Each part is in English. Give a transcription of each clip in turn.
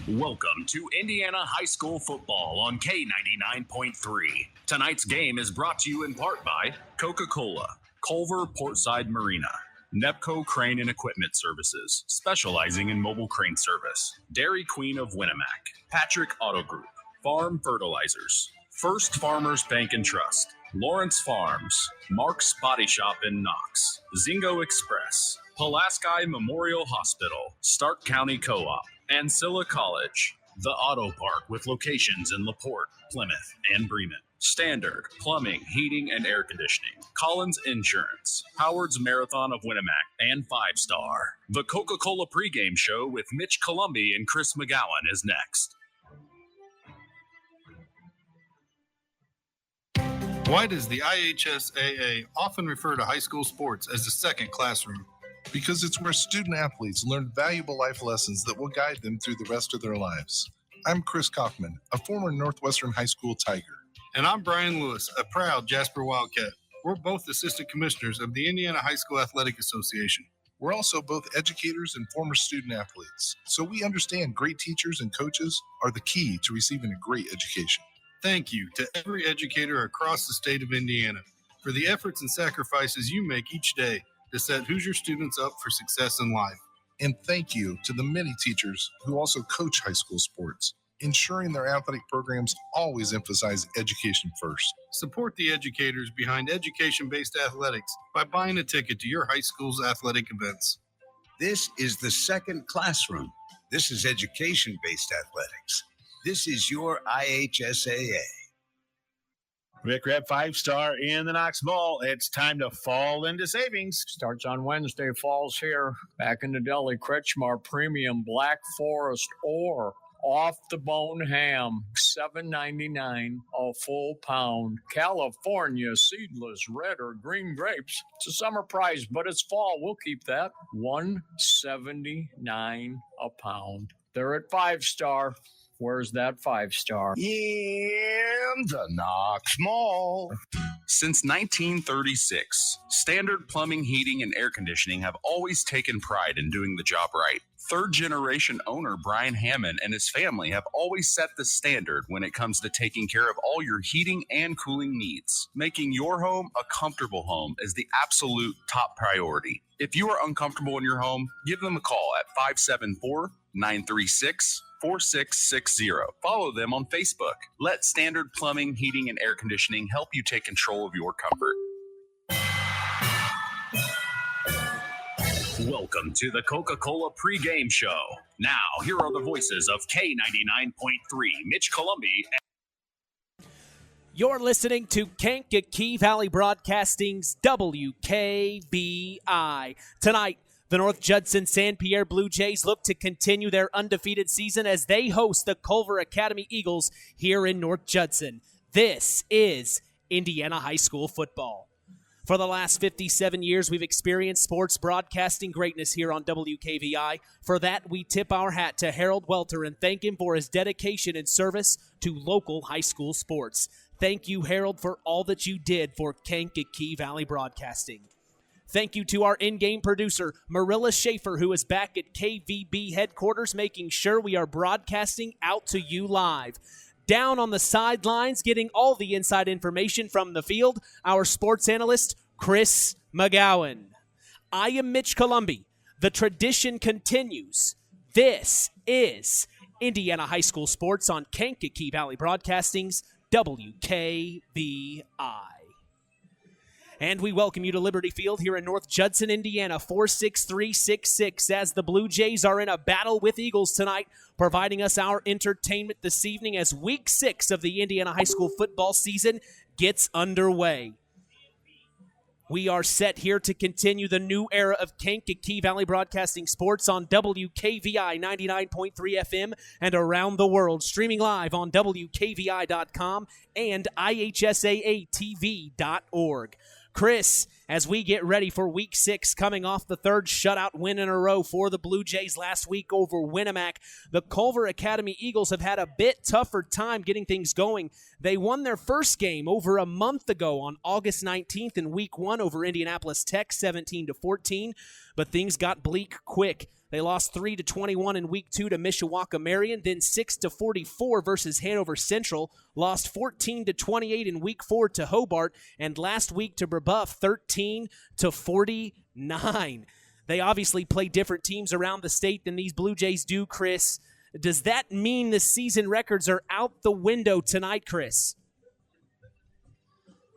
Welcome to Indiana High School football on K99.3. Tonight's game is brought to you in part by Coca-Cola, Culver Portside Marina, Nepco Crane and Equipment Services, specializing in mobile crane service, Dairy Queen of Winnemac, Patrick Auto Group, Farm Fertilizers, First Farmers Bank and Trust, Lawrence Farms, Mark's Body Shop in Knox, Zingo Express, Pulaski Memorial Hospital, Stark County Co-op, Ancilla College, The Auto Park with locations in LaPorte, Plymouth, and Bremen, Standard Plumbing, Heating, and Air Conditioning, Collins Insurance, Howard's Marathon of Winnemac, and 5 Star. The Coca-Cola pregame show with Mitch Columby and Chris McGowan is next. Why does the IHSAA often refer to high school sports as the second classroom? Because it's where student athletes learn valuable life lessons that will guide them through the rest of their lives. I'm Chris Kaufman, a former Northwestern High School Tiger. And I'm Brian Lewis, a proud Jasper Wildcat. We're both assistant commissioners of the Indiana High School Athletic Association. We're also both educators and former student athletes, so we understand great teachers and coaches are the key to receiving a great education. Thank you to every educator across the state of Indiana for the efforts and sacrifices you make each day to set Hoosier students up for success in life. And thank you to the many teachers who also coach high school sports, ensuring their athletic programs always emphasize education first. Support the educators behind education-based athletics by buying a ticket to your high school's athletic events. This is the second classroom. This is education-based athletics. This is your IHSAA. Rick Red 5-star in the Knox Mall. It's time to fall into savings. Starts on Wednesday, falls here. Back in the deli, Kretschmar Premium Black Forest or off the bone ham, $7.99 a full pound. California seedless red or green grapes. It's a summer price, but it's fall. We'll keep that. $1.79 a pound. They're at 5-star. Where's that 5-star? In the Knox Mall. Since 1936, Standard Plumbing, Heating, and Air Conditioning have always taken pride in doing the job right. Third-generation owner Brian Hammond and his family have always set the standard when it comes to taking care of all your heating and cooling needs. Making your home a comfortable home is the absolute top priority. If you are uncomfortable in your home, give them a call at 574-936-4660. Follow them on Facebook. Let Standard Plumbing, Heating, and Air Conditioning help you take control of your comfort. Welcome to the Coca-Cola pregame show. Now, here are the voices of K99.3, Mitch Columby. You're listening to Kankakee Valley Broadcasting's WKVI. Tonight, the North Judson-San Pierre Blue Jays look to continue their undefeated season as they host the Culver Academy Eagles here in North Judson. This is Indiana High School football. For the last 57 years, we've experienced sports broadcasting greatness here on WKVI. For that, we tip our hat to Harold Welter and thank him for his dedication and service to local high school sports. Thank you, Harold, for all that you did for Kankakee Valley Broadcasting. Thank you to our in-game producer, Marilla Schaefer, who is back at KVB headquarters, making sure we are broadcasting out to you live. Down on the sidelines, getting all the inside information from the field, our sports analyst, Chris McGowan. I am Mitch Columby. The tradition continues. This is Indiana High School Sports on Kankakee Valley Broadcasting's WKVI. And we welcome you to Liberty Field here in North Judson, Indiana, 46366, as the Blue Jays are in a battle with Eagles tonight, providing us our entertainment this evening as Week 6 of the Indiana High School football season gets underway. We are set here to continue the new era of Kankakee Valley Broadcasting Sports on WKVI 99.3 FM and around the world, streaming live on WKVI.com and IHSAATV.org. Chris, as we get ready for Week 6, coming off the third shutout win in a row for the Blue Jays last week over Winnemac, the Culver Academy Eagles have had a bit tougher time getting things going. They won their first game over a month ago on August 19th in Week 1 over Indianapolis Tech, 17-14, but things got bleak quick. They lost 3-21 in week 2 to Mishawaka Marion, then 6-44 versus Hanover Central, lost 14-28 in week 4 to Hobart, and last week to Brebeuf 13-49. They obviously play different teams around the state than these Blue Jays do, Chris. Does that mean the season records are out the window tonight, Chris?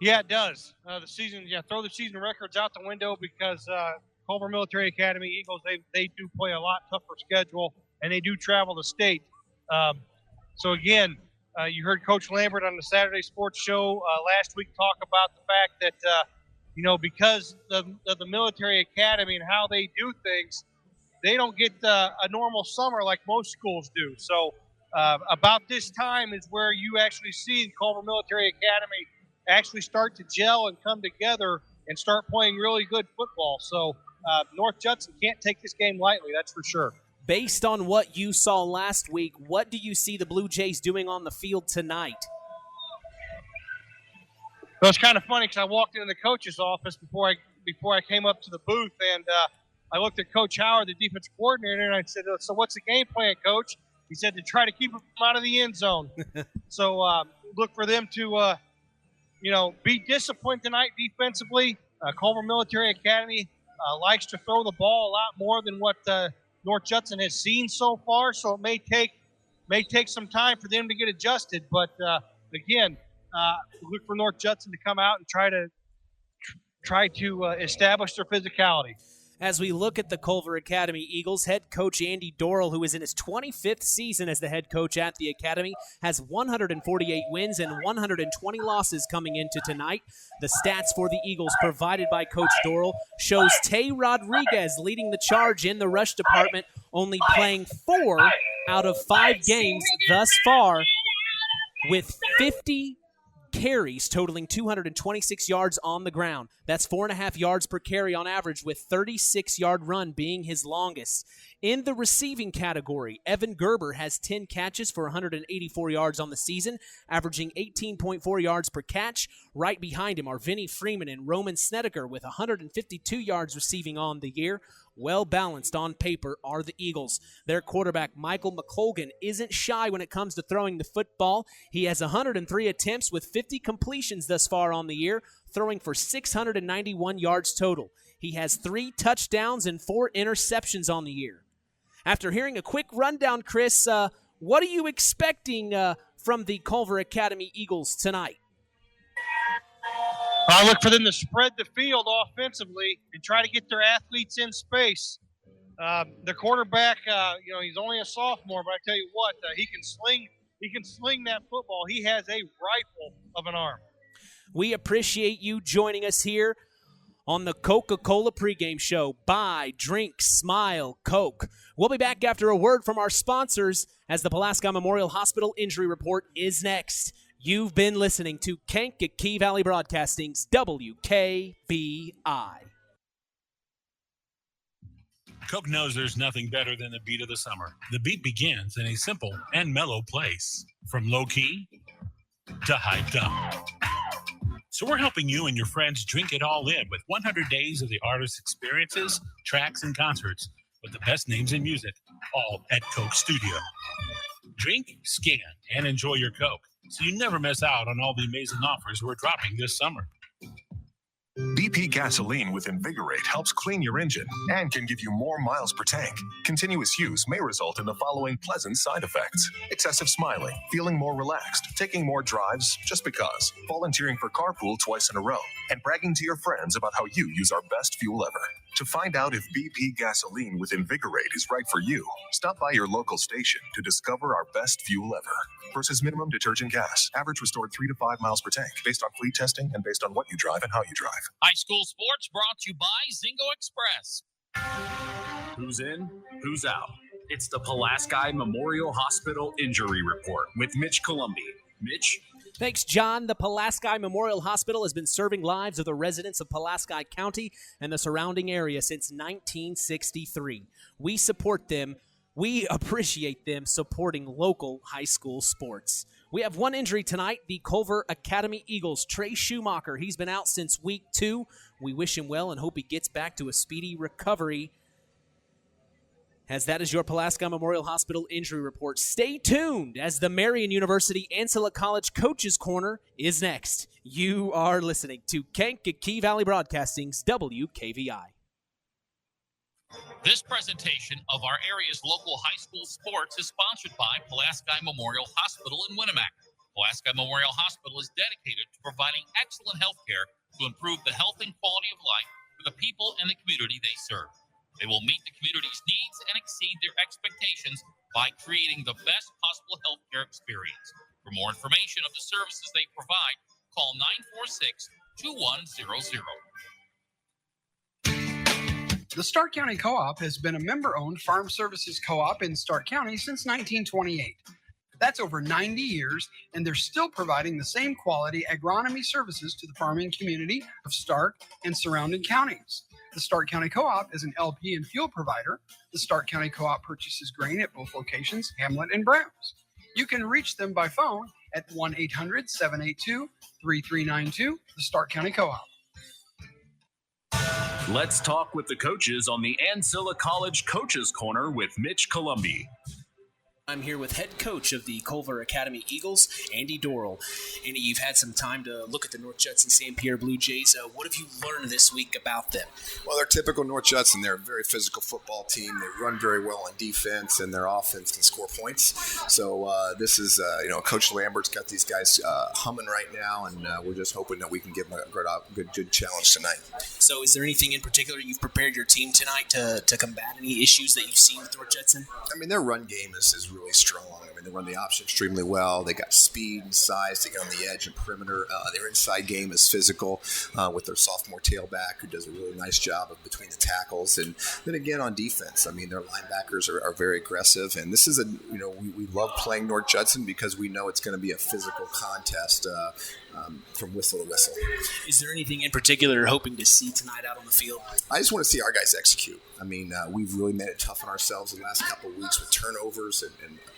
Yeah, it does. Throw the season records out the window because Culver Military Academy Eagles, they do play a lot tougher schedule, and they do travel the state. So again, you heard Coach Lambert on the Saturday Sports Show last week talk about the fact that because of the military academy and how they do things, they don't get a normal summer like most schools do. So about this time is where you actually see Culver Military Academy actually start to gel and come together and start playing really good football. So North Judson can't take this game lightly, that's for sure. Based on what you saw last week, what do you see the Blue Jays doing on the field tonight? Well, it's kind of funny because I walked into the coach's office before I came up to the booth, and I looked at Coach Howard, the defensive coordinator, and I said, so what's the game plan, Coach? He said to try to keep them out of the end zone. So look for them to be disciplined tonight defensively. Culver Military Academy likes to throw the ball a lot more than what North Judson has seen so far, so it may take some time for them to get adjusted. But again, look for North Judson to come out and try to establish their physicality. As we look at the Culver Academy Eagles, head coach Andy Dorrell, who is in his 25th season as the head coach at the Academy, has 148 wins and 120 losses coming into tonight. The stats for the Eagles provided by Coach Dorrell shows Tay Rodriguez leading the charge in the rush department, only playing 4 out of 5 games thus far, with 50 carries totaling 226 yards on the ground. That's 4.5 yards per carry on average, with 36-yard run being his longest. In the receiving category, Evan Gerber has 10 catches for 184 yards on the season, averaging 18.4 yards per catch. Right behind him are Vinny Freeman and Roman Snedeker with 152 yards receiving on the year. Well balanced on paper are the Eagles. Their quarterback, Michael McColgan, isn't shy when it comes to throwing the football. He has 103 attempts with 50 completions thus far on the year, throwing for 691 yards total. He has 3 touchdowns and 4 interceptions on the year. After hearing a quick rundown, Chris, what are you expecting from the Culver Academy Eagles tonight? I look for them to spread the field offensively and try to get their athletes in space. The quarterback, he's only a sophomore, but I tell you what, he can sling that football. He has a rifle of an arm. We appreciate you joining us here on the Coca-Cola pregame show. Buy, drink, smile, Coke. We'll be back after a word from our sponsors as the Pulaski Memorial Hospital Injury Report is next. You've been listening to Kankakee Valley Broadcasting's WKBI. Coke knows there's nothing better than the beat of the summer. The beat begins in a simple and mellow place, from low-key to hyped up. So we're helping you and your friends drink it all in with 100 days of the artist's experiences, tracks, and concerts with the best names in music, all at Coke Studio. Drink, scan, and enjoy your Coke, so you never miss out on all the amazing offers we're dropping this summer. BP gasoline with Invigorate helps clean your engine and can give you more miles per tank. Continuous use may result in the following pleasant side effects: excessive smiling, feeling more relaxed, taking more drives just because, volunteering for carpool twice in a row, and bragging to your friends about how you use our best fuel ever. To find out if BP gasoline with Invigorate is right for you, stop by your local station to discover our best fuel ever. Versus minimum detergent gas. Average restored 3 to 5 miles per tank, based on fleet testing and based on what you drive and how you drive. High school sports brought to you by Zingo Express. Who's in? Who's out? It's the Pulaski Memorial Hospital Injury Report with Mitch Columbi. Mitch? Thanks, John. The Pulaski Memorial Hospital has been serving lives of the residents of Pulaski County and the surrounding area since 1963. We support them. We appreciate them supporting local high school sports. We have one injury tonight, the Culver Academy Eagles. Trey Schumacher, he's been out since week 2. We wish him well and hope he gets back to a speedy recovery. as that is your Pulaski Memorial Hospital injury report. Stay tuned as the Marian University Ancilla College Coaches Corner is next. You are listening to Kankakee Valley Broadcasting's WKVI. This presentation of our area's local high school sports is sponsored by Pulaski Memorial Hospital in Winamac. Pulaski Memorial Hospital is dedicated to providing excellent health care to improve the health and quality of life for the people and the community they serve. They will meet the community's needs and exceed their expectations by creating the best possible healthcare experience. For more information of the services they provide, call 946-2100. The Stark County Co-op has been a member-owned farm services co-op in Stark County since 1928. That's over 90 years, and they're still providing the same quality agronomy services to the farming community of Stark and surrounding counties. The Stark County Co-op is an LP and fuel provider. The Stark County Co-op purchases grain at both locations, Hamlet and Browns. You can reach them by phone at 1-800-782-3392, the Stark County Co-op. Let's talk with the coaches on the Ancilla College Coaches Corner with Mitch Columbi. I'm here with head coach of the Culver Academy Eagles, Andy Dorrell. Andy, you've had some time to look at the North Judson-San Pierre Blue Jays. What have you learned this week about them? Well, they're typical North Judson. They're a very physical football team. They run very well on defense, and their offense can score points. So this is, Coach Lambert's got these guys humming right now, and we're just hoping that we can give them a good challenge tonight. So is there anything in particular you've prepared your team tonight to combat any issues that you've seen with North Judson? I mean, their run game is really strong. I mean, they run the option extremely well. They got speed and size to get on the edge and perimeter. Their inside game is physical with their sophomore tailback who does a really nice job of between the tackles. And then again on defense, I mean, their linebackers are very aggressive. And this is we love playing North Judson because we know it's going to be a physical contest from whistle to whistle. Is there anything in particular you're hoping to see tonight out on the field? I just want to see our guys execute. I mean, we've really made it tough on ourselves the last couple of weeks with turnovers and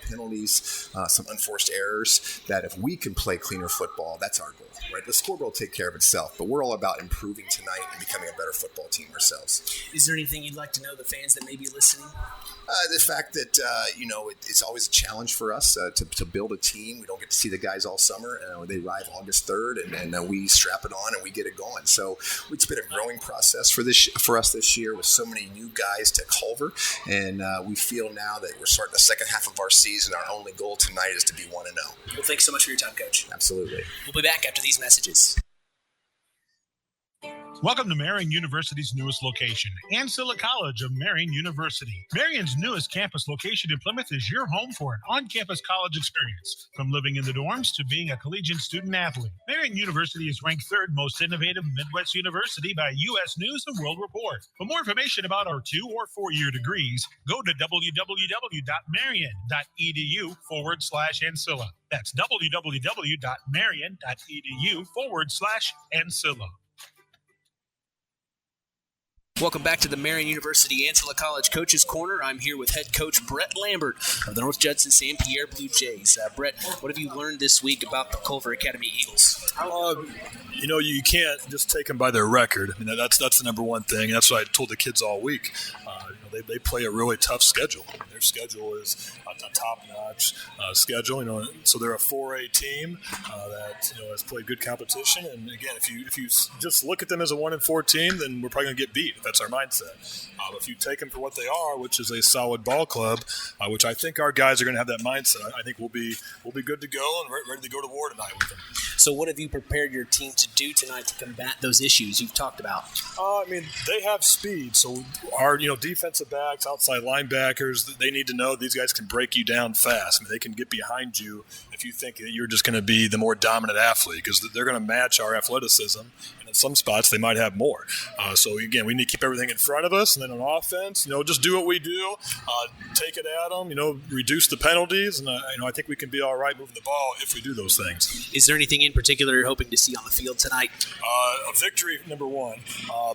penalties, some unforced errors, that if we can play cleaner football, that's our goal, right? The scoreboard will take care of itself, but we're all about improving tonight and becoming a better football team ourselves. Is there anything you'd like to know the fans that may be listening? The fact that, it's always a challenge for us to build a team. We don't get to see the guys all summer. They arrive August 3rd, and we strap it on and we get it going. So it's been a growing process for us this year with so many new guys to Culver, and we feel now that we're starting the second half of our season. Our only goal tonight is to be 1-0. Well, thanks so much for your time, Coach. Absolutely. We'll be back after these messages. Welcome to Marian University's newest location, Ancilla College of Marian University. Marian's newest campus location in Plymouth is your home for an on-campus college experience. From living in the dorms to being a collegiate student-athlete, Marian University is ranked third most innovative Midwest university by U.S. News and World Report. For more information about our 2- or 4-year degrees, go to www.marian.edu/Ancilla. That's www.marian.edu/Ancilla. Welcome back to the Marian University Ancilla College Coaches Corner. I'm here with head coach Brett Lambert of the North Judson-San Pierre Blue Jays. Brett, what have you learned this week about the Culver Academy Eagles? You can't just take them by their record. I mean, that's the number one thing. That's what I told the kids all week. They play a really tough schedule. Their schedule is a top-notch schedule. So they're a 4A team that has played good competition. And again, if you just look at them as a 1-4 team, then we're probably going to get beat. That's our mindset. If you take them for what they are, which is a solid ball club, which I think our guys are going to have that mindset, I think we'll be good to go and ready to go to war tonight with them. So what have you prepared your team to do tonight to combat those issues you've talked about? They have speed. So our defensive backs, outside linebackers, they need to know these guys can break you down fast. I mean, they can get behind you if you think that you're just going to be the more dominant athlete, because they're going to match our athleticism. In some spots, they might have more. So, again, we need to keep everything in front of us. And then on offense, just do what we do, take it at them, reduce the penalties. And, I think we can be all right moving the ball if we do those things. Is there anything in particular you're hoping to see on the field tonight? A victory, number one.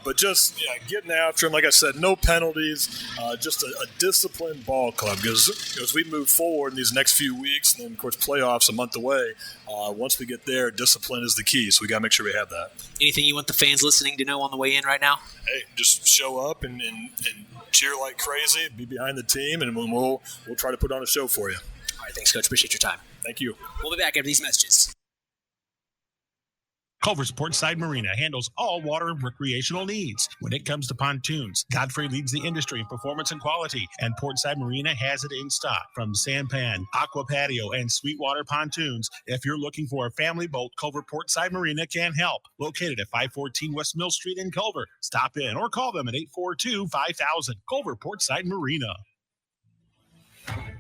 But just getting after them. Like I said, no penalties, just a disciplined ball club. Because as we move forward in these next few weeks, and then, of course, playoffs a month away, once we get there, discipline is the key. So we got to make sure we have that. Anything you want the fans listening to know on the way in right now? Hey, just show up and cheer like crazy, be behind the team, and we'll try to put on a show for you. All right, thanks, Coach. Appreciate your time. Thank you. We'll be back after these messages. Culver's Portside Marina handles all water and recreational needs. When it comes to pontoons, Godfrey leads the industry in performance and quality, and Portside Marina has it in stock. From sampan, aqua patio, and sweetwater pontoons, if you're looking for a family boat, Culver Portside Marina can help. Located at 514 West Mill Street in Culver. Stop in or call them at 842-5000. Culver Portside Marina.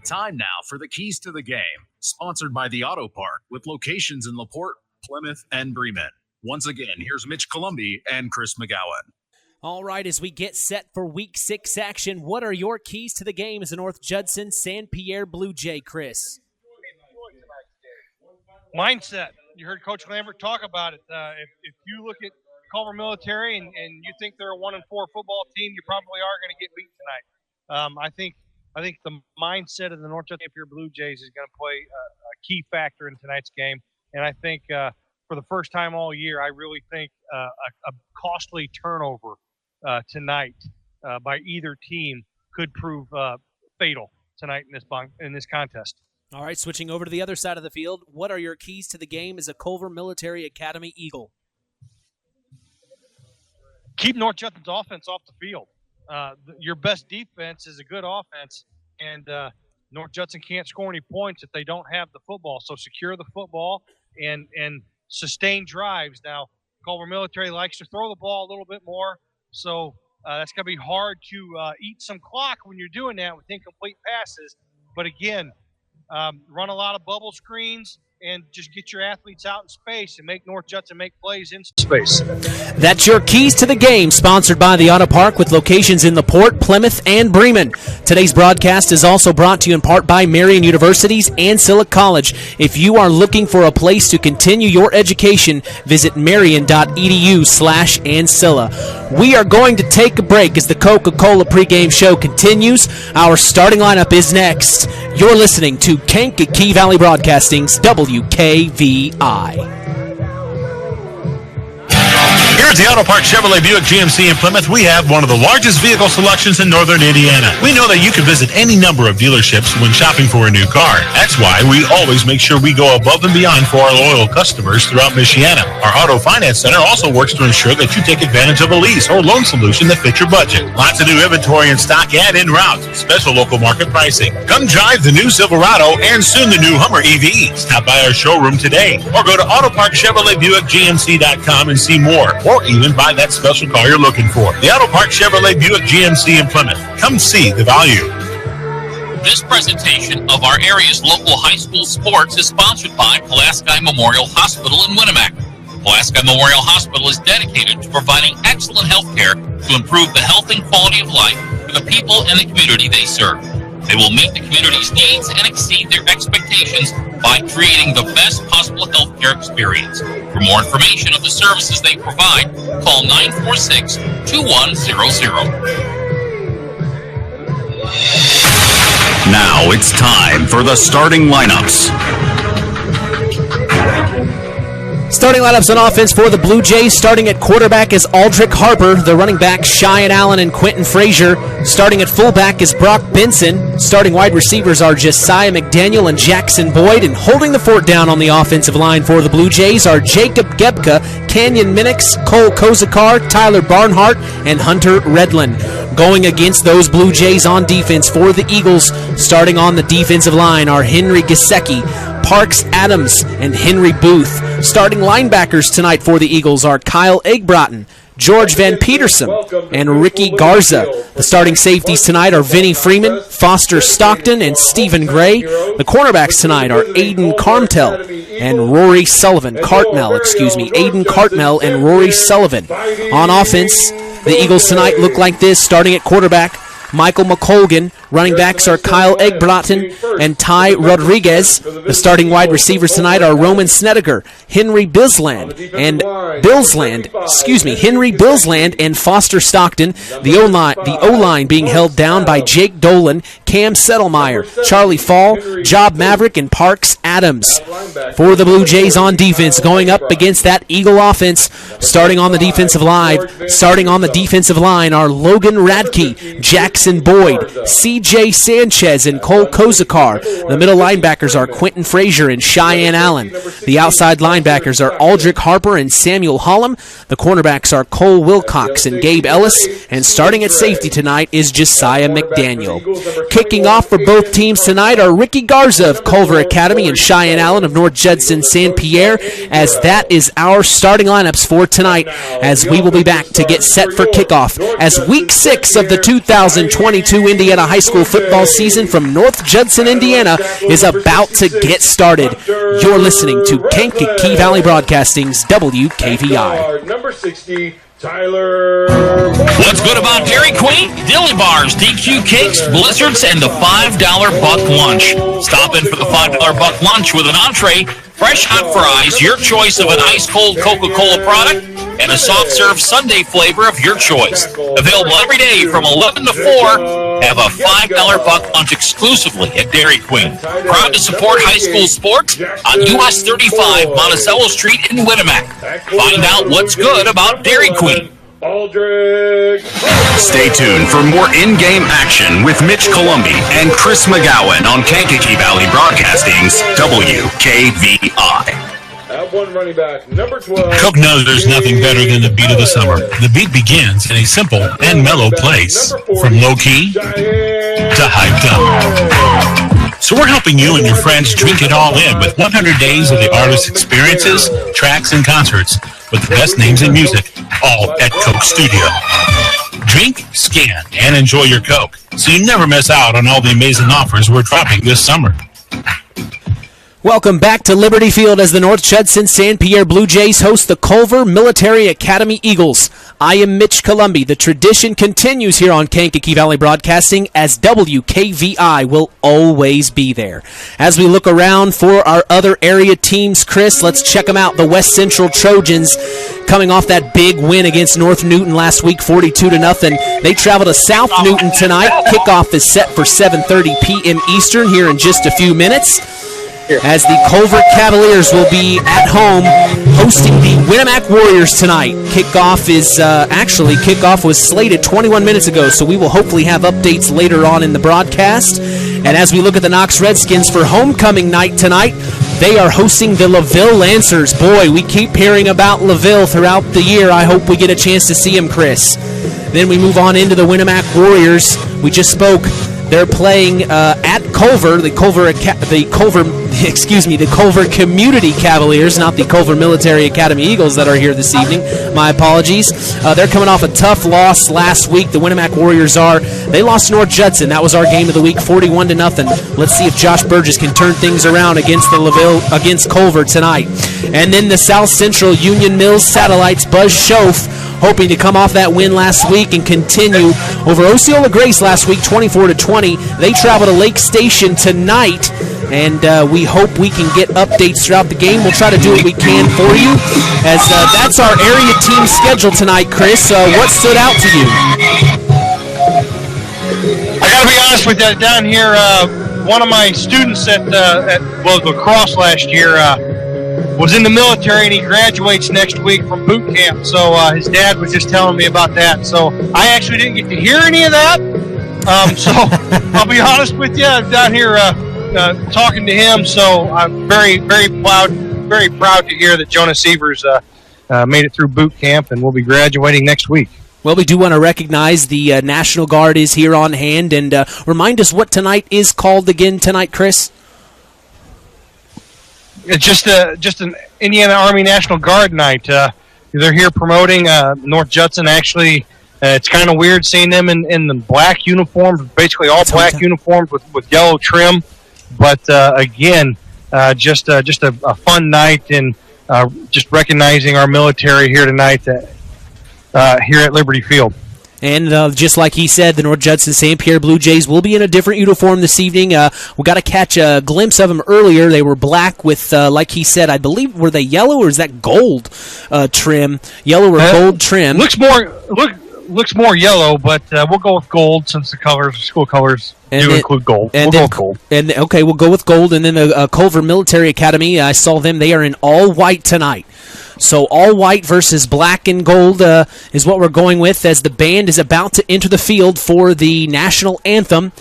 Time now for the Keys to the Game, sponsored by the Auto Park, with locations in LaPorte, Plymouth, and Bremen. Once again, here's Mitch Columbi and Chris McGowan. All right, as we get set for Week 6 action, what are your keys to the game as a North Judson-San Pierre Blue Jay, Chris? Mindset. You heard Coach Lambert talk about it. If you look at Culver Military and you think they're a 1-4 football team, you probably are going to get beat tonight. I think the mindset of the North Judson-San Pierre Blue Jays is going to play a key factor in tonight's game, and I think for the first time all year, I really think a costly turnover tonight by either team could prove fatal tonight in this contest. All right, switching over to the other side of the field, what are your keys to the game as a Culver Military Academy Eagle? Keep North Judson's offense off the field. Your best defense is a good offense, and North Judson can't score any points if they don't have the football. So secure the football and sustain drives. Now, Culver Military likes to throw the ball a little bit more, so that's going to be hard to eat some clock when you're doing that with incomplete passes. But again, run a lot of bubble screens and just get your athletes out in space and make North Judson make plays in space. That's your Keys to the Game, sponsored by the Auto Park with locations in LaPorte, Plymouth, and Bremen. Today's broadcast is also brought to you in part by Marian University's Ancilla College. If you are looking for a place to continue your education, visit marian.edu/Ancilla. We are going to take a break as the Coca-Cola pregame show continues. Our starting lineup is next. You're listening to Kankakee Valley Broadcasting's WKVI. Here at the Auto Park Chevrolet Buick GMC in Plymouth, we have one of the largest vehicle selections in northern Indiana. We know that you can visit any number of dealerships when shopping for a new car. That's why we always make sure we go above and beyond for our loyal customers throughout Michiana. Our Auto Finance Center also works to ensure that you take advantage of a lease or loan solution that fits your budget. Lots of new inventory in stock and en route. Special local market pricing. Come drive the new Silverado and soon the new Hummer EV. Stop by our showroom today or go to AutoParkChevroletBuickGMC.com and see more. Or even buy that special car you're looking for. The Auto Park Chevrolet Buick GMC in Plymouth. Come see the value. This presentation of our area's local high school sports is sponsored by Pulaski Memorial Hospital in Winamac. Pulaski Memorial Hospital is dedicated to providing excellent health care to improve the health and quality of life for the people and the community they serve. They will meet the community's needs and exceed their expectations by creating the best possible healthcare experience. For more information of the services they provide, call 946-2100. Now it's time for the starting lineups. Starting lineups on offense for the Blue Jays. Starting at quarterback is Aldrich Harper. The running backs, Cheyenne Allen and Quentin Frazier. Starting at fullback is Brock Benson. Starting wide receivers are Josiah McDaniel and Jackson Boyd. And holding the fort down on the offensive line for the Blue Jays are Jacob Gebka, Canyon Minix, Cole Kozakar, Tyler Barnhart, and Hunter Redlin. Going against those Blue Jays on defense for the Eagles, starting on the defensive line are Henry Gesicki, Parks Adams, and Henry Booth. Starting linebackers tonight for the Eagles are Kyle Eggbrotten, George Van Peterson, and Ricky Garza. The starting safeties tonight are Vinny Freeman, Foster Stockton, and Stephen Gray. The cornerbacks tonight are Aiden Cartmell and Rory Sullivan. Aiden Cartmell and Rory Sullivan. On offense, the Eagles tonight look like this. Starting at quarterback, Michael McColgan. Running backs are Kyle Eggbrotten and Ty Rodriguez. The starting wide receivers tonight are Roman Snedeker, Henry Bilsland and Foster Stockton. The O-line being held down by Jake Dolan, Cam Settlemeyer, Charlie Fall, Job Maverick, and Parks Adams. For the Blue Jays on defense, going up against that Eagle offense, Starting on the defensive line are Logan Radke, Jackson Boyd, C.J. Sanchez, and Cole Kozakar. The middle linebackers are Quentin Frazier and Cheyenne Allen. The outside linebackers are Aldrich Harper and Samuel Hollum. The cornerbacks are Cole Wilcox and Gabe Ellis. And starting at safety tonight is Josiah McDaniel. Kicking off for both teams tonight are Ricky Garza of Culver Academy and Cheyenne Allen of North Judson-San Pierre, as that is our starting lineups for tonight, as we will be back to get set for kickoff as Week 6 of the 2022 Indiana high school football season from North Judson, Indiana is about to get started. You're listening to Kankakee Valley Broadcasting's WKVI. Number 60, Tyler. What's good about Dairy Queen? Dilly bars, DQ cakes, blizzards, and the $5 buck lunch. Stop in for the $5 buck lunch with an entree, fresh hot fries, your choice of an ice-cold Coca-Cola product, and a soft-serve sundae flavor of your choice. Available every day from 11 to 4. Have a $5 buck lunch exclusively at Dairy Queen. Proud to support high school sports on US 35 Monticello Street in Winamac. Find out what's good about Dairy Queen. Stay tuned for more in-game action with Mitch Columbi and Chris McGowan on Kankakee Valley Broadcasting's WKVI. At one running back, number 12. Coke knows there's nothing better than the beat of the summer. The beat begins in a simple and mellow place, from low-key to hyped up. So we're helping you and your friends drink it all in with 100 days of the artist's experiences, tracks, and concerts with the best names in music, all at Coke Studio. Drink, scan, and enjoy your Coke, so you never miss out on all the amazing offers we're dropping this summer. Welcome back to Liberty Field as the North Judson-San Pierre Blue Jays host the Culver Military Academy Eagles. I am Mitch Columbi. The tradition continues here on Kankakee Valley Broadcasting, as WKVI will always be there. As we look around for our other area teams, Chris, let's check them out. The West Central Trojans, coming off that big win against North Newton last week, 42-0. They travel to South Newton tonight. Kickoff is set for 7:30 p.m. Eastern here in just a few minutes, as the Culver Cavaliers will be at home hosting the Winamac Warriors tonight. Kickoff was slated 21 minutes ago, so we will hopefully have updates later on in the broadcast. And as we look at the Knox Redskins for homecoming night tonight, they are hosting the LaVille Lancers. Boy, we keep hearing about LaVille throughout the year. I hope we get a chance to see him, Chris. Then we move on into the Winamac Warriors. We just spoke. They're playing at Culver, the Culver Community Cavaliers, not the Culver Military Academy Eagles that are here this evening. My apologies. They're coming off a tough loss last week. The Winamac Warriors they lost to North Judson. That was our game of the week, 41-0. Let's see if Josh Burgess can turn things around against Culver tonight. And then the South Central Union Mills Satellites, Buzz Schoaf, hoping to come off that win last week and continue over Osceola Grace last week, 24-20. They travel to Lake Station tonight, and we hope we can get updates throughout the game. We'll try to do what we can for you, as that's our area team schedule tonight. Chris, what stood out to you? I got to be honest with you, down here, one of my students at lacrosse last year was in the military, and he graduates next week from boot camp. So his dad was just telling me about that. So I actually didn't get to hear any of that. So I'll be honest with you, I'm down here talking to him. So I'm very, very proud to hear that Jonas Evers made it through boot camp and will be graduating next week. Well, we do want to recognize the National Guard is here on hand, and remind us what tonight is called again tonight, Chris. It's just an Indiana Army National Guard night. They're here promoting North Judson. Actually, it's kind of weird seeing them in the black uniforms, basically all black uniforms with yellow trim. But again, just a fun night, and just recognizing our military here tonight here at Liberty Field. And just like he said, the North Judson-San Pierre Blue Jays will be in a different uniform this evening. We got to catch a glimpse of them earlier. They were black with, like he said, I believe, were they yellow or is that gold trim? Yellow or gold trim? Looks more yellow, but we'll go with gold since the school colors include gold. We'll go with gold. Okay, we'll go with gold. And then the Culver Military Academy, I saw them. They are in all white tonight. So all white versus black and gold is what we're going with as the band is about to enter the field for the national anthem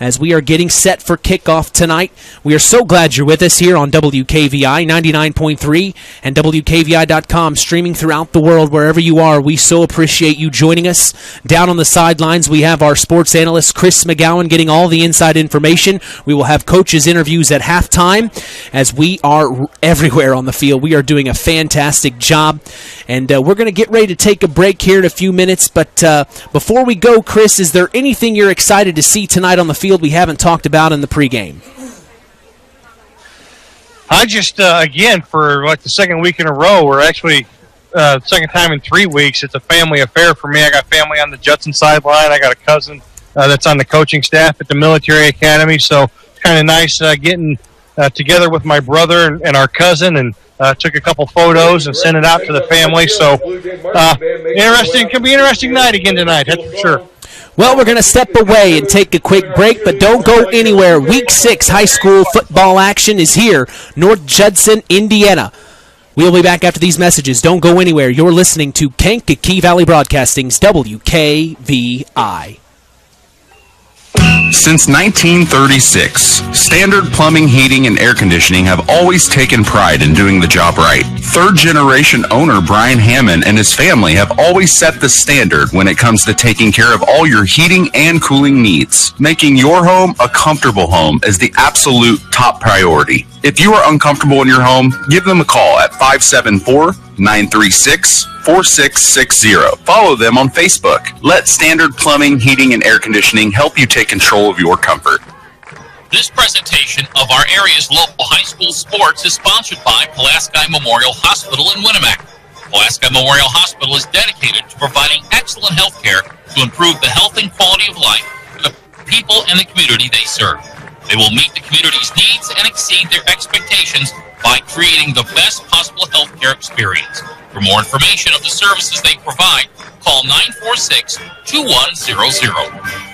as we are getting set for kickoff tonight. We are so glad you're with us here on WKVI 99.3 and WKVI.com, streaming throughout the world wherever you are. We so appreciate you joining us. Down on the sidelines, we have our sports analyst, Chris McGowan, getting all the inside information. We will have coaches' interviews at halftime as we are everywhere on the field. We are doing a fantastic job, and we're going to get ready to take a break here in a few minutes. But before we go, Chris, is there anything you're excited to see tonight on the field we haven't talked about in the pregame? I just, again, for like the second week in a row, we're actually second time in 3 weeks. It's a family affair for me. I got family on the Judson sideline. I got a cousin that's on the coaching staff at the military academy. So it's kind of nice getting together with my brother and our cousin, and took a couple photos and sent it out to the family. So interesting. Could be an interesting night again tonight, that's for sure. Well, we're going to step away and take a quick break, but don't go anywhere. Week 6 high school football action is here, North Judson, Indiana. We'll be back after these messages. Don't go anywhere. You're listening to Kankakee Valley Broadcasting's WKVI. Since 1936, Standard Plumbing, Heating, and Air Conditioning have always taken pride in doing the job right. Third-generation owner Brian Hammond and his family have always set the standard when it comes to taking care of all your heating and cooling needs. Making your home a comfortable home is the absolute top priority. If you are uncomfortable in your home, give them a call at 574-936-4660. Follow them on Facebook. Let Standard Plumbing, Heating, and Air Conditioning help you take control of your comfort. This presentation of our area's local high school sports is sponsored by Pulaski Memorial Hospital in Winamac. Pulaski Memorial Hospital is dedicated to providing excellent health care to improve the health and quality of life for the people in the community they serve. They will meet the community's needs and exceed their expectations by creating the best possible health care experience. For more information of the services they provide, call 946-2100.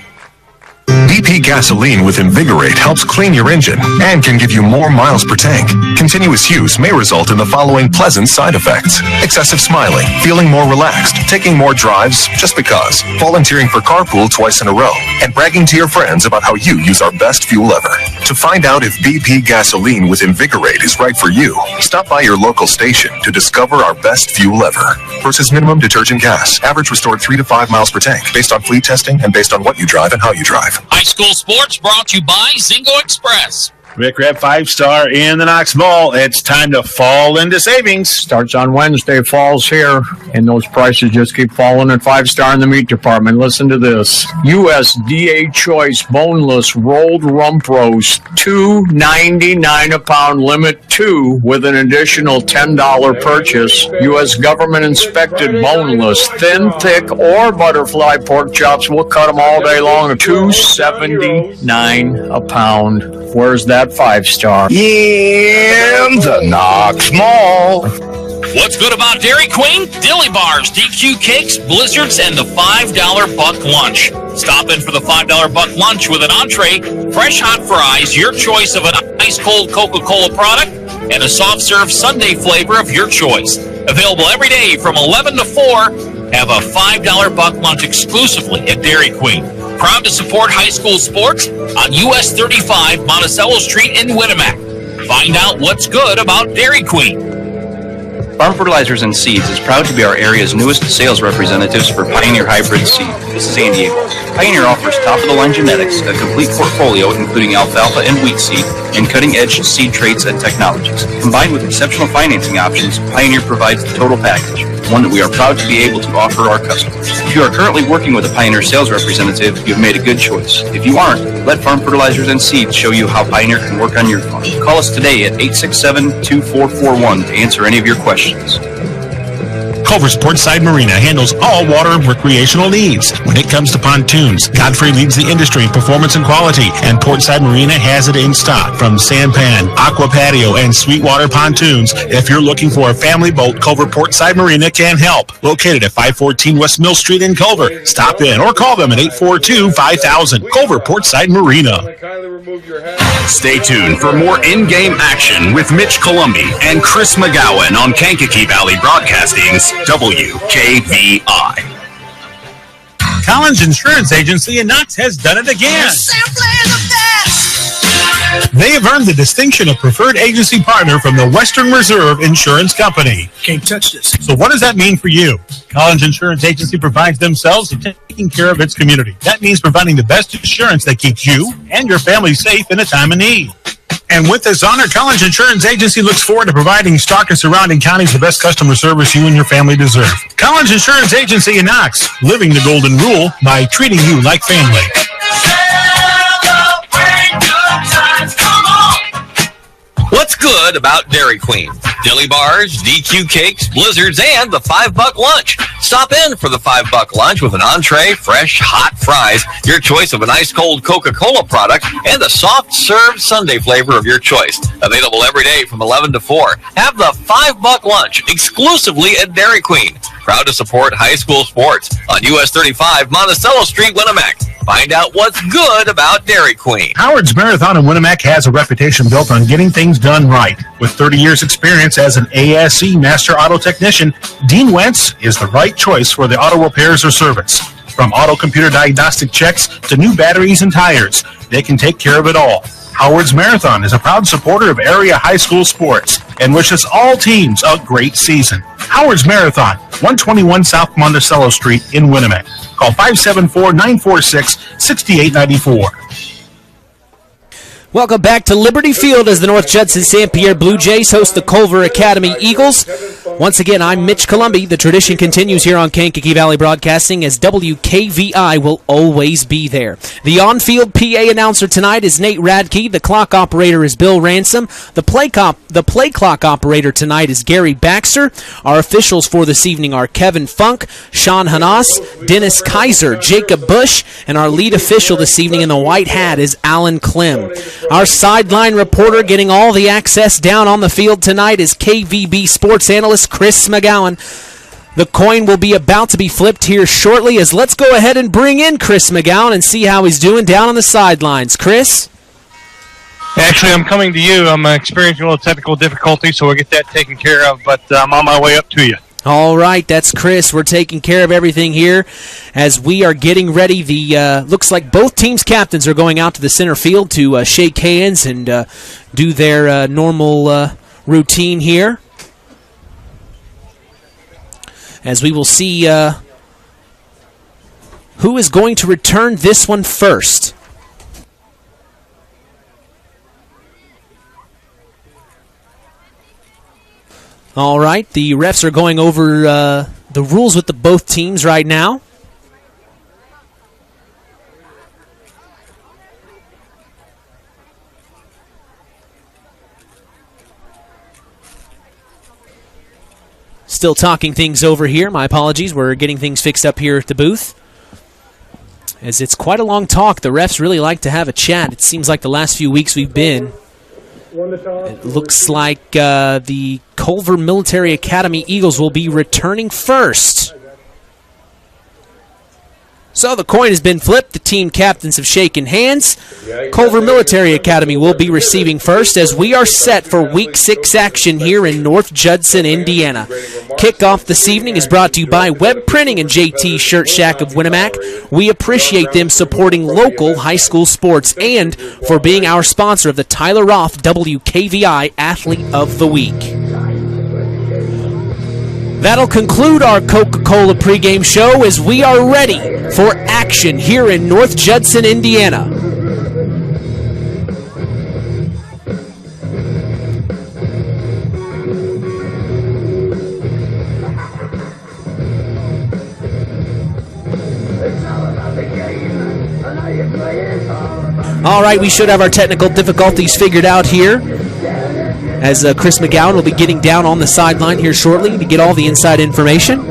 BP gasoline with Invigorate helps clean your engine and can give you more miles per tank. Continuous use may result in the following pleasant side effects: excessive smiling, feeling more relaxed, taking more drives just because, volunteering for carpool twice in a row, and bragging to your friends about how you use our best fuel ever. To find out if BP gasoline with Invigorate is right for you, stop by your local station to discover our best fuel ever. Versus minimum detergent gas. Average restored 3 to 5 miles per tank, based on fleet testing and based on what you drive and how you drive. High school sports brought to you by Zingo Express. Rick Rep 5-star in the Knox Mall. It's time to fall into savings. Starts on Wednesday, falls here, and those prices just keep falling at 5-star in the meat department. Listen to this. USDA Choice Boneless Rolled Rump Roast, $2.99 a pound, limit 2 with an additional $10 purchase. U.S. government inspected boneless, thin, thick, or butterfly pork chops. We'll cut them all day long. $2.79 a pound. Where's that 5-star? In the Knox Mall. What's good about Dairy Queen? Dilly bars, DQ cakes, blizzards, and the $5 buck lunch. Stop in for the $5 buck lunch with an entree, fresh hot fries, your choice of an ice-cold Coca-Cola product, and a soft-serve sundae flavor of your choice. Available every day from 11 to 4. Have a $5 buck lunch exclusively at Dairy Queen. Proud to support high school sports on US 35 Monticello Street in Winamac. Find out what's good about Dairy Queen. Farm Fertilizers and Seeds is proud to be our area's newest sales representatives for Pioneer Hybrid Seed. This is Andy Abel. Pioneer offers top-of-the-line genetics, a complete portfolio including alfalfa and wheat seed, and cutting-edge seed traits and technologies. Combined with exceptional financing options, Pioneer provides the total package, one that we are proud to be able to offer our customers. If you are currently working with a Pioneer sales representative, you have made a good choice. If you aren't, let Farm Fertilizers and Seeds show you how Pioneer can work on your farm. Call us today at 867-2441 to answer any of your questions. Culver's Portside Marina handles all water and recreational needs. When it comes to pontoons, Godfrey leads the industry in performance and quality, and Portside Marina has it in stock. From sampan, aqua patio, and sweetwater pontoons, if you're looking for a family boat, Culver Portside Marina can help. Located at 514 West Mill Street in Culver. Stop in or call them at 842-5000. Culver Portside Marina. Stay tuned for more in-game action with Mitch Columbi and Chris McGowan on Kankakee Valley Broadcasting's WKVI. Collins Insurance Agency in Knox has done it again. They have earned the distinction of preferred agency partner from the Western Reserve Insurance Company. Can't touch this. So what does that mean for you? Collins Insurance Agency provides themselves to taking care of its community. That means providing the best insurance that keeps you and your family safe in a time of need. And with this honor, Collins Insurance Agency looks forward to providing Stark and surrounding counties the best customer service you and your family deserve. Collins Insurance Agency in Knox, living the golden rule by treating you like family. What's good about Dairy Queen? Dilly bars, DQ cakes, blizzards, and the $5 lunch. Stop in for the $5 lunch with an entree, fresh, hot fries, your choice of an ice-cold Coca-Cola product, and the soft-serve sundae flavor of your choice. Available every day from 11 to 4. Have the $5 lunch exclusively at Dairy Queen. Proud to support high school sports on US 35, Monticello Street, Winamac. Find out what's good about Dairy Queen. Howard's Marathon in Winamac has a reputation built on getting things done right. With 30 years experience as an ASE Master Auto Technician, Dean Wentz is the right choice for the auto repairs or service. From auto computer diagnostic checks to new batteries and tires, they can take care of it all. Howard's Marathon is a proud supporter of area high school sports and wishes all teams a great season. Howard's Marathon, 121 South Monticello Street in Winamac. Call 574-946-6894. Welcome back to Liberty Field as the North Judson-San Pierre Blue Jays host the Culver Academy Eagles. Once again, I'm Mitch Columbi. The tradition continues here on Kankakee Valley Broadcasting as WKVI will always be there. The on-field PA announcer tonight is Nate Radke. The clock operator is Bill Ransom. The play clock operator tonight is Gary Baxter. Our officials for this evening are Kevin Funk, Sean Hanas, Dennis Kaiser, Jacob Bush, and our lead official this evening in the white hat is Alan Clem. Our sideline reporter getting all the access down on the field tonight is KVB sports analyst Chris McGowan. The coin will be about to be flipped here shortly as let's go ahead and bring in Chris McGowan and see how he's doing down on the sidelines. Chris? Actually, I'm coming to you. I'm experiencing a little technical difficulty, so we'll get that taken care of, but I'm on my way up to you. All right, that's Chris. We're taking care of everything here as we are getting ready. The looks like both teams' captains are going out to the center field to shake hands and do their normal routine here. As we will see who is going to return this one first. All right, the refs are going over the rules with both teams right now. Still talking things over here. My apologies. We're getting things fixed up here at the booth. As it's quite a long talk. The refs really like to have a chat. It seems like the last few weeks we've been. It looks like the Culver Military Academy Eagles will be returning first. So the coin has been flipped. The team captains have shaken hands. Culver Military Academy will be receiving first as we are set for Week 6 action here in North Judson, Indiana. Kickoff this evening is brought to you by Web Printing and JT Shirt Shack of Winamac. We appreciate them supporting local high school sports and for being our sponsor of the Tyler Roth WKVI Athlete of the Week. That'll conclude our Coca-Cola pregame show as we are ready for action here in North Judson, Indiana. All right, we should have our technical difficulties figured out here, as Chris McGowan will be getting down on the sideline here shortly to get all the inside information.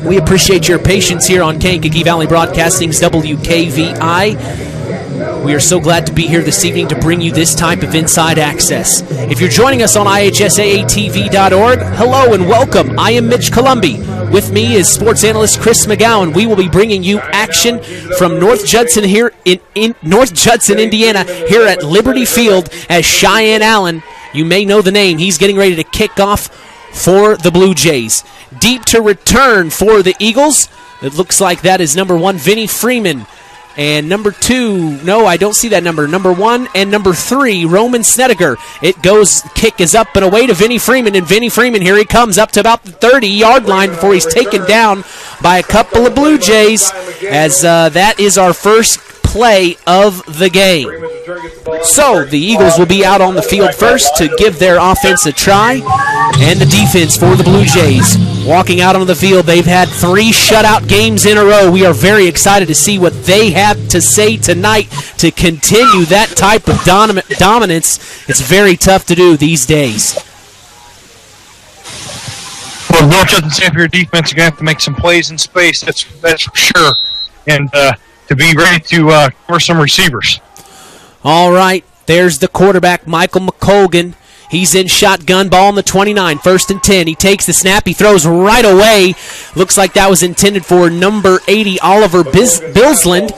We appreciate your patience here on Kankakee Valley Broadcasting's WKVI. We are so glad to be here this evening to bring you this type of inside access. If you're joining us on IHSAATV.org, hello and welcome. I am Mitch Columbi. With me is sports analyst Chris McGowan. We will be bringing you action from North Judson here in North Judson, Indiana, here at Liberty Field as Cheyenne Allen, you may know the name, he's getting ready to kick off for the Blue Jays. Deep to return for the Eagles. It looks like that is number 1, Vinnie Freeman. And number 2, no, I don't see that number. Number 1 and number 3, Roman Snedeker. It goes, kick is up and away to Vinnie Freeman, and Vinnie Freeman, here he comes up to about the 30-yard line before he's taken down by a couple of Blue Jays, as that is our first play of the game. So the Eagles will be out on the field first to give their offense a try, and the defense for the Blue Jays walking out onto the field. They've had 3 shutout games in a row. We are very excited to see what they have to say tonight to continue that type of dominance. It's very tough to do these days. Well, North Judson-San Pierre defense are going to have to make some plays in space, that's for sure, and to be ready to cover some receivers. All right, there's the quarterback, Michael McColgan. He's in shotgun, ball on the 29, 1st and 10. He takes the snap, he throws right away. Looks like that was intended for number 80, Oliver Bilsland.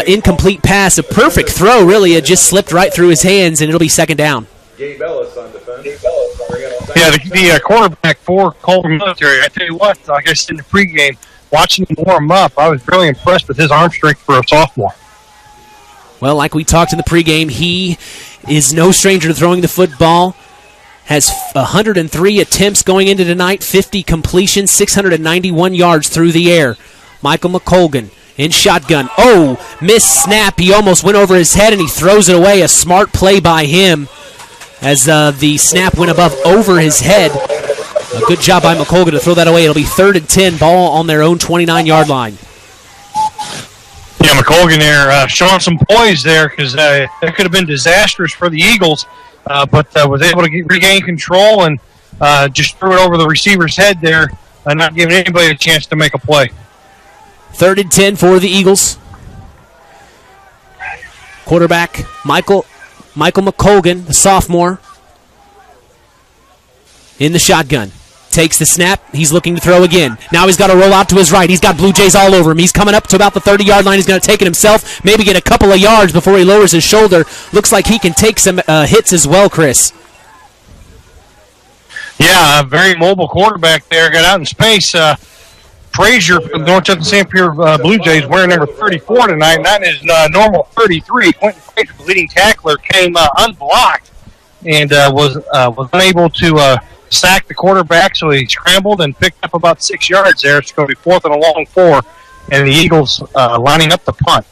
Incomplete pass, a perfect throw, really. It just slipped right through his hands, and it'll be 2nd down. Gabe Ellis on defense. Yeah, the quarterback for Culver Military, I tell you what, like I said in the pregame, watching him warm up, I was really impressed with his arm strength for a sophomore. Well, like we talked in the pregame, he is no stranger to throwing the football. Has 103 attempts going into tonight, 50 completions, 691 yards through the air. Michael McColgan in shotgun. Oh, missed snap. He almost went over his head, and he throws it away. A smart play by him as the snap went over his head. A good job by McColgan to throw that away. It'll be 3rd and 10, ball on their own 29-yard line. Yeah, McColgan there showing some poise there, because that could have been disastrous for the Eagles, but was able to regain control and just threw it over the receiver's head there, not giving anybody a chance to make a play. 3rd and 10 for the Eagles. Quarterback Michael McColgan, the sophomore, in the shotgun. Takes the snap. He's looking to throw again. Now he's got to roll out to his right. He's got Blue Jays all over him. He's coming up to about the 30-yard line. He's going to take it himself, maybe get a couple of yards before he lowers his shoulder. Looks like he can take some hits as well, Chris. Yeah, a very mobile quarterback there. Got out in space. Frazier from the North Judson-San Pierre Blue Jays wearing number 34 tonight, and that is normal 33. Quentin Frazier, the leading tackler, came unblocked and was unable to sack the quarterback, so he scrambled and picked up about 6 yards there. It's going to be 4th and a long 4, and the Eagles lining up the punt.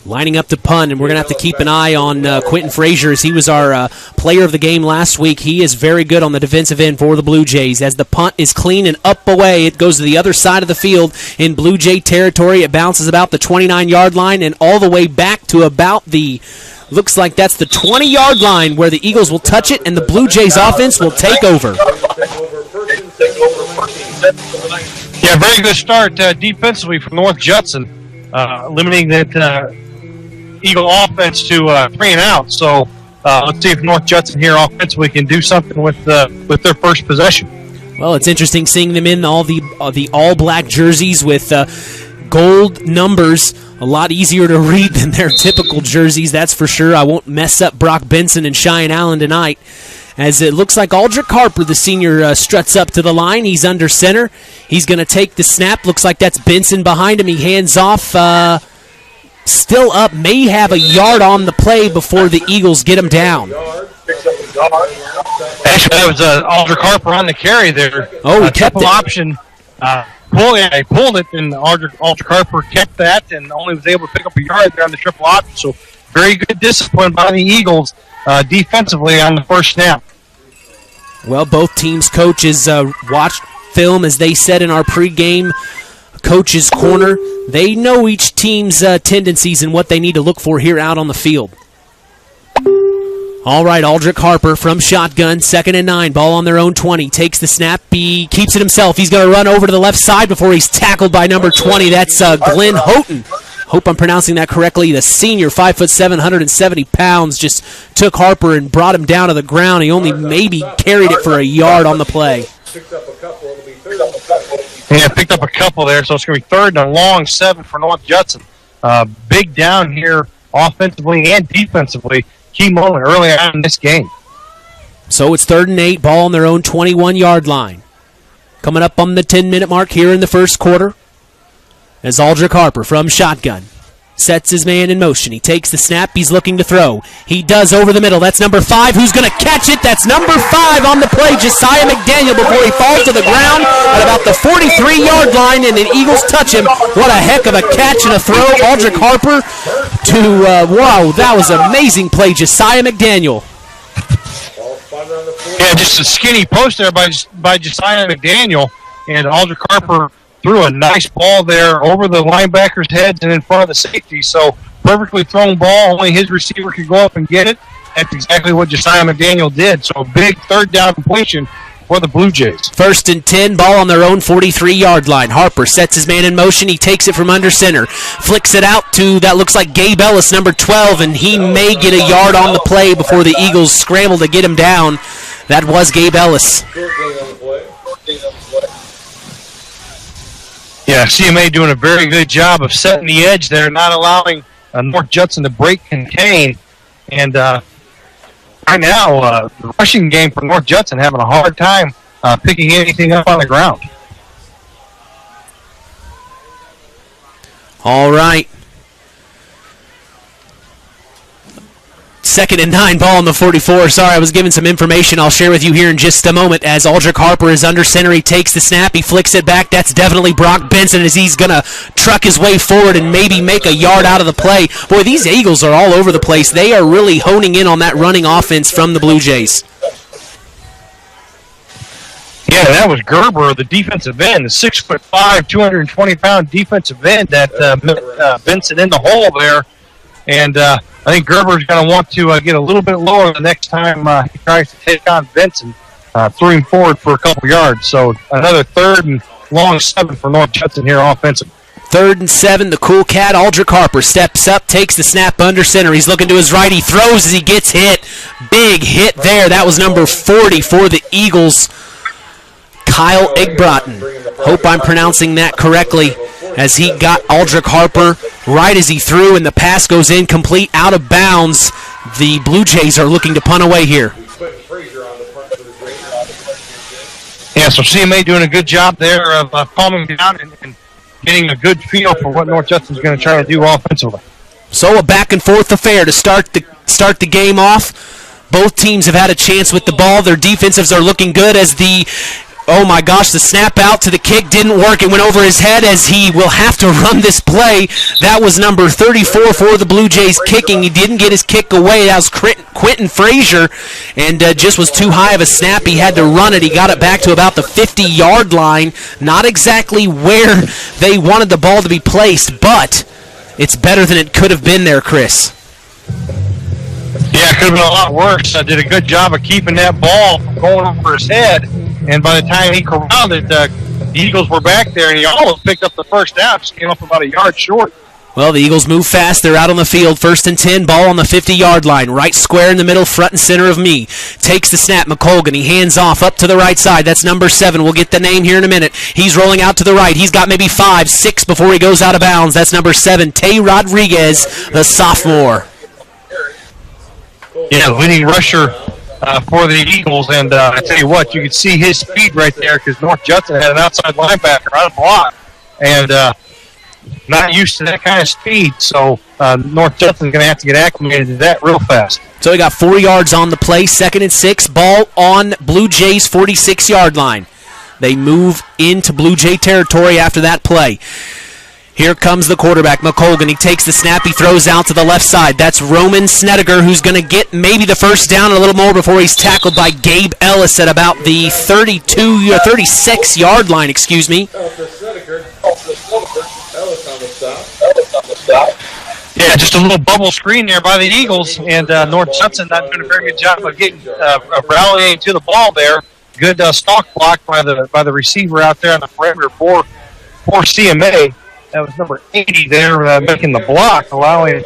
Lining up to punt, and we're going to have to keep an eye on Quentin Frazier, as he was our player of the game last week. He is very good on the defensive end for the Blue Jays. As the punt is clean and up away, it goes to the other side of the field in Blue Jay territory. It bounces about the 29-yard line and all the way back to about the, looks like that's the 20-yard line, where the Eagles will touch it and the Blue Jays offense will take over. Yeah, very good start defensively from North Judson, limiting that Eagle offense to 3 and out. So let's see if North Judson here offensively can do something with their first possession. Well, it's interesting seeing them in all the all-black jerseys with gold numbers. A lot easier to read than their typical jerseys, that's for sure. I won't mess up Brock Benson and Cheyenne Allen tonight, as it looks like Aldrich Harper, the senior, struts up to the line. He's under center. He's going to take the snap. Looks like that's Benson behind him. He hands off. Still up. May have a yard on the play before the Eagles get him down. Actually, that was Aldrich Harper on the carry there. Oh, he kept it. Option. He pulled it, and Aldrich Harper kept that and only was able to pick up a yard there on the triple option. So very good discipline by the Eagles defensively on the first snap. Well, both teams' coaches watched film, as they said in our pregame coach's corner. They know each team's tendencies and what they need to look for here out on the field. All right, Aldrich Harper from shotgun, 2nd and 9, ball on their own 20. Takes the snap, he keeps it himself. He's going to run over to the left side before he's tackled by number 20. That's Glenn Houghton. Hope I'm pronouncing that correctly. The senior, 5'7", 170 pounds, just took Harper and brought him down to the ground. He only maybe carried it for a yard on the play. Yeah, picked up a couple there, so it's going to be 3rd and a long 7 for North Judson. Big down here offensively and defensively. Key moment early on in this game. So it's 3rd and 8, ball on their own 21-yard line. Coming up on the 10-minute mark here in the first quarter as Aldrich Harper from shotgun sets his man in motion. He takes the snap. He's looking to throw. He does over the middle. That's number 5. Who's going to catch it? That's number 5 on the play, Josiah McDaniel, before he falls to the ground at about the 43-yard line, and the Eagles touch him. What a heck of a catch and a throw. Aldrich Harper to, wow, that was an amazing play, Josiah McDaniel. Yeah, just a skinny post there by Josiah McDaniel, and Aldrich Harper threw a nice ball there over the linebackers' heads and in front of the safety. So perfectly thrown ball, only his receiver could go up and get it. That's exactly what Josiah McDaniel did. So a big 3rd down completion for the Blue Jays. 1st and 10, ball on their own 43-yard line. Harper sets his man in motion. He takes it from under center, flicks it out to, that looks like Gabe Ellis, number 12, and he may get a yard on the play before the Eagles scramble to get him down. That was Gabe Ellis. Yeah, CMA doing a very good job of setting the edge there, not allowing North Judson to break contain. And right now, the rushing game for North Judson having a hard time picking anything up on the ground. All right. 2nd and 9, ball on the 44. Sorry, I was giving some information I'll share with you here in just a moment. As Aldrich Harper is under center, he takes the snap, he flicks it back. That's definitely Brock Benson as he's going to truck his way forward and maybe make a yard out of the play. Boy, these Eagles are all over the place. They are really honing in on that running offense from the Blue Jays. Yeah, that was Gerber, the defensive end, the 6'5", 220-pound defensive end that Benson in the hole there. And I think Gerber's going to want to get a little bit lower the next time he tries to take on Benson. Threw him forward for a couple yards. So another 3rd and long 7 for North Judson here offensively. 3rd and 7, the cool cat, Aldrich Harper, steps up, takes the snap under center. He's looking to his right. He throws as he gets hit. Big hit there. That was number 40 for the Eagles, Kyle Igbraten. Hope I'm pronouncing that correctly, as he got Aldrich Harper right as he threw, and the pass goes incomplete, out of bounds. The Blue Jays are looking to punt away here. Yeah, so CMA doing a good job there of calming down and getting a good feel for what North Judson's going to try to do offensively. So a back-and-forth affair to start the game off. Both teams have had a chance with the ball. Their defensives are looking good as the snap out to the kick didn't work. It went over his head as he will have to run this play. That was number 34 for the Blue Jays kicking. He didn't get his kick away. That was Quentin Frazier, and just was too high of a snap. He had to run it. He got it back to about the 50-yard line. Not exactly where they wanted the ball to be placed, but it's better than it could have been there, Chris. Yeah, it could have been a lot worse. Did a good job of keeping that ball from going over his head. And by the time he corralled it, the Eagles were back there, and he almost picked up the first down. Just came up about a yard short. Well, the Eagles move fast. They're out on the field. 1st and 10, ball on the 50-yard line. Right square in the middle, front and center of me. Takes the snap, McColgan. He hands off up to the right side. That's number 7. We'll get the name here in a minute. He's rolling out to the right. He's got maybe 5, 6 before he goes out of bounds. That's number 7, Tay Rodriguez, the sophomore. Yeah, leading rusher for the Eagles, and I tell you what, you could see his speed right there because North Judson had an outside linebacker on a block, and not used to that kind of speed, so North Judson's going to have to get acclimated to that real fast. So he got 4 yards on the play, 2nd and 6, ball on Blue Jays' 46-yard line. They move into Blue Jay territory after that play. Here comes the quarterback, McColgan. He takes the snap. He throws out to the left side. That's Roman Snedeker, who's going to get maybe the first down and a little more before he's tackled by Gabe Ellis at about the 36-yard line, excuse me. Yeah, just a little bubble screen there by the Eagles, and North Judson not doing a very good job of getting rallying to the ball there. Good stalk block by the receiver out there on the perimeter for CMA. That was number 80 there making the block, allowing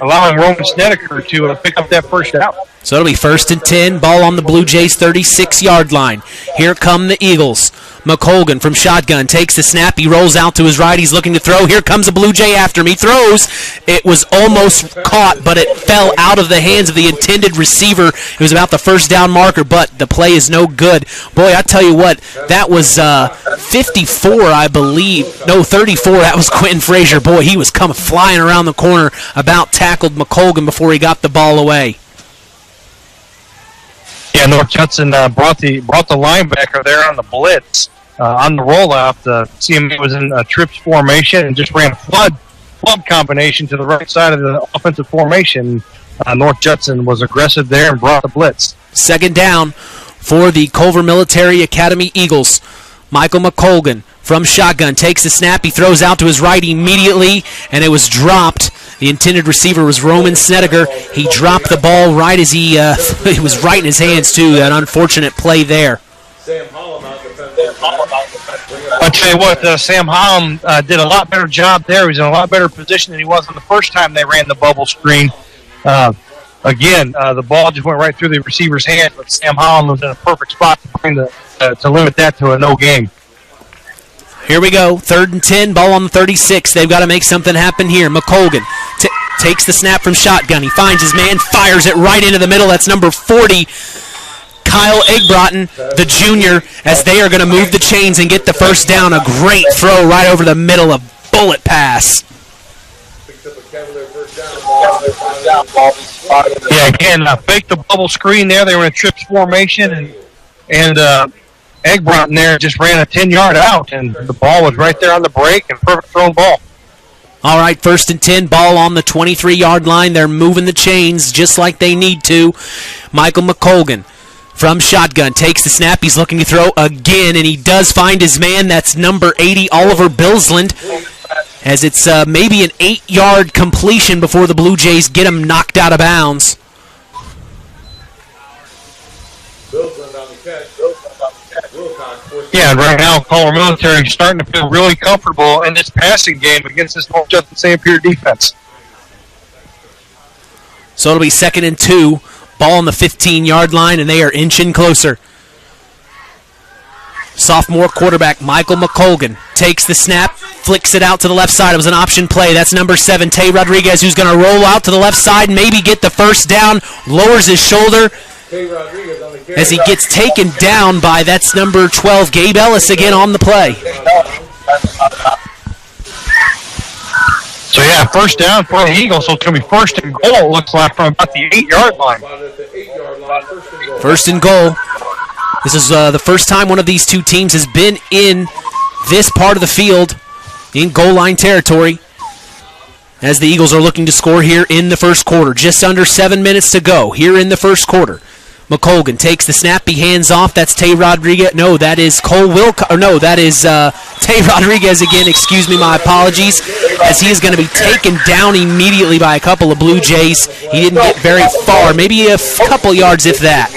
allowing Roman Snedeker to pick up that first down. So it'll be 1st and 10, ball on the Blue Jays' 36-yard line. Here come the Eagles. McColgan from shotgun takes the snap. He rolls out to his right. He's looking to throw. Here comes a Blue Jay after him. He throws. It was almost caught, but it fell out of the hands of the intended receiver. It was about the first down marker, but the play is no good. Boy, I tell you what, that was 54, I believe. No, 34. That was Quentin Frazier. Boy, he was coming flying around the corner, about tackled McColgan before he got the ball away. Yeah, North Judson brought the linebacker there on the blitz. On the rollout, CMA was in a trips formation and just ran a flood combination to the right side of the offensive formation. North Judson was aggressive there and brought the blitz. 2nd down for the Culver Military Academy Eagles. Michael McColgan from shotgun takes the snap. He throws out to his right immediately, and it was dropped. The intended receiver was Roman Snedeker. He dropped the ball right as it was right in his hands, too. That unfortunate play there. I'll tell you what, Sam Holland did a lot better job there. He was in a lot better position than he was on the first time they ran the bubble screen. Again, the ball just went right through the receiver's hand, but Sam Holland was in a perfect spot to limit that to a no game. Here we go, 3rd and 10, ball on the 36. They've got to make something happen here. McColgan takes the snap from shotgun. He finds his man, fires it right into the middle. That's number 40, Kyle Eggbrotten, the junior, as they are going to move the chains and get the first down. A great throw right over the middle, a bullet pass. Yeah, again, faked the bubble screen there. They were in a trips formation, and Eggbrotten there just ran a 10-yard out, and the ball was right there on the break, and perfect thrown ball. All right, 1st and 10, ball on the 23-yard line. They're moving the chains just like they need to. Michael McColgan from shotgun takes the snap. He's looking to throw again, and he does find his man. That's number 80, Oliver Billsland, as it's maybe an 8-yard completion before the Blue Jays get him knocked out of bounds. Yeah, and right now, Culver Military is starting to feel really comfortable in this passing game against this North Judson-San Pierre defense. So it'll be 2nd and 2, ball on the 15-yard line, and they are inching closer. Sophomore quarterback Michael McColgan takes the snap, flicks it out to the left side. It was an option play. That's number 7, Tay Rodriguez, who's going to roll out to the left side, maybe get the first down, lowers his shoulder as he gets taken down by, that's number 12, Gabe Ellis, again on the play. So, yeah, first down for the Eagles. So it's going to be 1st and goal, it looks like, from about the 8-yard line. 1st and goal. This is the first time one of these two teams has been in this part of the field in goal line territory, as the Eagles are looking to score here in the first quarter. Just under 7 minutes to go here in the first quarter. McColgan takes the snap. He hands off. That's Tay Rodriguez. No, that is Cole that is Tay Rodriguez again. Excuse me, my apologies. As he is going to be taken down immediately by a couple of Blue Jays. He didn't get very far, maybe a couple yards, if that.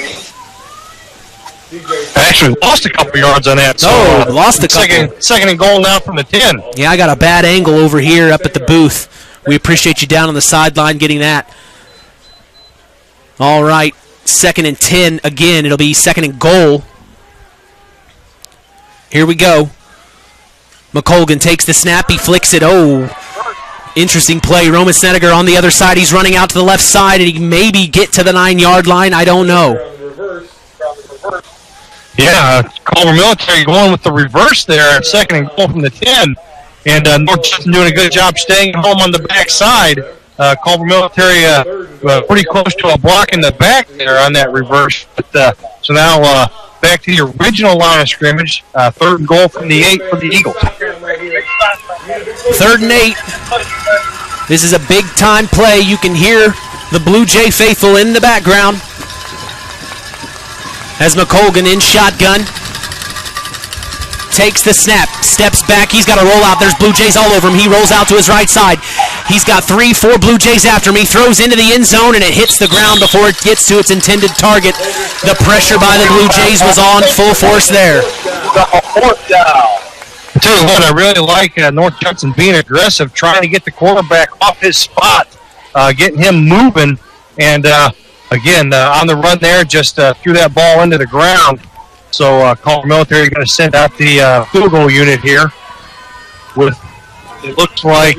Actually lost a couple yards on that. So lost a couple. Second and goal now from the 10. Yeah, I got a bad angle over here up at the booth. We appreciate you down on the sideline getting that. All right, 2nd and 10 again. It'll be 2nd and goal. Here we go. McColgan takes the snap. He flicks it. Oh, interesting play. Roman Snedeker on the other side. He's running out to the left side, and he maybe get to the 9-yard line. I don't know. Yeah, Culver Military going with the reverse there, 2nd and goal from the 10. And North Judson doing a good job staying home on the backside. Culver Military pretty close to a block in the back there on that reverse. But, so now back to the original line of scrimmage, 3rd and goal from the 8 for the Eagles. 3rd and 8. This is a big-time play. You can hear the Blue Jay faithful in the background. As McColgan in shotgun takes the snap, steps back. He's got to roll out. There's Blue Jays all over him. He rolls out to his right side. He's got 3-4 Blue Jays after him. He throws into the end zone, and it hits the ground before it gets to its intended target. The pressure by the Blue Jays was on full force there. 4th down. I tell you what, I really like North Judson being aggressive, trying to get the quarterback off his spot. getting him moving. And, again, on the run there, just threw that ball into the ground. So Culver Military is going to send out the field goal unit here with, it looks like,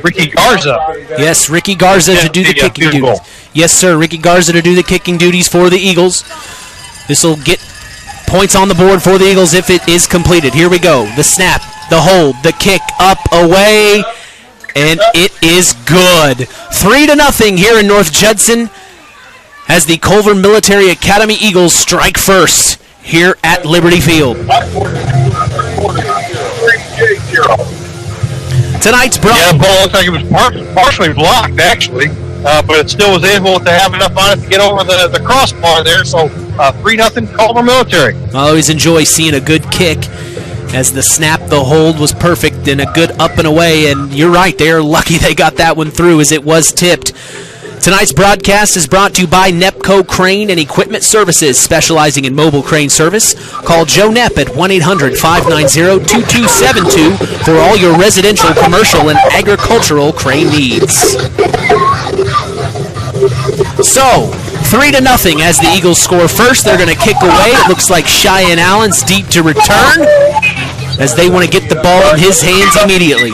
Ricky Garza. Yes, Ricky Garza to do the kicking duties. Yes, sir, Ricky Garza to do the kicking duties for the Eagles. This will get points on the board for the Eagles if it is completed. Here we go. The snap, the hold, the kick, up, away, and it is good. 3-0 here in North Judson as the Culver Military Academy Eagles strike first here at Liberty Field. Tonight's brought... Yeah, the ball looked like it was partially blocked, actually, but it still was able to have enough on it to get over the crossbar there, so 3-0 Culver Military. I always enjoy seeing a good kick as the snap, the hold was perfect and a good up and away, and you're right, they're lucky they got that one through as it was tipped. Tonight's broadcast is brought to you by Nepco Crane and Equipment Services, specializing in mobile crane service. Call Joe Nepp at 1-800-590-2272 for all your residential, commercial, and agricultural crane needs. So, 3-0 as the Eagles score first. They're going to kick away. It looks like Cheyenne Allen's deep to return as they want to get the ball in his hands immediately.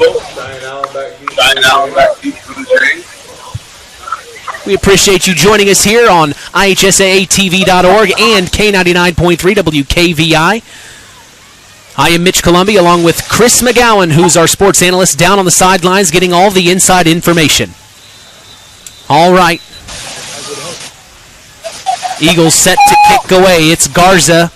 We appreciate you joining us here on IHSAATV.org and K99.3 WKVI. I am Mitch Columbi along with Chris McGowan, who's our sports analyst down on the sidelines getting all the inside information. All right. Eagles set to kick away. It's Garza,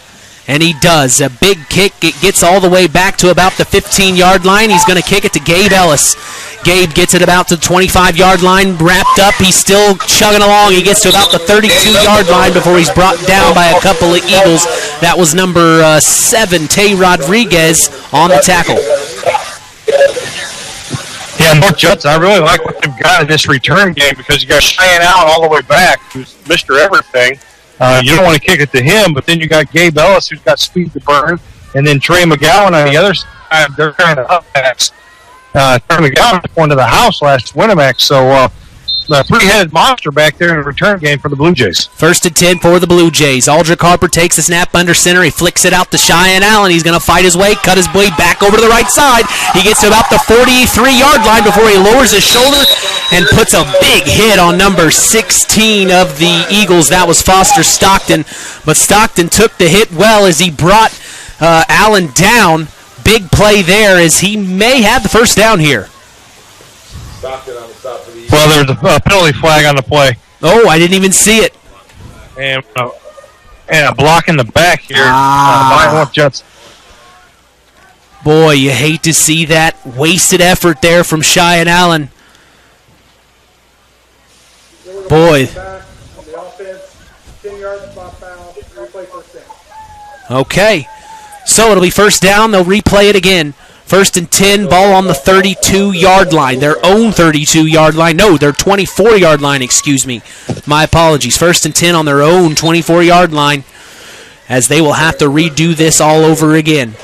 and he does. A big kick. It gets all the way back to about the 15-yard line. He's going to kick it to Gabe Ellis. Gabe gets it about to the 25-yard line, wrapped up. He's still chugging along. He gets to about the 32-yard line before he's brought down by a couple of Eagles. That was number 7, Tay Rodriguez, on the tackle. Yeah, North Judson, I really like what they've got in this return game because you got Cheyenne Allen all the way back, who's Mr. Everything. You don't want to kick it to him, but then you got Gabe Ellis, who's got speed to burn, and then Trey McGowan on the other side. They're kind of up-backs. Trey McGowan went to the house last Winnemac, so a three-headed monster back there in the return game for the Blue Jays. 1st and 10 for the Blue Jays. Aldrich Harper takes the snap under center. He flicks it out to Cheyenne Allen. He's going to fight his way, cut his way back over to the right side. He gets to about the 43-yard line before he lowers his shoulder and puts a big hit on number 16 of the Eagles. That was Foster Stockton, but Stockton took the hit well as he brought Allen down. Big play there as he may have the first down here. Well, there was a penalty flag on the play. Oh, I didn't even see it. And a block in the back here by North Judson. Boy, you hate to see that wasted effort there from Cheyenne Allen. Boy. Okay. So it'll be first down. They'll replay it again. 1st and 10, ball on the 32-yard line. Their own 32-yard line. No, their 24-yard line, excuse me. My apologies. 1st and 10 on their own 24-yard line as they will have to redo this all over again.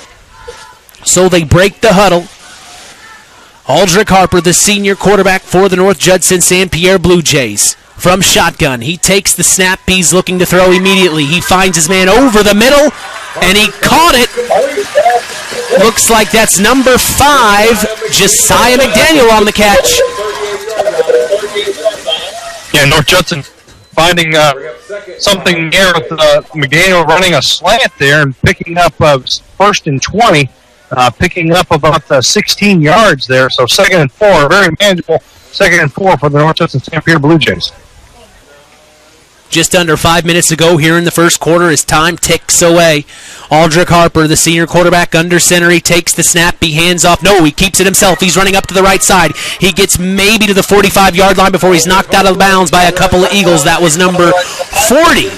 So they break the huddle. Aldrich Harper, the senior quarterback for the North Judson-San Pierre Blue Jays. From shotgun, he takes the snap. He's looking to throw immediately. He finds his man over the middle, and he caught it. Looks like that's number 5, Josiah McDaniel on the catch. Yeah, North Judson finding something there with McDaniel running a slant there and picking up 1st and 20, picking up about 16 yards there. So 2nd and 4, very manageable 2nd and 4 for the North Judson-San Pierre Blue Jays. Just under 5 minutes to go here in the first quarter as time ticks away. Aldrich Harper, the senior quarterback, under center. He takes the snap. He hands off. No, he keeps it himself. He's running up to the right side. He gets maybe to the 45-yard line before he's knocked out of bounds by a couple of Eagles. That was number 40,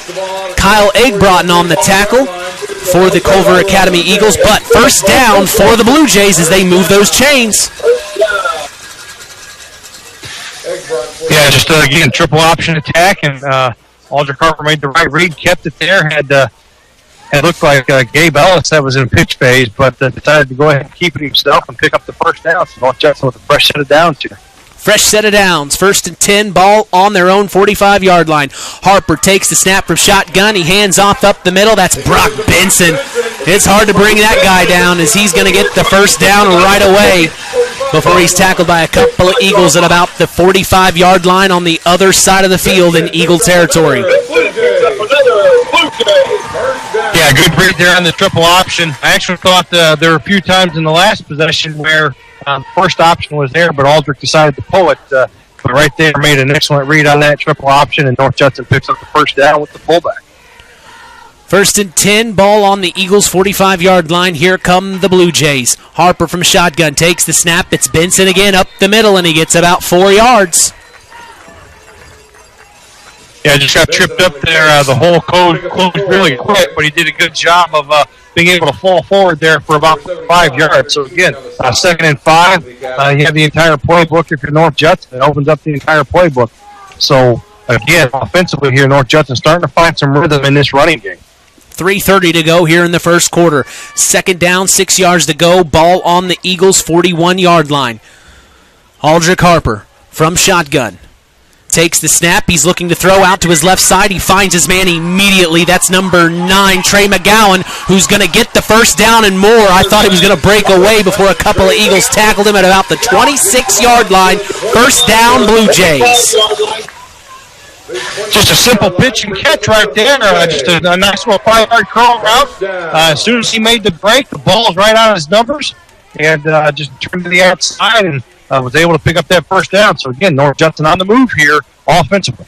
Kyle Eggbrotten on the tackle for the Culver Academy Eagles. But first down for the Blue Jays as they move those chains. Yeah, just again, triple option attack, and Aldrich Harper made the right read, kept it there. Had looked like Gabe Ellis that was in pitch phase, but decided to go ahead and keep it himself and pick up the first down. So North Judson with a fresh set of downs here. Fresh set of downs. 1st and 10, ball on their own 45-yard line. Harper takes the snap from shotgun. He hands off up the middle. That's Brock Benson. It's hard to bring that guy down as he's going to get the first down right away before he's tackled by a couple of Eagles at about the 45-yard line on the other side of the field in Eagle territory. Yeah, good read there on the triple option. I actually thought there were a few times in the last possession where first option was there, but Aldrich decided to pull it. But right there made an excellent read on that triple option, and North Judson picks up the first down with the fullback. 1st and 10, ball on the Eagles' 45-yard line. Here come the Blue Jays. Harper from shotgun takes the snap. It's Benson again up the middle, and he gets about 4 yards. Yeah, just got tripped up there. The hole closed really quick, but he did a good job of being able to fall forward there for about 5 yards. So, again, 2nd and 5. You have the entire playbook. If you're North Judson, it opens up the entire playbook. So, again, offensively here, North Judson starting to find some rhythm in this running game. 3:30 to go here in the first quarter. 2nd down, 6 yards to go. Ball on the Eagles' 41-yard line. Aldrich Harper from shotgun. Takes the snap. He's looking to throw out to his left side. He finds his man immediately. That's number 9, Trey McGowan, who's going to get the first down and more. I thought he was going to break away before a couple of Eagles tackled him at about the 26-yard line. First down, Blue Jays. Just a simple pitch and catch right there. Just a nice little 5-yard curl route. As soon as he made the break, the ball was right on his numbers, and just turned to the outside and was able to pick up that first down. So, again, North Judson on the move here offensively.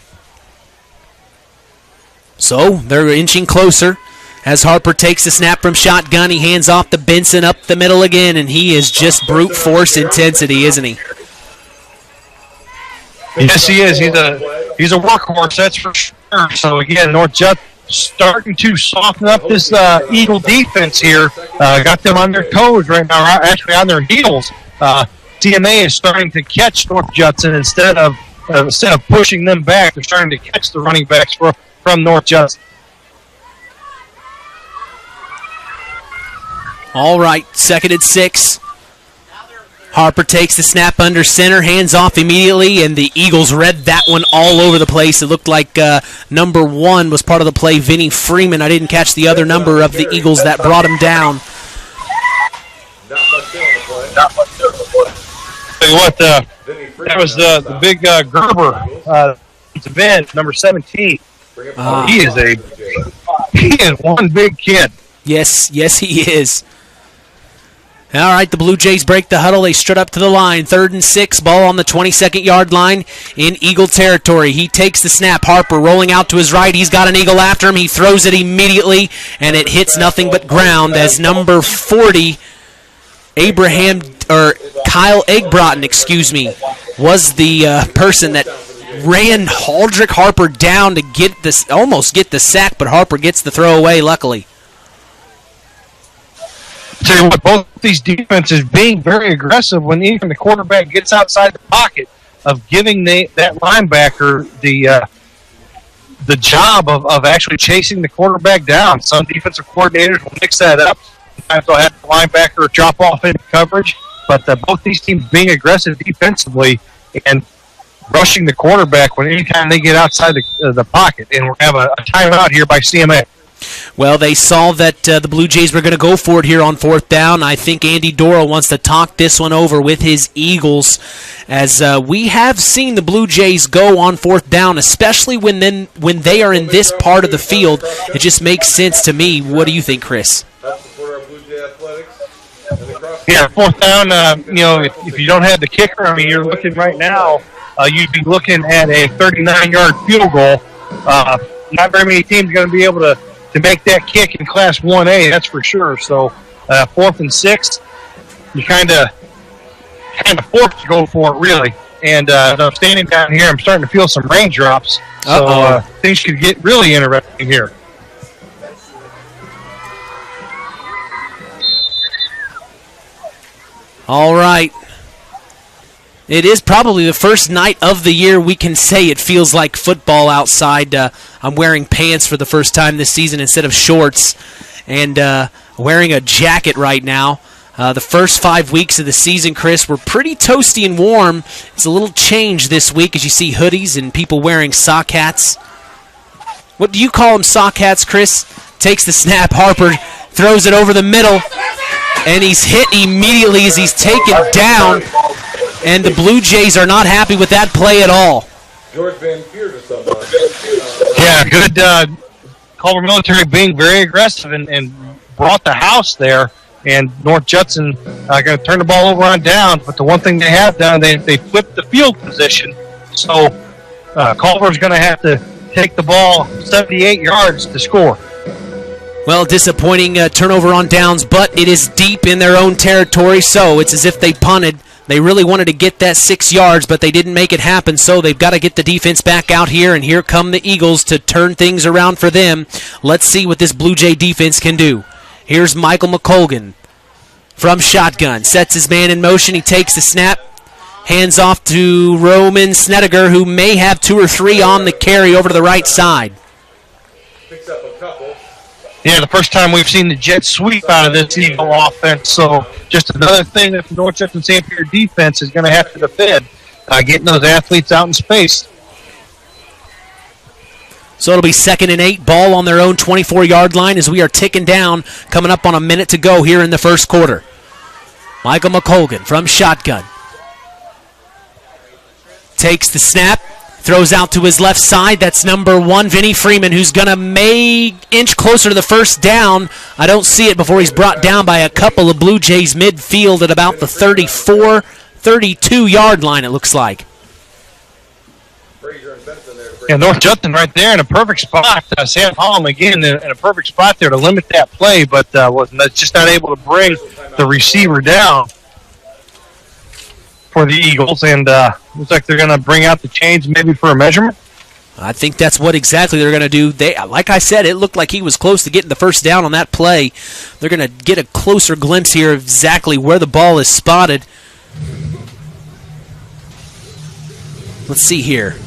So they're inching closer as Harper takes the snap from shotgun. He hands off to Benson up the middle again, and he is just brute force intensity, isn't he? Yes, he is. He's a workhorse, that's for sure. So, again, North Judson starting to soften up this Eagle defense here. Got them on their toes right now, actually on their heels. CMA is starting to catch North Judson instead of pushing them back. They're starting to catch the running backs from North Judson. All right, 2nd and 6. Harper takes the snap under center, hands off immediately, and the Eagles read that one all over the place. It looked like number 1 was part of the play, Vinny Freeman. I didn't catch the other number of the Eagles that brought him down. Tell you what, that was the big Gerber, event, number 17. He is one big kid. Yes, he is. All right, the Blue Jays break the huddle. They strut up to the line. 3rd and 6, ball on the 22nd-yard line in Eagle territory. He takes the snap. Harper rolling out to his right. He's got an Eagle after him. He throws it immediately, and it hits nothing but ground as number 40, Kyle Eggbrotten, was the person that ran Aldrich Harper down to almost get the sack, but Harper gets the throw away, luckily. Tell you what, both these defenses being very aggressive when even the quarterback gets outside the pocket of giving that linebacker the job of actually chasing the quarterback down. Some defensive coordinators will mix that up. Sometimes they'll have the linebacker drop off into coverage, but both these teams being aggressive defensively and rushing the quarterback anytime they get outside the pocket. And we're going to have a timeout here by CMA. Well, they saw that the Blue Jays were going to go for it here on 4th down. I think Andy Dora wants to talk this one over with his Eagles, as we have seen the Blue Jays go on 4th down, especially when they are in this part of the field. It just makes sense to me. What do you think, Chris? Yeah, 4th down, if you don't have the kicker, you're looking right now, you'd be looking at a 39-yard field goal. Not very many teams are going to be able to make that kick in Class 1A, that's for sure. So 4th and 6, you kind of forced to go for it, really. And I'm standing down here, I'm starting to feel some raindrops. So things could get really interesting here. All right. It is probably the first night of the year we can say it feels like football outside. I'm wearing pants for the first time this season instead of shorts, and wearing a jacket right now. The first 5 weeks of the season, Chris, were pretty toasty and warm. It's a little change this week as you see hoodies and people wearing sock hats. What do you call them, sock hats, Chris? Takes the snap. Harper throws it over the middle, and he's hit immediately as he's taken down, and the Blue Jays are not happy with that play at all. George Van Peer to someone. Yeah, good. Culver Military being very aggressive and brought the house there. And North Judson going to turn the ball over on down. But the one thing they have done, they flipped the field position. So Culver's going to have to take the ball 78 yards to score. Well, disappointing turnover on downs, but it is deep in their own territory, so it's as if they punted. They really wanted to get that 6 yards, but they didn't make it happen, so they've got to get the defense back out here, and here come the Eagles to turn things around for them. Let's see what this Blue Jay defense can do. Here's Michael McColgan from shotgun. Sets his man in motion. He takes the snap. Hands off to Roman Snedeker, who may have 2 or 3 on the carry over to the right side. Picks up a couple. Yeah, the first time we've seen the jet sweep out of this Eagle offense. So just another thing that the North Judson-San Pierre defense is going to have to defend, getting those athletes out in space. So it'll be 2nd and 8, ball on their own 24-yard line as we are ticking down, coming up on a minute to go here in the first quarter. Michael McColgan from shotgun. Takes the snap, throws out to his left side. That's number 1, Vinny Freeman, who's going to inch closer to the first down. I don't see it before he's brought down by a couple of Blue Jays midfield at about the 34, 32-yard line, it looks like. Yeah, North Judson right there in a perfect spot. Sam Holm again in a perfect spot there to limit that play, but was just not able to bring the receiver down for the Eagles. And looks like they're going to bring out the chains maybe for a measurement. I think that's what exactly they're going to do. Like I said, it looked like he was close to getting the first down on that play. They're going to get a closer glimpse here of exactly where the ball is spotted. Let's see here.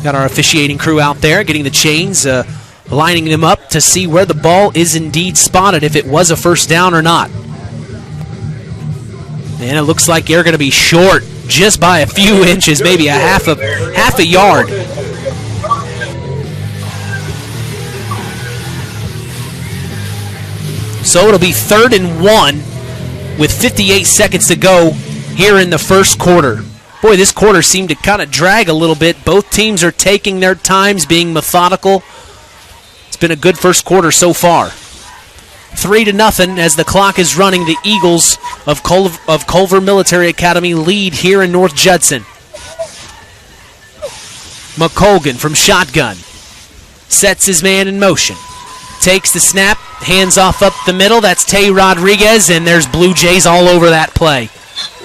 Got our officiating crew out there getting the chains, lining them up to see where the ball is indeed spotted, if it was a first down or not. And it looks like they're going to be short just by a few inches, maybe a half a yard. So it'll be 3rd and 1 with 58 seconds to go here in the first quarter. Boy, this quarter seemed to kind of drag a little bit. Both teams are taking their times, being methodical. It's been a good first quarter so far. 3-0 as the clock is running. The Eagles of Culver Military Academy lead here in North Judson. McColgan from shotgun. Sets his man in motion. Takes the snap, hands off up the middle. That's Tay Rodriguez, and there's Blue Jays all over that play.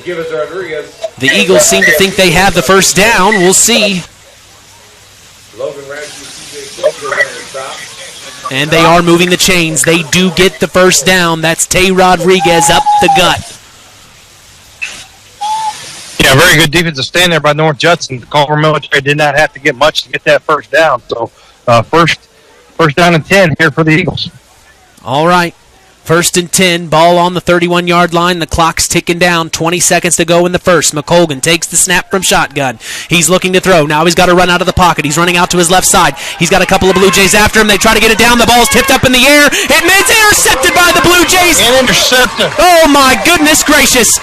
Give us Rodriguez. The Eagles seem to think they have the first down. We'll see. And they are moving the chains. They do get the first down. That's Tay Rodriguez up the gut. Yeah, very good defensive stand there by North Judson. Culver Military did not have to get much to get that first down. So first down and 10 here for the Eagles. All right. 1st and 10, ball on the 31-yard line. The clock's ticking down. 20 seconds to go in the first. McColgan takes the snap from shotgun. He's looking to throw. Now he's got to run out of the pocket. He's running out to his left side. He's got a couple of Blue Jays after him. They try to get it down. The ball's tipped up in the air. It's intercepted by the Blue Jays. Intercepted. Oh, my goodness gracious.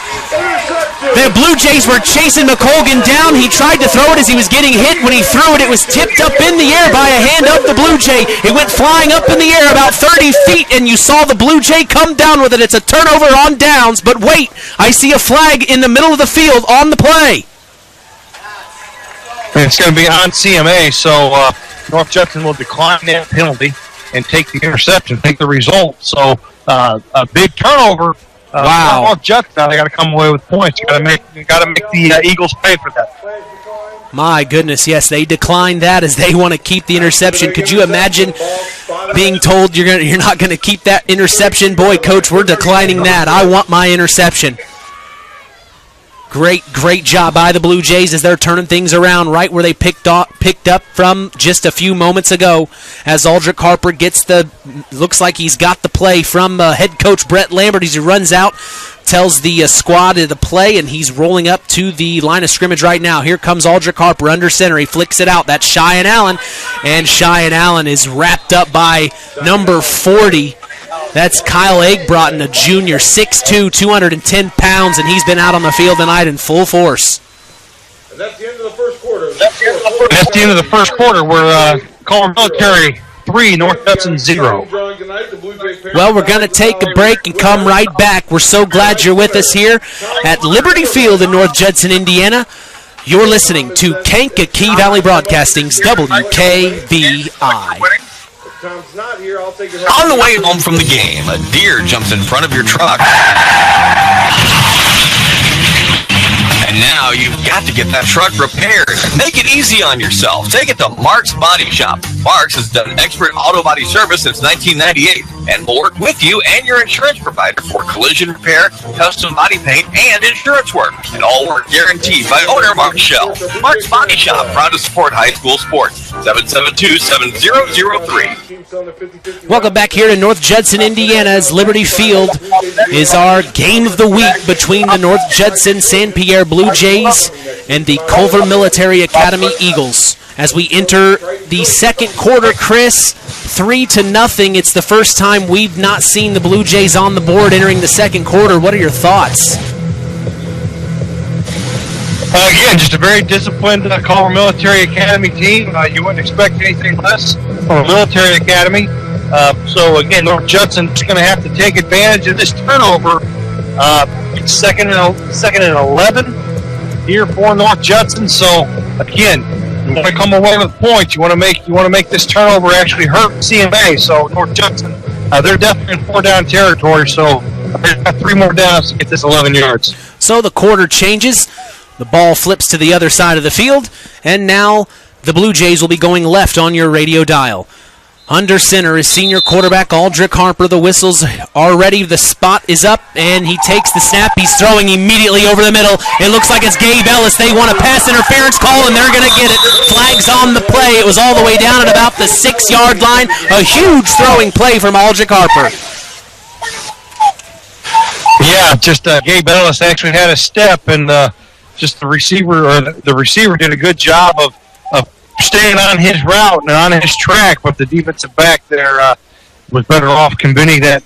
The Blue Jays were chasing McColgan down. He tried to throw it as he was getting hit. When he threw it, it was tipped up in the air by a hand of the Blue Jay. It went flying up in the air about 30 feet, and you saw the Blue Jay come down with it. It's a turnover on downs, but wait, I see a flag in the middle of the field on the play. It's going to be on CMA, so North Judson will decline that penalty and take the interception, take the result. So a big turnover. Wow. North Judson, now they got to come away with points. You got to make the Eagles pay for that. My goodness, yes, they declined that as they want to keep the interception. Could you imagine being told you're not going to keep that interception? Boy, Coach, we're declining that. I want my interception. Great job by the Blue Jays as they're turning things around right where they picked up from just a few moments ago. As Aldrich Harper looks like he's got the play from head coach Brett Lambert as he runs out, tells the squad to play, and he's rolling up to the line of scrimmage right now. Here comes Aldrich Harper under center. He flicks it out. That's Cheyenne Allen, and Cheyenne Allen is wrapped up by number 40. That's Kyle Eggbrotten, a junior, 6'2", 210 pounds, and he's been out on the field tonight in full force. And that's the end of the first quarter. That's the end of the first quarter. We're Culver Military 3, North Judson 0. Well, we're going to take a break and come right back. We're so glad you're with us here at Liberty Field in North Judson, Indiana. You're listening to Kankakee Valley Broadcasting's WKVI. Tom's not here. I'll take it On the way home from the game, a deer jumps in front of your truck. And now you've got to get that truck repaired. Make it easy on yourself. Take it to Mark's Body Shop. Mark's has done expert auto body service since 1998 and will work with you and your insurance provider for collision repair, custom body paint, and insurance work. And all work guaranteed by owner Mark Shell. Mark's Body Shop, proud to support high school sports. 772-7003. Welcome back here to North Judson, Indiana, as Liberty Field is our game of the week between the North Judson-San Pierre Blue Jays and the Culver Military Academy Eagles. As we enter the second quarter, Chris, 3-0. It's the first time we've not seen the Blue Jays on the board entering the second quarter. What are your thoughts? Again, just a very disciplined Culver Military Academy team. You wouldn't expect anything less from a military academy. So, again, North Judson's going to have to take advantage of this turnover. It's second and 11 here for North Judson. So, again, you want to come away with points. You want to make this turnover actually hurt CMA. So, North Judson, they're definitely in 4-down territory. So, they've got 3 more downs to get this 11 yards. So the quarter changes. The ball flips to the other side of the field, and now the Blue Jays will be going left on your radio dial. Under center is senior quarterback Aldrich Harper. The whistles are ready. The spot is up, and he takes the snap. He's throwing immediately over the middle. It looks like it's Gabe Ellis. They want a pass interference call, and they're going to get it. Flags on the play. It was all the way down at about the 6-yard line. A huge throwing play from Aldrich Harper. Yeah, just Gabe Ellis actually had a step, and just the receiver did a good job of staying on his route and on his track, but the defensive back there was better off committing that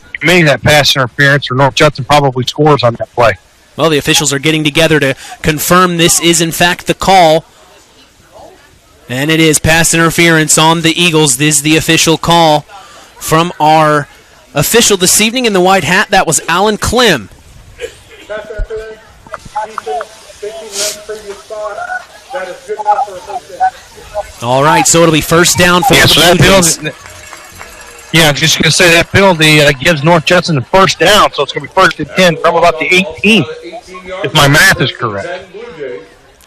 pass interference, or North Judson probably scores on that play. Well, the officials are getting together to confirm this is in fact the call, and it is pass interference on the Eagles. This is the official call from our official this evening in the white hat. That was Alan Klim. All right, so it'll be first down for the Blue Jays. Yeah, I'm just going to say that penalty gives North Judson the first down, so it's going to be first and 10 from about the 18, if my math is correct.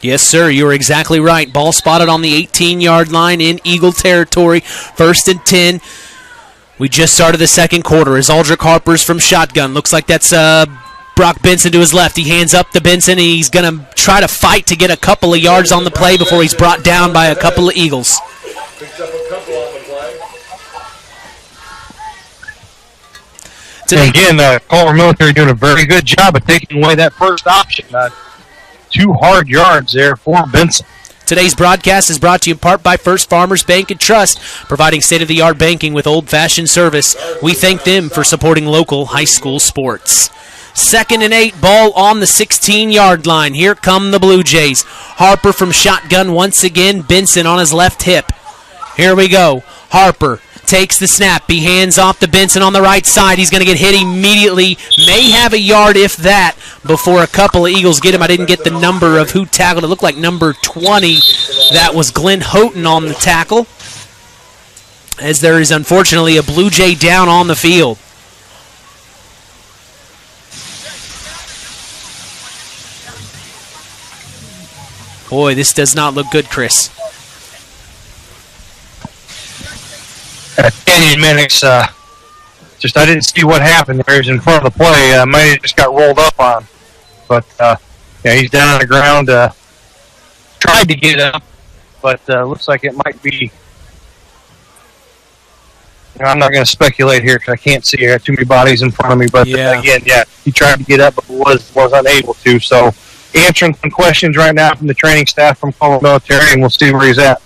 Yes, sir, you are exactly right. Ball spotted on the 18-yard line in Eagle territory, first and 10. We just started the second quarter as Aldrich Harper's from shotgun. Looks like that's Brock Benson to his left. He hands up to Benson, and he's going to try to fight to get a couple of yards on the play before he's brought down by a couple of Eagles. And again, Culver Military doing a very good job of taking away that first option. 2 hard yards there for Benson. Today's broadcast is brought to you in part by First Farmers Bank and Trust, providing state-of-the-art banking with old-fashioned service. We thank them for supporting local high school sports. 2nd and 8, ball on the 16-yard line. Here come the Blue Jays. Harper from shotgun once again. Benson on his left hip. Here we go. Harper takes the snap. He hands off to Benson on the right side. He's going to get hit immediately. May have a yard, if that, before a couple of Eagles get him. I didn't get the number of who tackled. It looked like number 20. That was Glenn Houghton on the tackle, as there is unfortunately a Blue Jay down on the field. Boy, this does not look good, Chris. Canyon Minix, I didn't see what happened there. He was in front of the play. Might have just got rolled up on. But Yeah, he's down on the ground. Tried to get up, but looks like it might be. I'm not going to speculate here because I can't see. I got too many bodies in front of me. But again, he tried to get up but was unable to. So answering some questions right now from the training staff from Culver Military, and we'll see where he's at.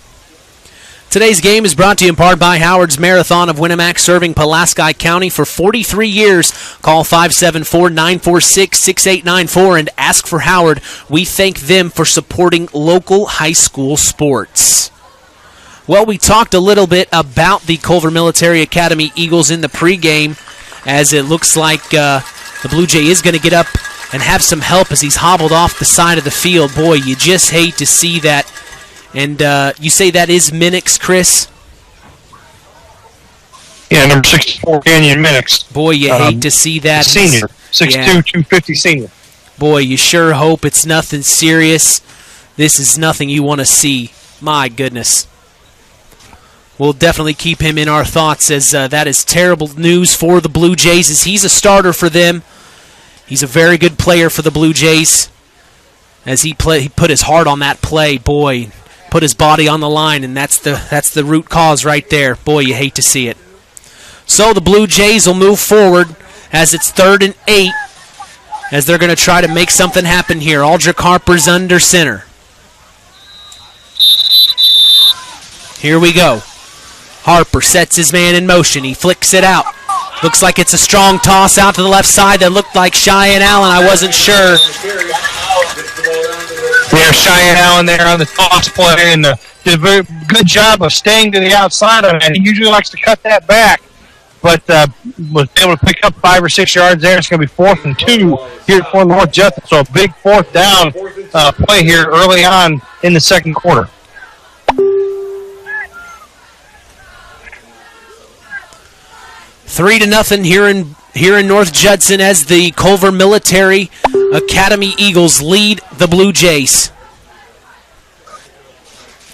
Today's game is brought to you in part by Howard's Marathon of Winamac, serving Pulaski County for 43 years. Call 574-946-6894 and ask for Howard. We thank them for supporting local high school sports. Well, we talked a little bit about the Culver Military Academy Eagles in the pregame, as it looks like the Blue Jay is going to get up and have some help as he's hobbled off the side of the field. Boy, you just hate to see that. And you say that is Minix, Chris? Yeah, number 64, Canyon Minix. Boy, you hate to see that. Senior, 6'2", 250 senior. Boy, you sure hope it's nothing serious. This is nothing you want to see. My goodness. We'll definitely keep him in our thoughts, as that is terrible news for the Blue Jays, as he's a starter for them. He's a very good player for the Blue Jays. As he put his heart on that play, boy, put his body on the line, and that's the root cause right there. Boy, you hate to see it. So the Blue Jays will move forward as it's 3rd and 8, as they're going to try to make something happen here. Aldrich Harper's under center. Here we go. Harper sets his man in motion. He flicks it out. Looks like it's a strong toss out to the left side that looked like Cheyenne Allen. I wasn't sure. There's Cheyenne Allen there on the toss play, and did a very good job of staying to the outside of it. He usually likes to cut that back, but was able to pick up 5 or 6 yards there. It's going to be 4th and 2 here for North Judson. So a big 4th down play here early on in the second quarter. 3-0 here in North Judson, as the Culver Military Academy Eagles lead the Blue Jays.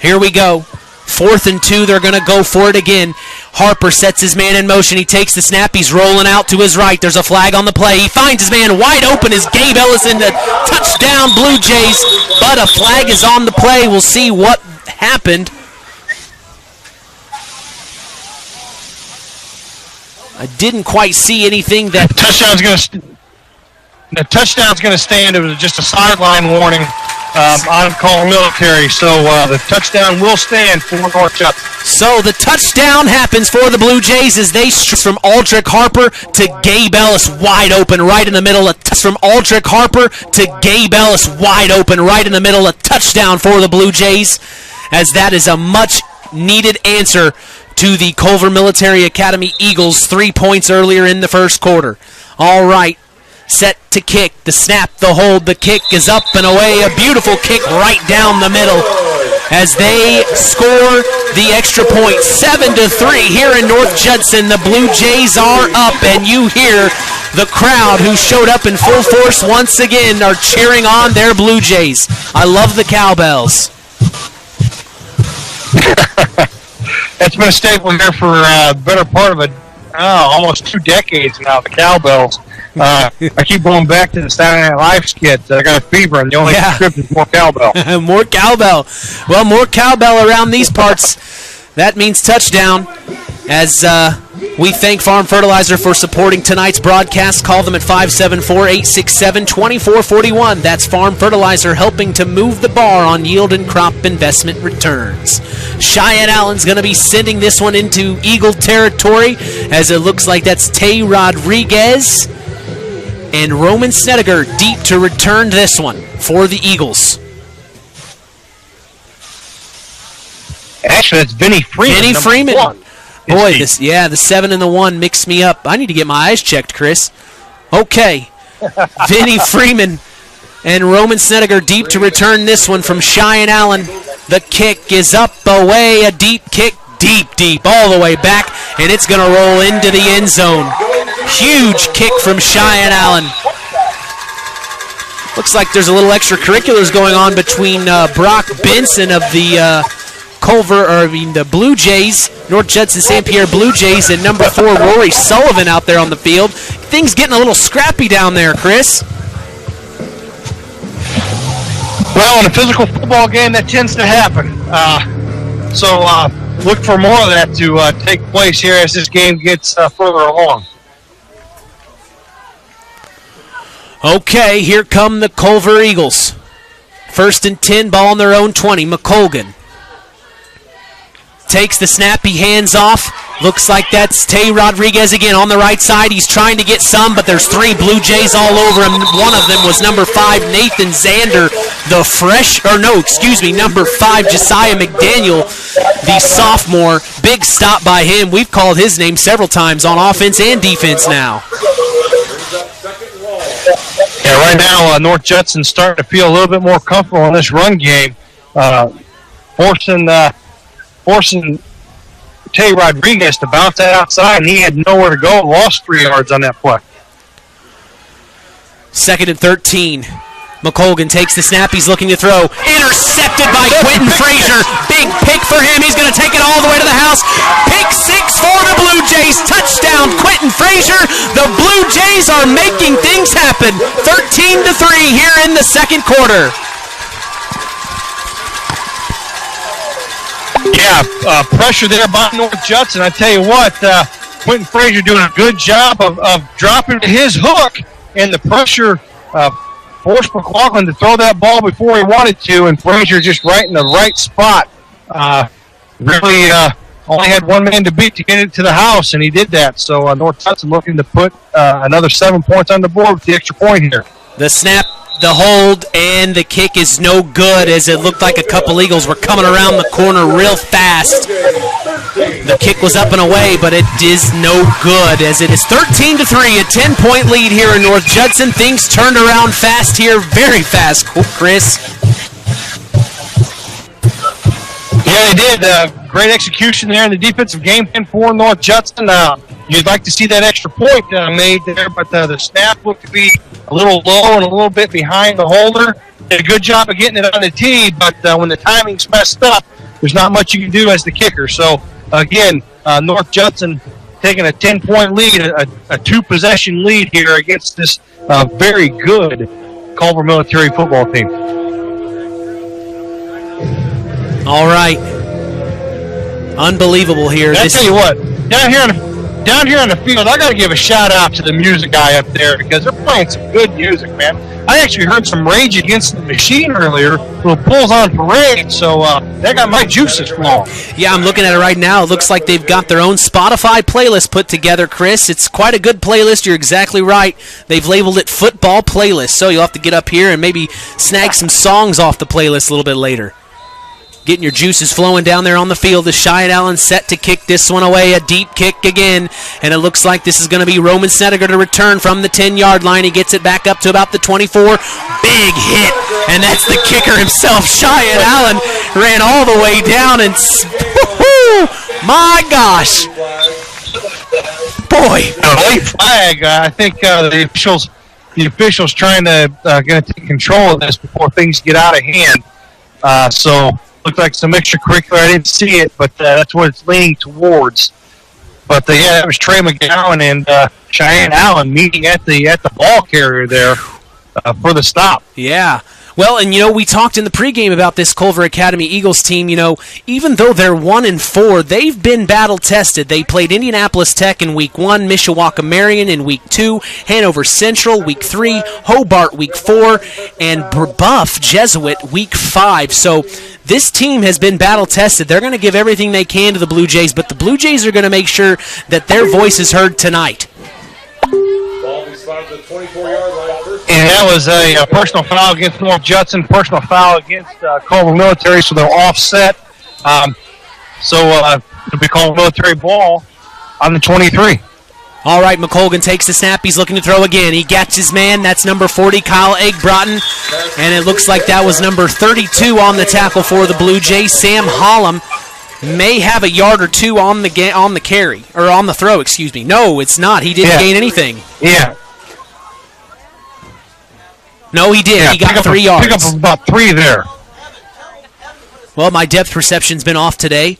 Here we go. 4th and 2. They're going to go for it again. Harper sets his man in motion. He takes the snap. He's rolling out to his right. There's a flag on the play. He finds his man wide open as Gabe Ellison, the touchdown Blue Jays. But a flag is on the play. We'll see what happened. I didn't quite see anything that... The touchdown's going to stand. It was just a sideline warning on Culver Military. So the touchdown will stand for North Judson. So the touchdown happens for the Blue Jays as they from Aldrich Harper to Gabe Ellis, wide open right in the middle. From Aldrich Harper to Gabe Ellis, wide open right in the middle. A touchdown for the Blue Jays, as that is a much needed answer to the Culver Military Academy Eagles. 3 points earlier in the first quarter. All right, set to kick. The snap, the hold, the kick is up and away. A beautiful kick right down the middle as they score the extra point. 7-3 here in North Judson. The Blue Jays are up, and you hear the crowd, who showed up in full force once again, are cheering on their Blue Jays. I love the cowbells. That's been a staple here for a better part of almost 2 decades now, the cowbells. I keep going back to the Saturday Night Live skit. I got a fever, and the only script is more cowbell. More cowbell. Well, more cowbell around these parts. That means touchdown. As we thank Farm Fertilizer for supporting tonight's broadcast. Call them at 574-867-2441. That's Farm Fertilizer, helping to move the bar on yield and crop investment returns. Cheyenne Allen's going to be sending this one into Eagle territory, as it looks like that's Tay Rodriguez and Roman Snedeker deep to return this one for the Eagles. Actually, that's Vinny Freeman. Vinny Freeman. Boy, the 7 and the 1 mixed me up. I need to get my eyes checked, Chris. Okay. Vinny Freeman and Roman Snedeker deep to return this one from Cheyenne Allen. The kick is up, away, a deep kick, deep, all the way back, and it's going to roll into the end zone. Huge kick from Cheyenne Allen. Looks like there's a little extracurriculars going on between Brock Benson of the the Blue Jays, North Judson-San Pierre Blue Jays, and number 4, Rory Sullivan out there on the field. Things getting a little scrappy down there, Chris. Well, in a physical football game, that tends to happen. So look for more of that to take place here as this game gets further along. Okay, here come the Culver Eagles. 1st and 10, ball on their own 20. McColgan takes the snap, he hands off. Looks like that's Tay Rodriguez again on the right side. He's trying to get some, but there's 3 Blue Jays all over him. One of them was number 5, Nathan Zander, number 5, Josiah McDaniel, the sophomore. Big stop by him. We've called his name several times on offense and defense now. Yeah, right now, North Judson's starting to feel a little bit more comfortable in this run game, forcing Tay Rodriguez to bounce that outside, and he had nowhere to go. Lost 3 yards on that play. 2nd and 13. McColgan takes the snap. He's looking to throw. Intercepted by Quentin Frazier. Big pick for him. He's going to take it all the way to the house. Pick 6 for the Blue Jays. Touchdown, Quentin Frazier. The Blue Jays are making things happen. 13-3 here in the second quarter. Yeah, pressure there by North Judson. I tell you what, Quentin Frazier doing a good job of dropping his hook, and the pressure forced McLaughlin to throw that ball before he wanted to, and Frazier just right in the right spot. Really only had one man to beat to get it to the house, and he did that. So North Judson looking to put another 7 points on the board with the extra point here. The snap, the hold, and the kick is no good, as it looked like a couple Eagles were coming around the corner real fast. The kick was up and away, but it is no good, as it is 13-3, a 10-point lead here in North Judson. Things turned around fast here, very fast, Chris. Yeah, they did. Great execution there in the defensive game plan for North Judson. You'd like to see that extra point made there, but the snap looked to be a little low and a little bit behind the holder. Did a good job of getting it on the tee, but when the timing's messed up, there's not much you can do as the kicker. So, again, North Judson taking a 10-point lead, a 2-possession lead here against this very good Culver military football team. All right. Unbelievable here. I tell you what, down here on the field, I got to give a shout-out to the music guy up there because they're playing some good music, man. I actually heard some Rage Against the Machine earlier, little Bulls on Parade, so that got my juices flowing. Yeah, I'm looking at it right now. It looks like they've got their own Spotify playlist put together, Chris. It's quite a good playlist. You're exactly right. They've labeled it Football Playlist, so you'll have to get up here and maybe snag some songs off the playlist a little bit later. Getting your juices flowing down there on the field. The Cheyenne Allen set to kick this one away. A deep kick again. And it looks like this is going to be Roman Snedeker to return from the 10-yard line. He gets it back up to about the 24. Big hit. And that's the kicker himself. Cheyenne Allen ran all the way down. And my gosh. Boy. Late flag. I think the officials trying to going to take control of this before things get out of hand. So looked like some extracurricular. I didn't see it, but that's what it's leaning towards. But yeah, that was Trey McGowan and Cheyenne Allen meeting at the ball carrier there for the stop. Yeah. Well, and we talked in the pregame about this Culver Academy Eagles team. Even though they're 1-4, they've been battle tested. They played Indianapolis Tech in Week 1, Mishawaka Marion in Week 2, Hanover Central Week 3, Hobart Week 4, and Brebeuf Jesuit Week 5. So this team has been battle tested. They're going to give everything they can to the Blue Jays, but the Blue Jays are going to make sure that their voice is heard tonight. And that was a personal foul against North Judson, personal foul against Culver Military, so they're offset. So it'll be Culver Military ball on the 23. All right, McColgan takes the snap. He's looking to throw again. He gets his man. That's number 40, Kyle Eggbrotten. And it looks like that was number 32 on the tackle for the Blue Jays. Sam Hollum may have a yard or two on the carry, or on the throw, excuse me. No, it's not. He didn't gain anything. Yeah. No, he did. Yeah, he got 3 yards. Pick up about 3 there. Well, my depth perception's been off today.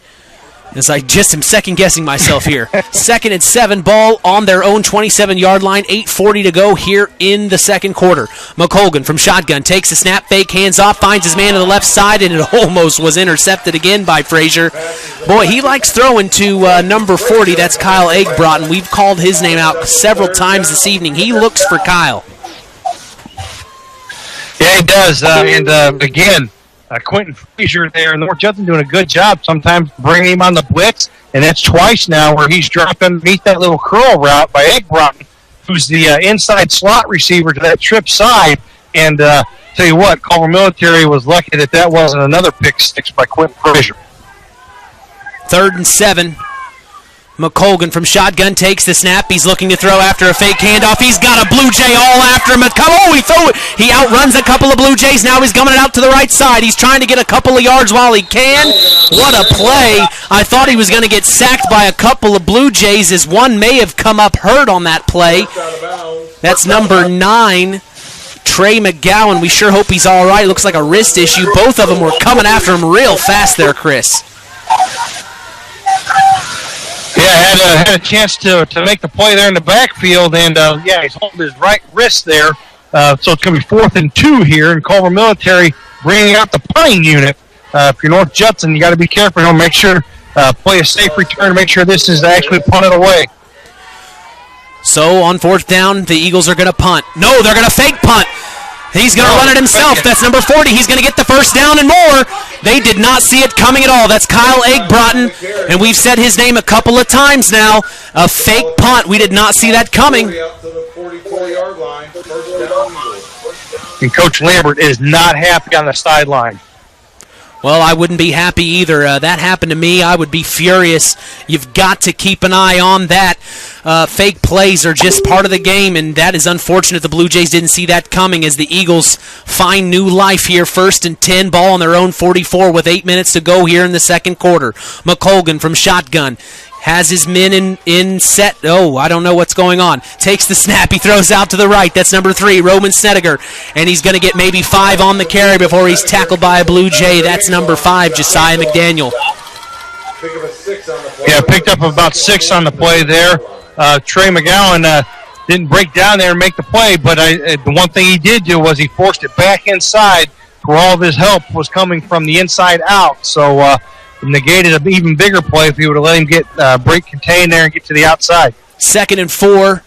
As I just am second-guessing myself here. 2nd and 7, ball on their own 27-yard line, 8:40 to go here in the second quarter. McColgan from shotgun takes a snap, fake, hands off, finds his man to the left side, and it almost was intercepted again by Frazier. Boy, he likes throwing to number 40. That's Kyle Eggbrotten. We've called his name out several times this evening. He looks for Kyle. Yeah, he does. Again, Quentin Frazier there, North Judson doing a good job sometimes bringing him on the blitz, and that's twice now where he's dropped underneath that little curl route by Eggbrotten, who's the inside slot receiver to that trip side. And tell you what, Culver Military was lucky that wasn't another pick six by Quentin Frazier. 3rd and 7. McColgan from shotgun takes the snap. He's looking to throw after a fake handoff. He's got a Blue Jay all after him. He outruns a couple of Blue Jays. Now he's coming out to the right side. He's trying to get a couple of yards while he can. What a play. I thought he was going to get sacked by a couple of Blue Jays, as one may have come up hurt on that play. That's number 9. Trey McGowan. We sure hope he's all right. Looks like a wrist issue. Both of them were coming after him real fast there, Chris. Yeah, had a chance to make the play there in the backfield, and he's holding his right wrist there. So it's going to be 4th and 2 here, and Culver Military bringing out the punting unit. If you're North Judson, you got to be careful. Make sure play a safe return. Make sure this is actually punted away. So on 4th down, the Eagles are going to punt. No, they're going to fake punt. He's going to run it himself. That's number 40. He's going to get the first down and more. They did not see it coming at all. That's Kyle Eggbrotten, and we've said his name a couple of times now. A fake punt. We did not see that coming. And Coach Lambert is not happy on the sideline. Well, I wouldn't be happy either. That happened to me. I would be furious. You've got to keep an eye on that. Fake plays are just part of the game, and that is unfortunate. The Blue Jays didn't see that coming as the Eagles find new life here. 1st and 10, ball on their own 44 with 8 minutes to go here in the second quarter. McColgan from shotgun. Has his men in set. Oh, I don't know what's going on. Takes the snap. He throws out to the right. That's number 3, Roman Snedeker. And he's going to get maybe 5 on the carry before he's tackled by a Blue Jay. That's number 5, Josiah McDaniel. Yeah, picked up about 6 on the play there. Trey McGowan didn't break down there and make the play, but the one thing he did do was he forced it back inside where all of his help was coming from the inside out. So, negated an even bigger play if he would have let him get break contain there and get to the outside. 2nd and 4.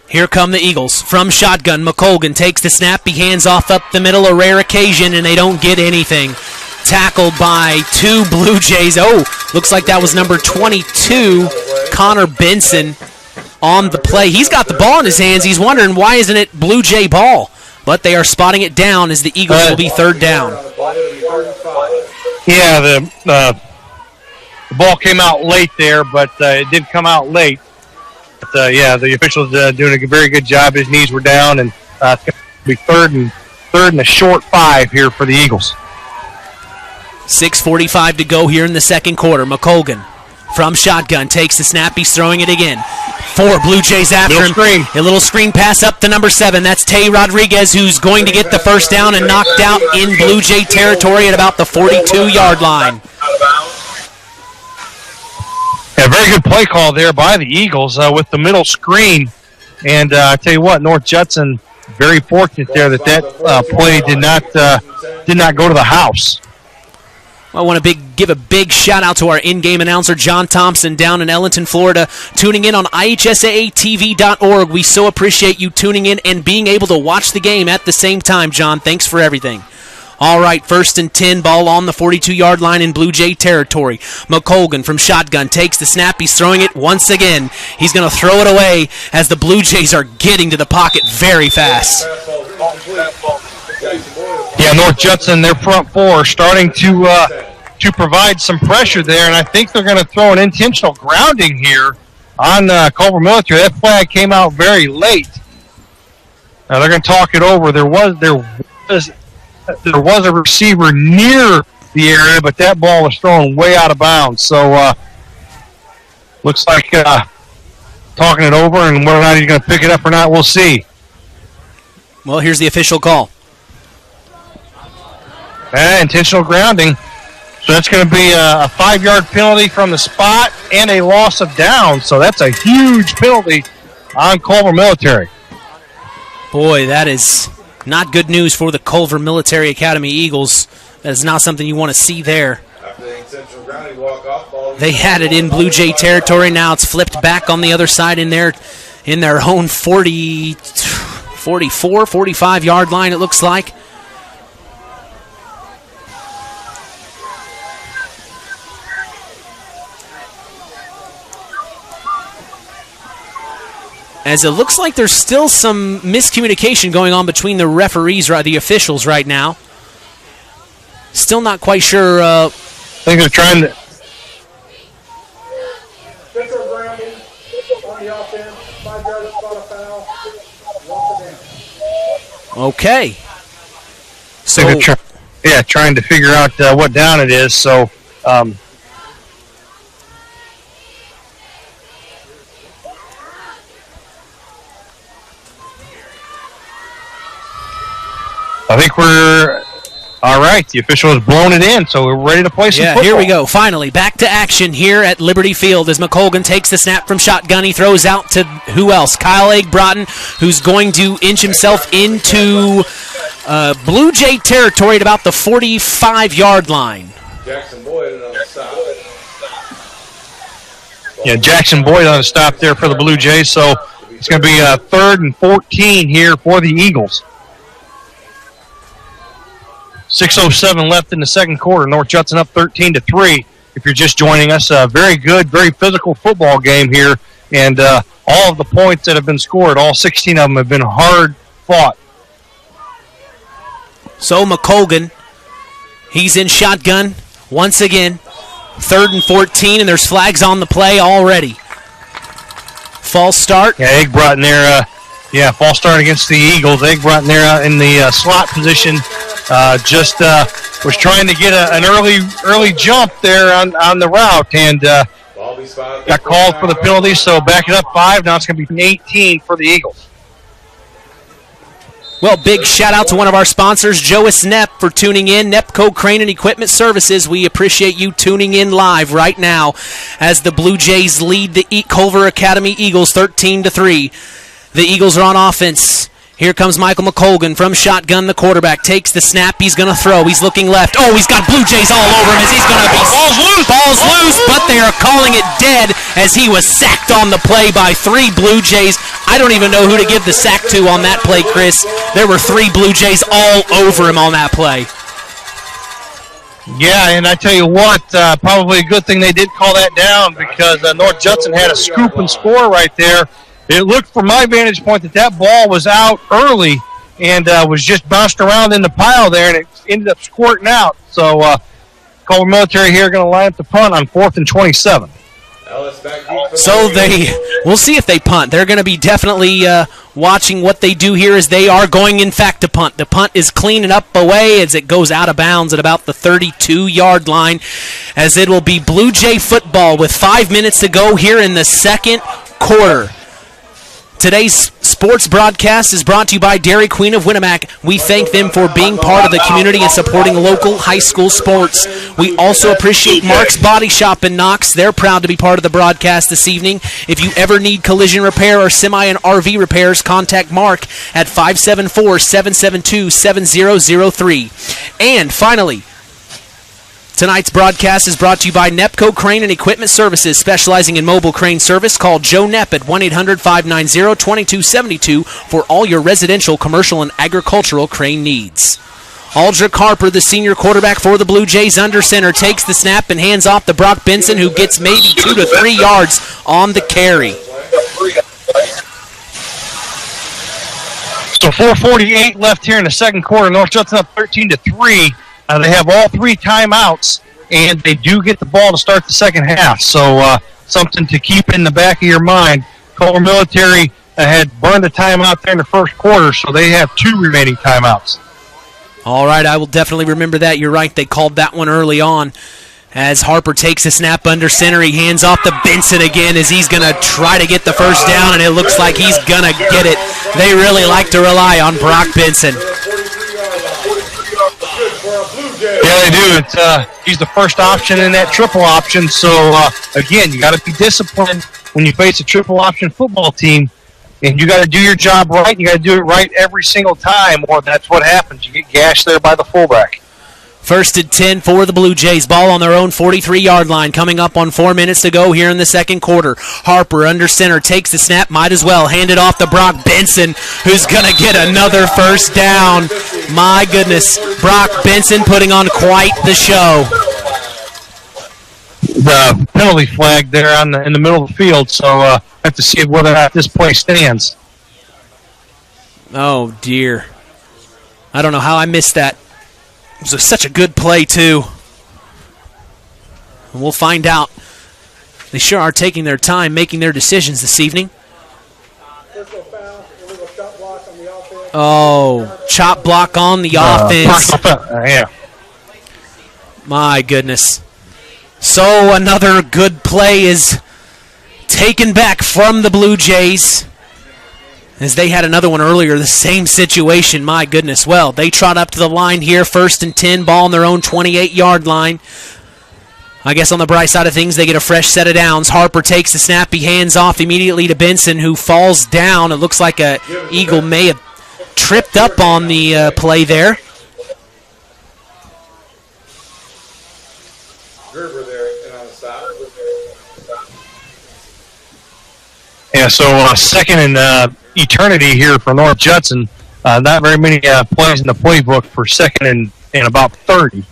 Here come the Eagles from shotgun. McColgan takes the snap. He hands off up the middle, a rare occasion, and they don't get anything. Tackled by 2 Blue Jays. Oh, looks like that was number 22, Connor Benson, on the play. He's got the ball in his hands. He's wondering why isn't it Blue Jay ball? But they are spotting it down as the Eagles will be 3rd down. Yeah, the ball came out late there, but it did come out late. But, the officials doing a very good job. His knees were down, and it's going to be third and a short 5 here for the Eagles. 6:45 to go here in the second quarter. McColgan from shotgun takes the snap. He's throwing it again. 4 Blue Jays after him. A little screen pass up to number 7. That's Tay Rodriguez, who's going to get the first down and knocked out in Blue Jay territory at about the 42-yard line. A very good play call there by the Eagles with the middle screen. And I tell you what, North Judson very fortunate there that play did not go to the house. I want to give a big shout-out to our in-game announcer, John Thompson, down in Ellenton, Florida, tuning in on IHSAATV.org. We so appreciate you tuning in and being able to watch the game at the same time, John. Thanks for everything. All right, 1st and 10, ball on the 42-yard line in Blue Jay territory. McColgan from shotgun takes the snap. He's throwing it once again. He's going to throw it away as the Blue Jays are getting to the pocket very fast. Yeah, North Judson, their front 4 starting to provide some pressure there, and I think they're going to throw an intentional grounding here on Culver Military. That flag came out very late. Now they're going to talk it over. There was a receiver near the area, but that ball was thrown way out of bounds. So looks like talking it over, and whether or not he's going to pick it up or not, we'll see. Well, here's the official call. Intentional grounding. So that's going to be a 5-yard penalty from the spot and a loss of down. So that's a huge penalty on Culver Military. Boy, that is not good news for the Culver Military Academy Eagles. That is not something you want to see there. They had it in Blue Jay territory. Now it's flipped back on the other side in their own 44, 45-yard line, it looks like. As it looks like there's still some miscommunication going on between the referees, the officials right now. Still not quite sure. I think they're trying to. Okay. So, trying to figure out what down it is. So, I think we're all right. The official has blown it in, so we're ready to play some football. Here we go. Finally, back to action here at Liberty Field as McColgan takes the snap from shotgun. He throws out to who else? Kyle Egg-Broughton, who's going to inch himself into Blue Jay territory at about the 45-yard line. Jackson Boyd on the stop. Yeah, Jackson Boyd on a stop there for the Blue Jays, so it's going to be 3rd and 14 here for the Eagles. 6:07 left in the second quarter. North Judson up 13-3. If you're just joining us, a very good, very physical football game here. And all of the points that have been scored, all 16 of them have been hard fought. So McColgan, he's in shotgun once again. 3rd and 14, and there's flags on the play already. False start. Yeah, Egg-Broughton there. False start against the Eagles. Egg-Broughton there in the slot position. Just was trying to get an early jump there on the route, and got called for the penalty, so back it up 5. Now it's going to be 18 for the Eagles. Well, big shout out to one of our sponsors, Joas Nepp, for tuning in. Nepco Crane and Equipment Services. We appreciate you tuning in live right now as the Blue Jays lead the Culver Academy Eagles 13-3. The Eagles are on offense. Here comes Michael McColgan from shotgun. The quarterback takes the snap. He's going to throw. He's looking left. Oh, he's got Blue Jays all over him as he's going to be... Ball's loose, but they are calling it dead as he was sacked on the play by 3 Blue Jays. I don't even know who to give the sack to on that play, Chris. There were 3 Blue Jays all over him on that play. Yeah, and I tell you what, probably a good thing they did call that down because North Judson had a scoop and score right there. It looked from my vantage point that ball was out early and was just bounced around in the pile there, and it ended up squirting out. So Culver Military here going to line up the punt on 4th and 27. So we'll see if they punt. They're going to be definitely watching what they do here as they are going, in fact, to punt. The punt is cleaning up away as it goes out of bounds at about the 32-yard line, as it will be Blue Jay football with 5 minutes to go here in the second quarter. Today's sports broadcast is brought to you by Dairy Queen of Winamac. We thank them for being part of the community and supporting local high school sports. We also appreciate Mark's Body Shop in Knox. They're proud to be part of the broadcast this evening. If you ever need collision repair or semi and RV repairs, contact Mark at 574-772-7003. And finally, tonight's broadcast is brought to you by Nepco Crane and Equipment Services, specializing in mobile crane service. Call Joe Nepp at 1-800-590-2272 for all your residential, commercial, and agricultural crane needs. Aldrich Harper, the senior quarterback for the Blue Jays, under center, takes the snap and hands off to Brock Benson, who gets maybe 2 to 3 yards on the carry. So 4:48 left here in the second quarter. North Judson up 13-3. They have all 3 timeouts, and they do get the ball to start the second half. So something to keep in the back of your mind. Culver Military had burned a timeout there in the first quarter, so they have 2 remaining timeouts. All right, I will definitely remember that. You're right, they called that one early on. As Harper takes the snap under center, he hands off to Benson again as he's going to try to get the first down, and it looks like he's going to get it. They really like to rely on Brock Benson. Yeah, Yeah, they do. He's the first option in that triple option. So, again, you got to be disciplined when you face a triple option football team. And you got to do your job right. You got to do it right every single time, or that's what happens. You get gashed there by the fullback. 1st and 10 for the Blue Jays. Ball on their own 43-yard line. Coming up on 4 minutes to go here in the second quarter. Harper under center takes the snap. Might as well hand it off to Brock Benson, who's going to get another first down. My goodness. Brock Benson putting on quite the show. The penalty flag there in the middle of the field, so have to see whether or not this play stands. Oh, dear. I don't know how I missed that. It was such a good play, too. We'll find out. They sure are taking their time making their decisions this evening. Oh, chop block on the offense. Yeah. My goodness. So another good play is taken back from the Blue Jays, as they had another one earlier, the same situation. My goodness. Well, they trot up to the line here, 1st and 10, ball on their own 28-yard line. I guess on the bright side of things, they get a fresh set of downs. Harper takes the snap. He hands off immediately to Benson, who falls down. It looks like a Eagle may have tripped up on the play there. Yeah, so second and eternity here for North Judson. Not very many plays in the playbook for second and about 30.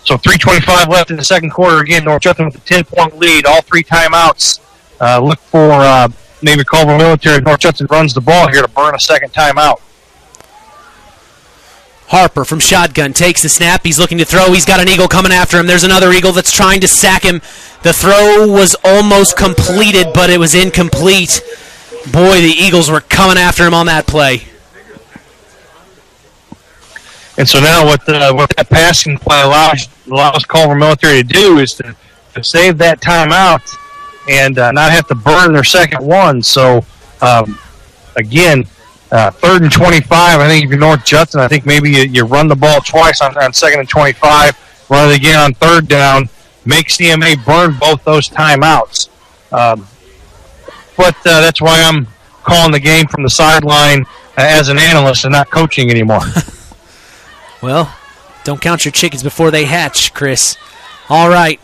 So 3:25 left in the second quarter. Again, North Judson with a 10-point lead. All 3 timeouts. Look for maybe Culver Military. North Judson runs the ball here to burn a second timeout. Harper from shotgun takes the snap. He's looking to throw. He's got an Eagle coming after him. There's another Eagle that's trying to sack him. The throw was almost completed, but it was incomplete. Boy, the Eagles were coming after him on that play. And so now what that passing play allows Culver Military to do is to save that timeout and not have to burn their second one. So, again, 3rd and 25, I think if you're North Judson, I think maybe you run the ball twice on 2nd and 25, run it again on 3rd down, make CMA burn both those timeouts. But that's why I'm calling the game from the sideline as an analyst and not coaching anymore. Well, don't count your chickens before they hatch, Chris. All right.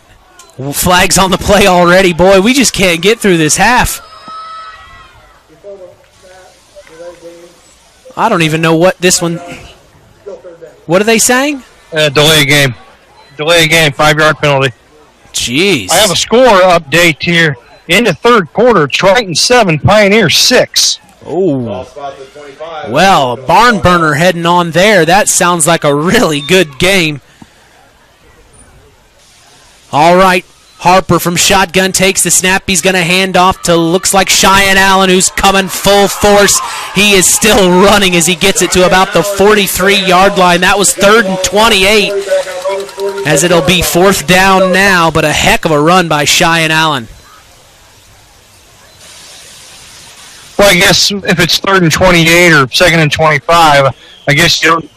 Flags on the play already. Boy, we just can't get through this half. I don't even know what this one... What are they saying? Delay game. Delay game, 5-yard penalty. Jeez. I have a score update here. In the third quarter, Triton 7, Pioneer 6. Oh. Well, a barn burner heading on there. That sounds like a really good game. All right. Harper from shotgun takes the snap. He's going to hand off to, looks like Cheyenne Allen, who's coming full force. He is still running as he gets it to about the 43-yard line. That was 3rd and 28, as it'll be 4th down now, but a heck of a run by Cheyenne Allen. Well, I guess if it's 3rd and 28 or 2nd and 25, I guess you don't.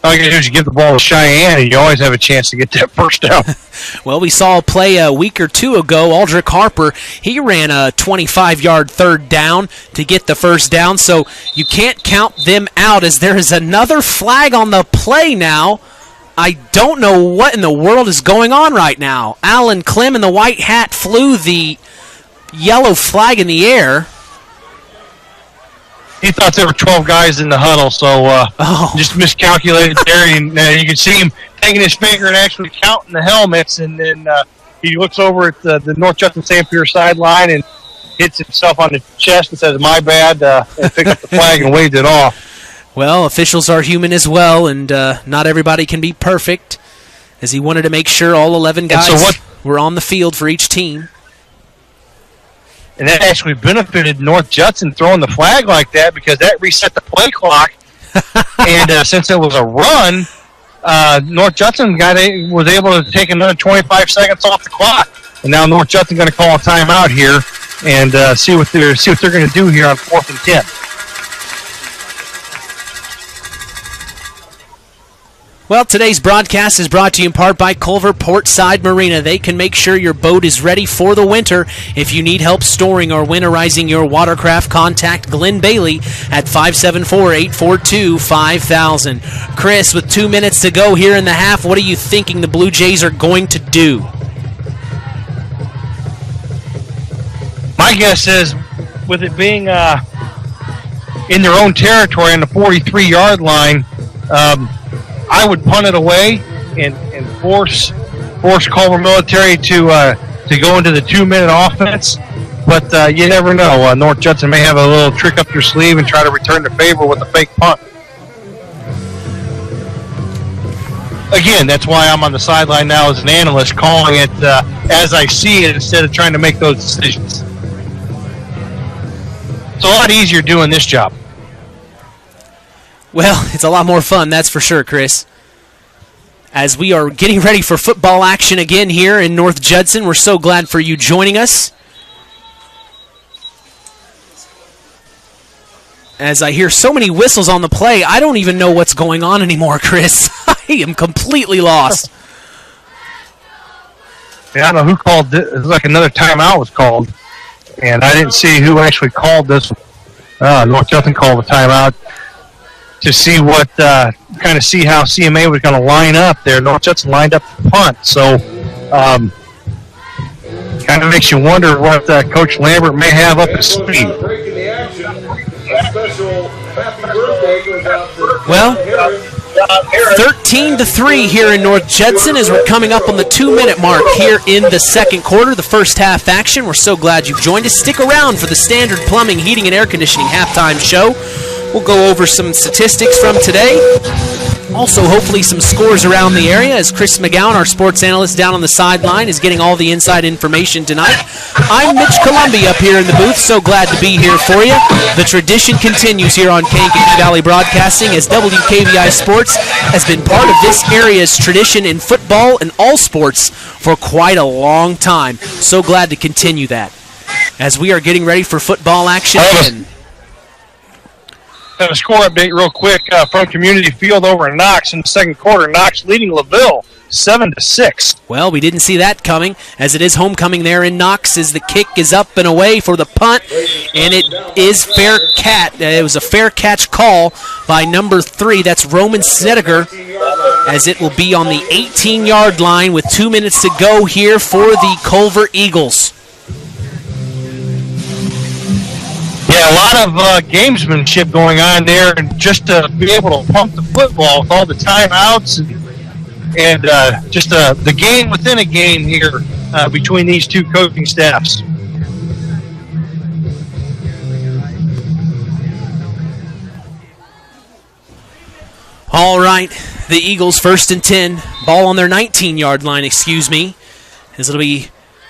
All you got to do is you give the ball to Cheyenne, and you always have a chance to get that first down. Well, we saw a play a week or two ago. Aldrich Harper, he ran a 25-yard 3rd down to get the first down, so you can't count them out as there is another flag on the play now. I don't know what in the world is going on right now. Alan Clem in the white hat flew the yellow flag in the air. He thought there were 12 guys in the huddle, so just miscalculated there. And you can see him taking his finger and actually counting the helmets. And then he looks over at the North Judson-San Pierre sideline and hits himself on the chest and says, "My bad," and picked up the flag and waved it off. Well, officials are human as well, and not everybody can be perfect, as he wanted to make sure all 11 guys were on the field for each team. And that actually benefited North Judson throwing the flag like that because that reset the play clock. And since it was a run, North Judson was able to take another 25 seconds off the clock. And now North Judson going to call a timeout here and see what they're going to do here on 4th and 10. Well, today's broadcast is brought to you in part by Culver Portside Marina. They can make sure your boat is ready for the winter. If you need help storing or winterizing your watercraft, contact Glenn Bailey at 574-842-5000. Chris, with 2 minutes to go here in the half, what are you thinking the Blue Jays are going to do? My guess is, with it being in their own territory on the 43-yard line, I would punt it away and force Culver Military to go into the 2-minute offense. But you never know. North Judson may have a little trick up their sleeve and try to return the favor with a fake punt. Again, that's why I'm on the sideline now as an analyst, calling it as I see it instead of trying to make those decisions. It's a lot easier doing this job. Well, it's a lot more fun, that's for sure, Chris. As we are getting ready for football action again here in North Judson, we're so glad for you joining us. As I hear so many whistles on the play, I don't even know what's going on anymore, Chris. I am completely lost. Yeah, I don't know who called this. It was like another timeout was called, and I didn't see who actually called this. North Judson called the timeout to see what, kind of see how CMA was going to line up there. North Judson lined up the punt, so kind of makes you wonder what Coach Lambert may have up his sleeve. Well, 13-3 here in North Judson as we're coming up on the 2-minute mark here in the second quarter, the first half action. We're so glad you've joined us. Stick around for the Standard Plumbing, Heating, and Air Conditioning halftime show. We'll go over some statistics from today. Also, hopefully, some scores around the area as Chris McGowan, our sports analyst down on the sideline, is getting all the inside information tonight. I'm Mitch Columbia up here in the booth. So glad to be here for you. The tradition continues here on Kankakee Valley Broadcasting as WKVI Sports has been part of this area's tradition in football and all sports for quite a long time. So glad to continue that as we are getting ready for football action. A score update real quick from Community Field over in Knox in the second quarter. Knox leading LaVille 7-6. Well, we didn't see that coming as it is homecoming there in Knox as the kick is up and away for the punt, and it is fair catch. It was a fair catch call by number 3. That's Roman Snedeker, as it will be on the 18-yard line with 2 minutes to go here for the Culver Eagles. Yeah, a lot of gamesmanship going on there, and just to be able to pump the football with all the timeouts and just the game within a game here between these two coaching staffs. All right, the Eagles 1st and 10, ball on their 19-yard line, as it'll be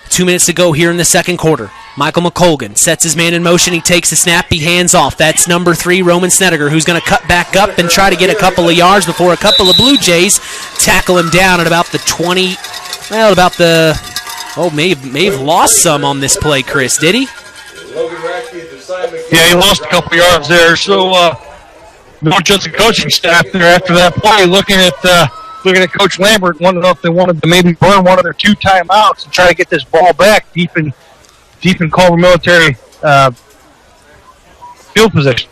2 minutes to go here in the second quarter. Michael McColgan sets his man in motion. He takes the snap. He hands off. That's number 3, Roman Snedeker, who's going to cut back up and try to get a couple of yards before a couple of Blue Jays tackle him down at about the 20. Well, may have lost some on this play, Chris. Did he? Yeah, he lost a couple of yards there. So North Judson coaching staff there after that play looking at Coach Lambert, wanted to know if they wanted to maybe burn one of their 2 timeouts and try to get this ball back deep in Culver Military field position.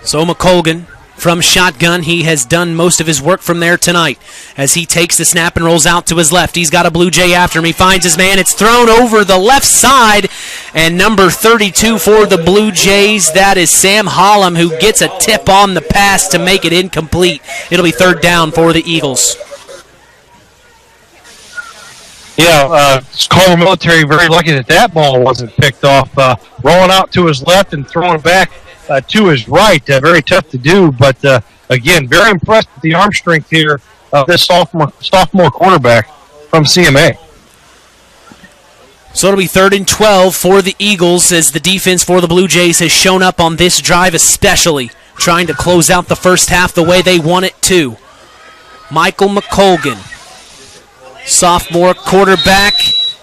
So McColgan from shotgun, he has done most of his work from there tonight as he takes the snap and rolls out to his left. He's got a Blue Jay after him. He finds his man. It's thrown over the left side, and number 32 for the Blue Jays, that is Sam Hollum, who gets a tip on the pass to make it incomplete. It'll be 3rd down for the Eagles. Yeah, Culver Military very lucky that ball wasn't picked off. Rolling out to his left and throwing back to his right. Very tough to do, but again, very impressed with the arm strength here of this sophomore quarterback from CMA. So it'll be 3rd and 12 for the Eagles as the defense for the Blue Jays has shown up on this drive especially, trying to close out the first half the way they want it to. Michael McColgan, sophomore quarterback,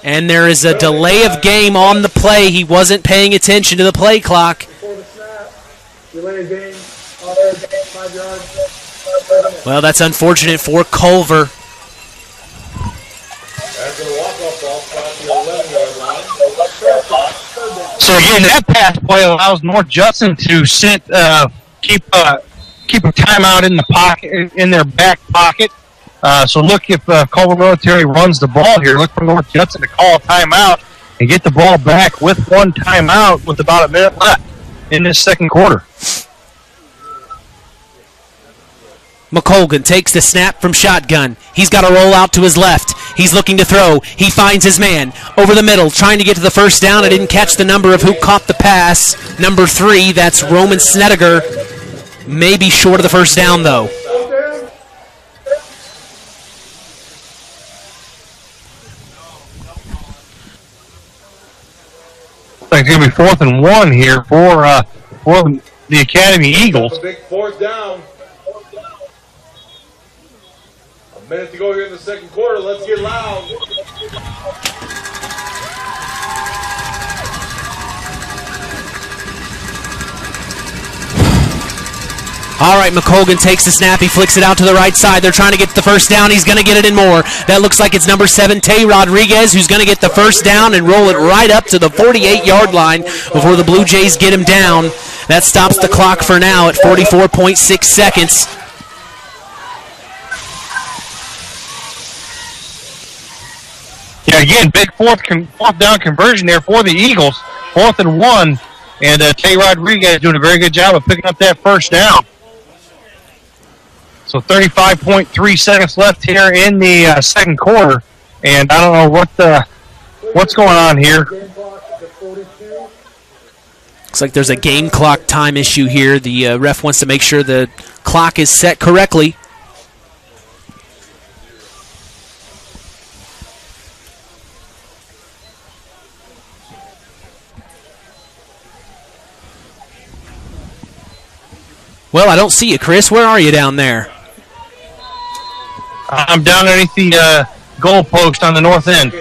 and there is a delay of game on the play. He wasn't paying attention to the play clock. Well, that's unfortunate for Culver. So again, that pass play allows North Judson to keep a timeout in the pocket, in their back pocket. So look, if Culver Military runs the ball here, look for North Judson to call a timeout and get the ball back with one timeout with about a minute left in this second quarter. McColgan takes the snap from shotgun. He's got a roll out to his left. He's looking to throw. He finds his man over the middle, trying to get to the first down. I didn't catch the number of who caught the pass. Number 3, that's Roman Snedeker. Maybe short of the first down, though. It's going to be 4th and 1 here for the Academy Eagles. Big 4th down. A minute to go here in the second quarter. Let's get loud. All right, McColgan takes the snap. He flicks it out to the right side. They're trying to get the first down. He's going to get it in more. That looks like it's number 7, Tay Rodriguez, who's going to get the first down and roll it right up to the 48-yard line before the Blue Jays get him down. That stops the clock for now at 44.6 seconds. Yeah, again, big fourth down conversion there for the Eagles. 4th and 1, and Tay Rodriguez doing a very good job of picking up that first down. So 35.3 seconds left here in the second quarter, and I don't know what's going on here. Looks like there's a game clock time issue here. The ref wants to make sure the clock is set correctly. Well, I don't see you, Chris. Where are you down there? I'm down underneath the goal post on the north end.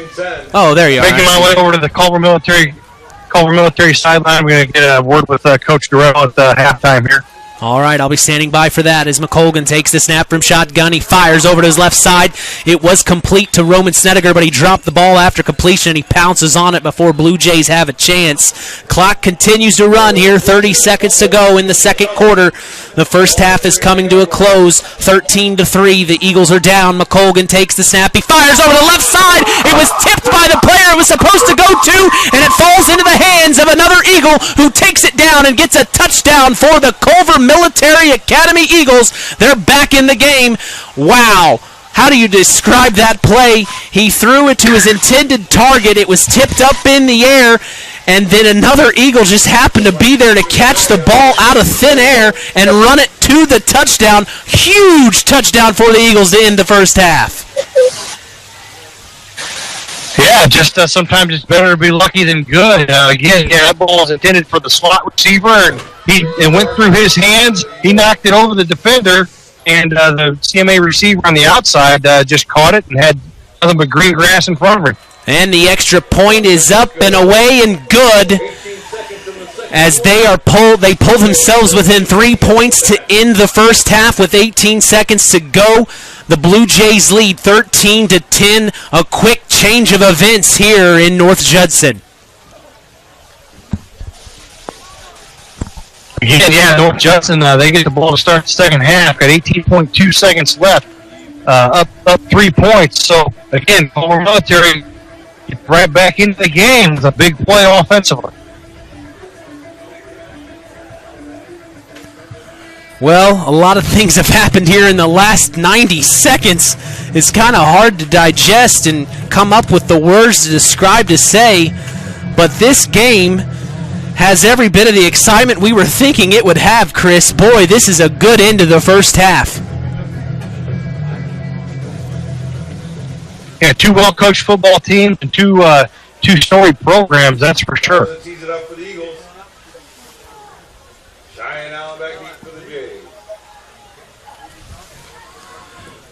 Oh, there you are. Making my way over to the Culver Military sideline. We're going to get a word with Coach Durrell at halftime here. All right, I'll be standing by for that as McColgan takes the snap from shotgun. He fires over to his left side. It was complete to Roman Snedeker, but he dropped the ball after completion, and he pounces on it before Blue Jays have a chance. Clock continues to run here. 30 seconds to go in the second quarter. The first half is coming to a close. 13-3. The Eagles are down. McColgan takes the snap. He fires over the left side. It was tipped by the player it was supposed to go to, and it falls into the hands of another Eagle who takes it down and gets a touchdown for the Culver Military Academy Eagles. They're back in the game. Wow. How do you describe that play? He threw it to his intended target. It was tipped up in the air, and then another Eagle just happened to be there to catch the ball out of thin air and run it to the touchdown. Huge touchdown for the Eagles to end the first half. Yeah, just sometimes it's better to be lucky than good. Again, that ball is intended for the slot receiver, and it went through his hands. He knocked it over the defender, and the CMA receiver on the outside just caught it and had nothing but green grass in front of him. And the extra point is up and away and good as they pull themselves within 3 points to end the first half with 18 seconds to go. The Blue Jays lead 13-10. A quick change of events here in North Judson. Again, North Judson, they get the ball to start the second half. Got 18.2 seconds left, up 3 points. So, again, Culver Military gets right back into the game with a big play offensively. Well, a lot of things have happened here in the last 90 seconds. It's kind of hard to digest and come up with the words to describe to say, but this game has every bit of the excitement we were thinking it would have, Chris. Boy, this is a good end to the first half. Yeah, two well-coached football teams and two storied programs, that's for sure. Let's tease it up for the Eagles. Cheyenne Allen back deep for the Jays.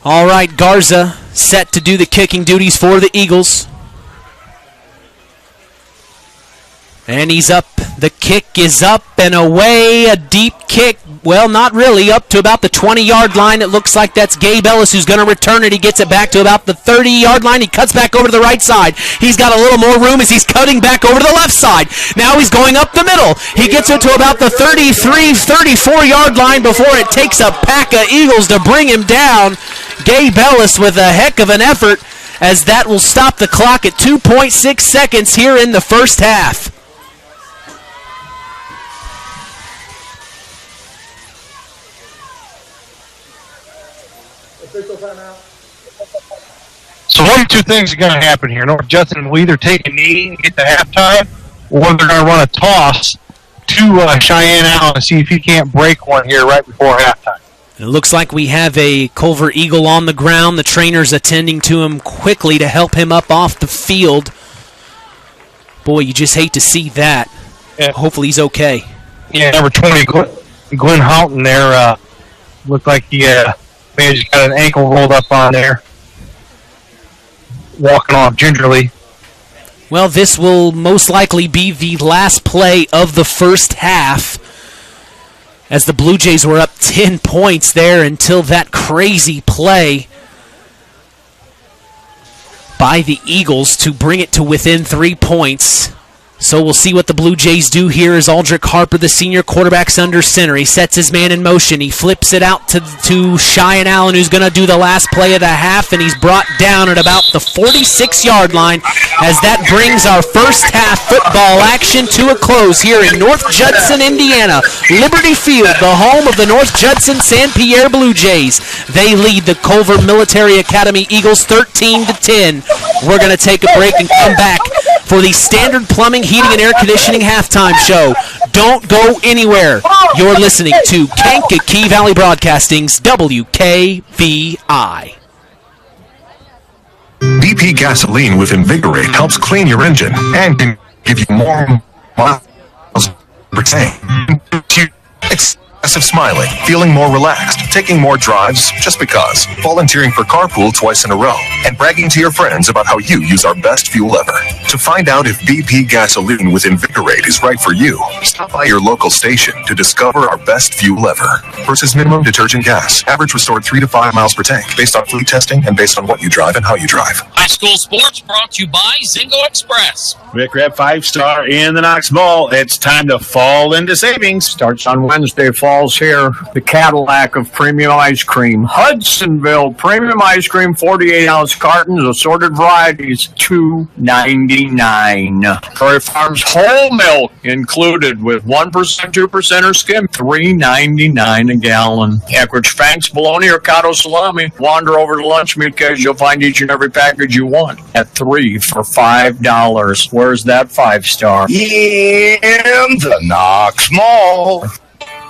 All right, Garza set to do the kicking duties for the Eagles. And he's up. The kick is up and away. A deep kick Well, not really. Up to about the 20-yard line. It looks like that's Gabe Ellis who's going to return it. He gets it back to about the 30-yard line. He cuts back over to the right side. He's got a little more room as he's cutting back over to the left side. Now he's going up the middle. He gets it to about the 33, 34-yard line before it takes a pack of Eagles to bring him down. Gabe Ellis with a heck of an effort, as that will stop the clock at 2.6 seconds here in the first half. So one of two things are going to happen here. North Judson will either take a knee and get to halftime, or they're going to run a toss to Cheyenne Allen and see if he can't break one here right before halftime. It looks like we have a Culver Eagle on the ground. The trainer's attending to him quickly to help him up off the field. Boy, you just hate to see that. Yeah. Hopefully he's okay. Yeah, number 20, Glenn Houghton there, looked like he may have just got an ankle rolled up on there. Walking off gingerly. Well, this will most likely be the last play of the first half, as the Blue Jays were up 10 points there until that crazy play by the Eagles to bring it to within 3 points. So we'll see what the Blue Jays do here as Aldrich Harper, the senior quarterback's under center. He sets his man in motion. He flips it out to Cheyenne Allen, who's going to do the last play of the half, and he's brought down at about the 46-yard line, as that brings our first half football action to a close here in North Judson, Indiana. Liberty Field, the home of the North Judson-San Pierre Blue Jays. They lead the Culver Military Academy Eagles 13-10. We're going to take a break and come back for the Standard Plumbing, Heating, and Air Conditioning halftime show. Don't go anywhere. You're listening to Kankakee Valley Broadcasting's WKVI. BP gasoline with Invigorate helps clean your engine and can give you more miles per tank. Excessive smiling, feeling more relaxed, taking more drives just because, volunteering for carpool twice in a row, and bragging to your friends about how you use our best fuel ever. To find out if BP gasoline with Invigorate is right for you, stop by your local station to discover our best fuel ever. Versus minimum detergent gas, average restored 3 to 5 miles per tank, based on fleet testing and based on what you drive and how you drive. High school sports brought to you by Zingo Express. Rick Rep 5-star in the Knox Bowl. It's time to fall into savings. Starts on Wednesday. Falls here. The Cadillac of premium ice cream. Hudsonville premium ice cream, 48-ounce cartons, assorted varieties, $2.99. Prairie Farms whole milk included with 1%, 2% or skim, $3.99 a gallon. Eckrich Fanks, bologna or cotto salami. Wander over to lunch meat case. You'll find each and every package you want at 3 for $5. Where's that 5-star? In the Knox Mall.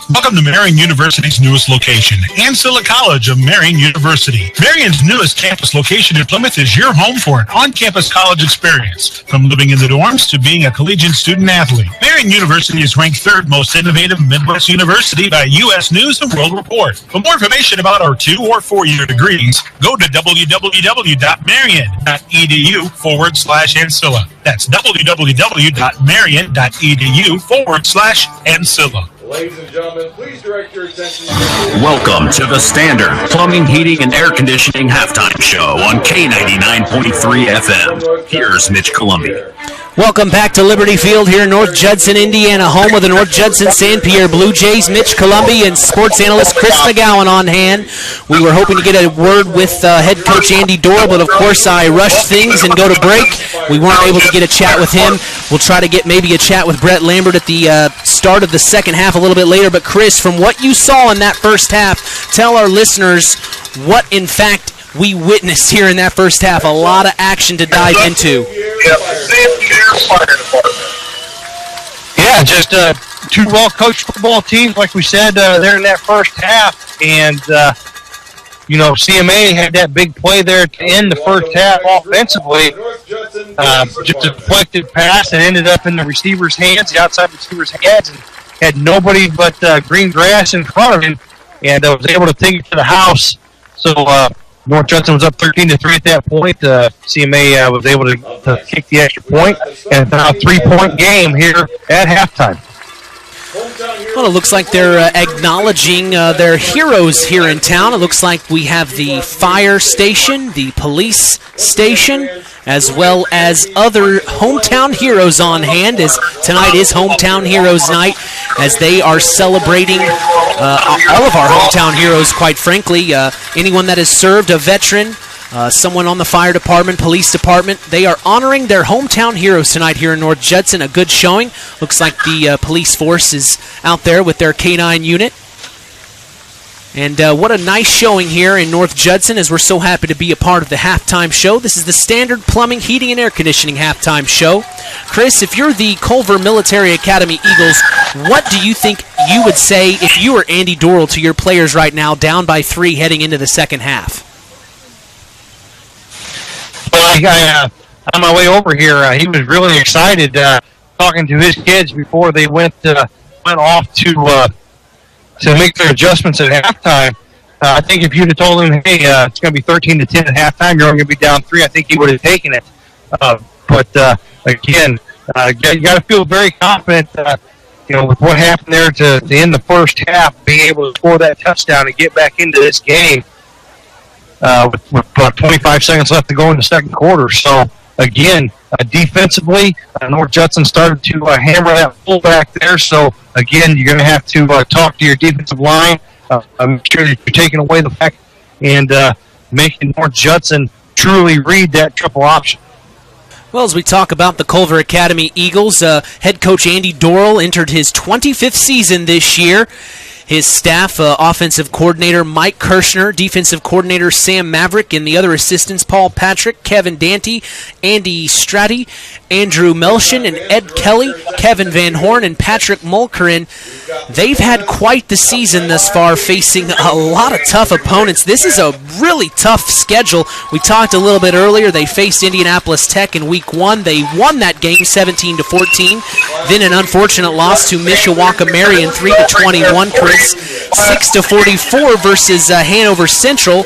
Welcome to Marion University's newest location, Ancilla College of Marion University. Marion's newest campus location in Plymouth is your home for an on-campus college experience. From living in the dorms to being a collegiate student-athlete, Marion University is ranked 3rd most innovative Midwest university by U.S. News and World Report. For more information about our 2- or 4-year degrees, go to www.marion.edu/Ancilla. That's www.marion.edu/Ancilla. Ladies and gentlemen, please direct your attention. Welcome to the Standard Plumbing, Heating, and Air Conditioning halftime show on K99.3 FM. Here's Mitch Columbia. Welcome back to Liberty Field here in North Judson, Indiana, home of the North Judson-San Pierre Blue Jays. Mitch Columbia and sports analyst Chris McGowan on hand. We were hoping to get a word with head coach Andy Doyle, but of course I rushed things and go to break. We weren't able to get a chat with him. We'll try to get maybe a chat with Brett Lambert at the start of the second half a little bit later. But Chris, from what you saw in that first half, tell our listeners what in fact we witnessed here in that first half. A lot of action to dive into. Yeah, just two well-coached football teams, like we said there in that first half. And, CMA had that big play there to end the first half offensively. Just a deflected pass and ended up in the receiver's hands, the outside receiver's hands, and had nobody but green grass in front of him, and was able to take it to the house. So, North Judson was up 13-3 at that point. CMA was able to kick the extra point, and it's now a 3-point game here at halftime. Well, it looks like they're acknowledging their heroes here in town. It looks like we have the fire station, the police station, as well as other hometown heroes on hand, as tonight is Hometown Heroes Night, as they are celebrating all of our hometown heroes, quite frankly. Anyone that has served, a veteran, someone on the fire department, police department, they are honoring their hometown heroes tonight here in North Judson. A good showing. Looks like the police force is out there with their K-9 unit. And what a nice showing here in North Judson, as we're so happy to be a part of the halftime show. This is the Standard Plumbing, Heating, and Air Conditioning halftime show. Chris, if you're the Culver Military Academy Eagles, what do you think you would say if you were Andy Dorrell to your players right now, down by 3 heading into the second half? Well, on my way over here, he was really excited talking to his kids before they went off to make their adjustments at halftime. I think if you'd have told him, hey, it's going to be 13-10 at halftime, you're only going to be down 3, I think he would have taken it. But again, you got to feel very confident, with what happened there to end the first half, being able to score that touchdown and get back into this game. With about 25 seconds left to go in the second quarter. So, again, defensively, North Judson started to hammer that fullback there. So, again, you're going to have to talk to your defensive line. I'm sure that you're taking away the back and making North Judson truly read that triple option. Well, as we talk about the Culver Academy Eagles, head coach Andy Dorrell entered his 25th season this year. His staff, offensive coordinator Mike Kirshner, defensive coordinator Sam Maverick, and the other assistants, Paul Patrick, Kevin Dante, Andy Stratty, Andrew Melshin, and Ed Kelly, Kevin Van Horn, and Patrick Mulkerin. They've had quite the season thus far, facing a lot of tough opponents. This is a really tough schedule. We talked a little bit earlier. They faced Indianapolis Tech in Week 1. They won that game 17-14. Then an unfortunate loss to Mishawaka Marion 3-21, Chris. 6-44 versus Hanover Central.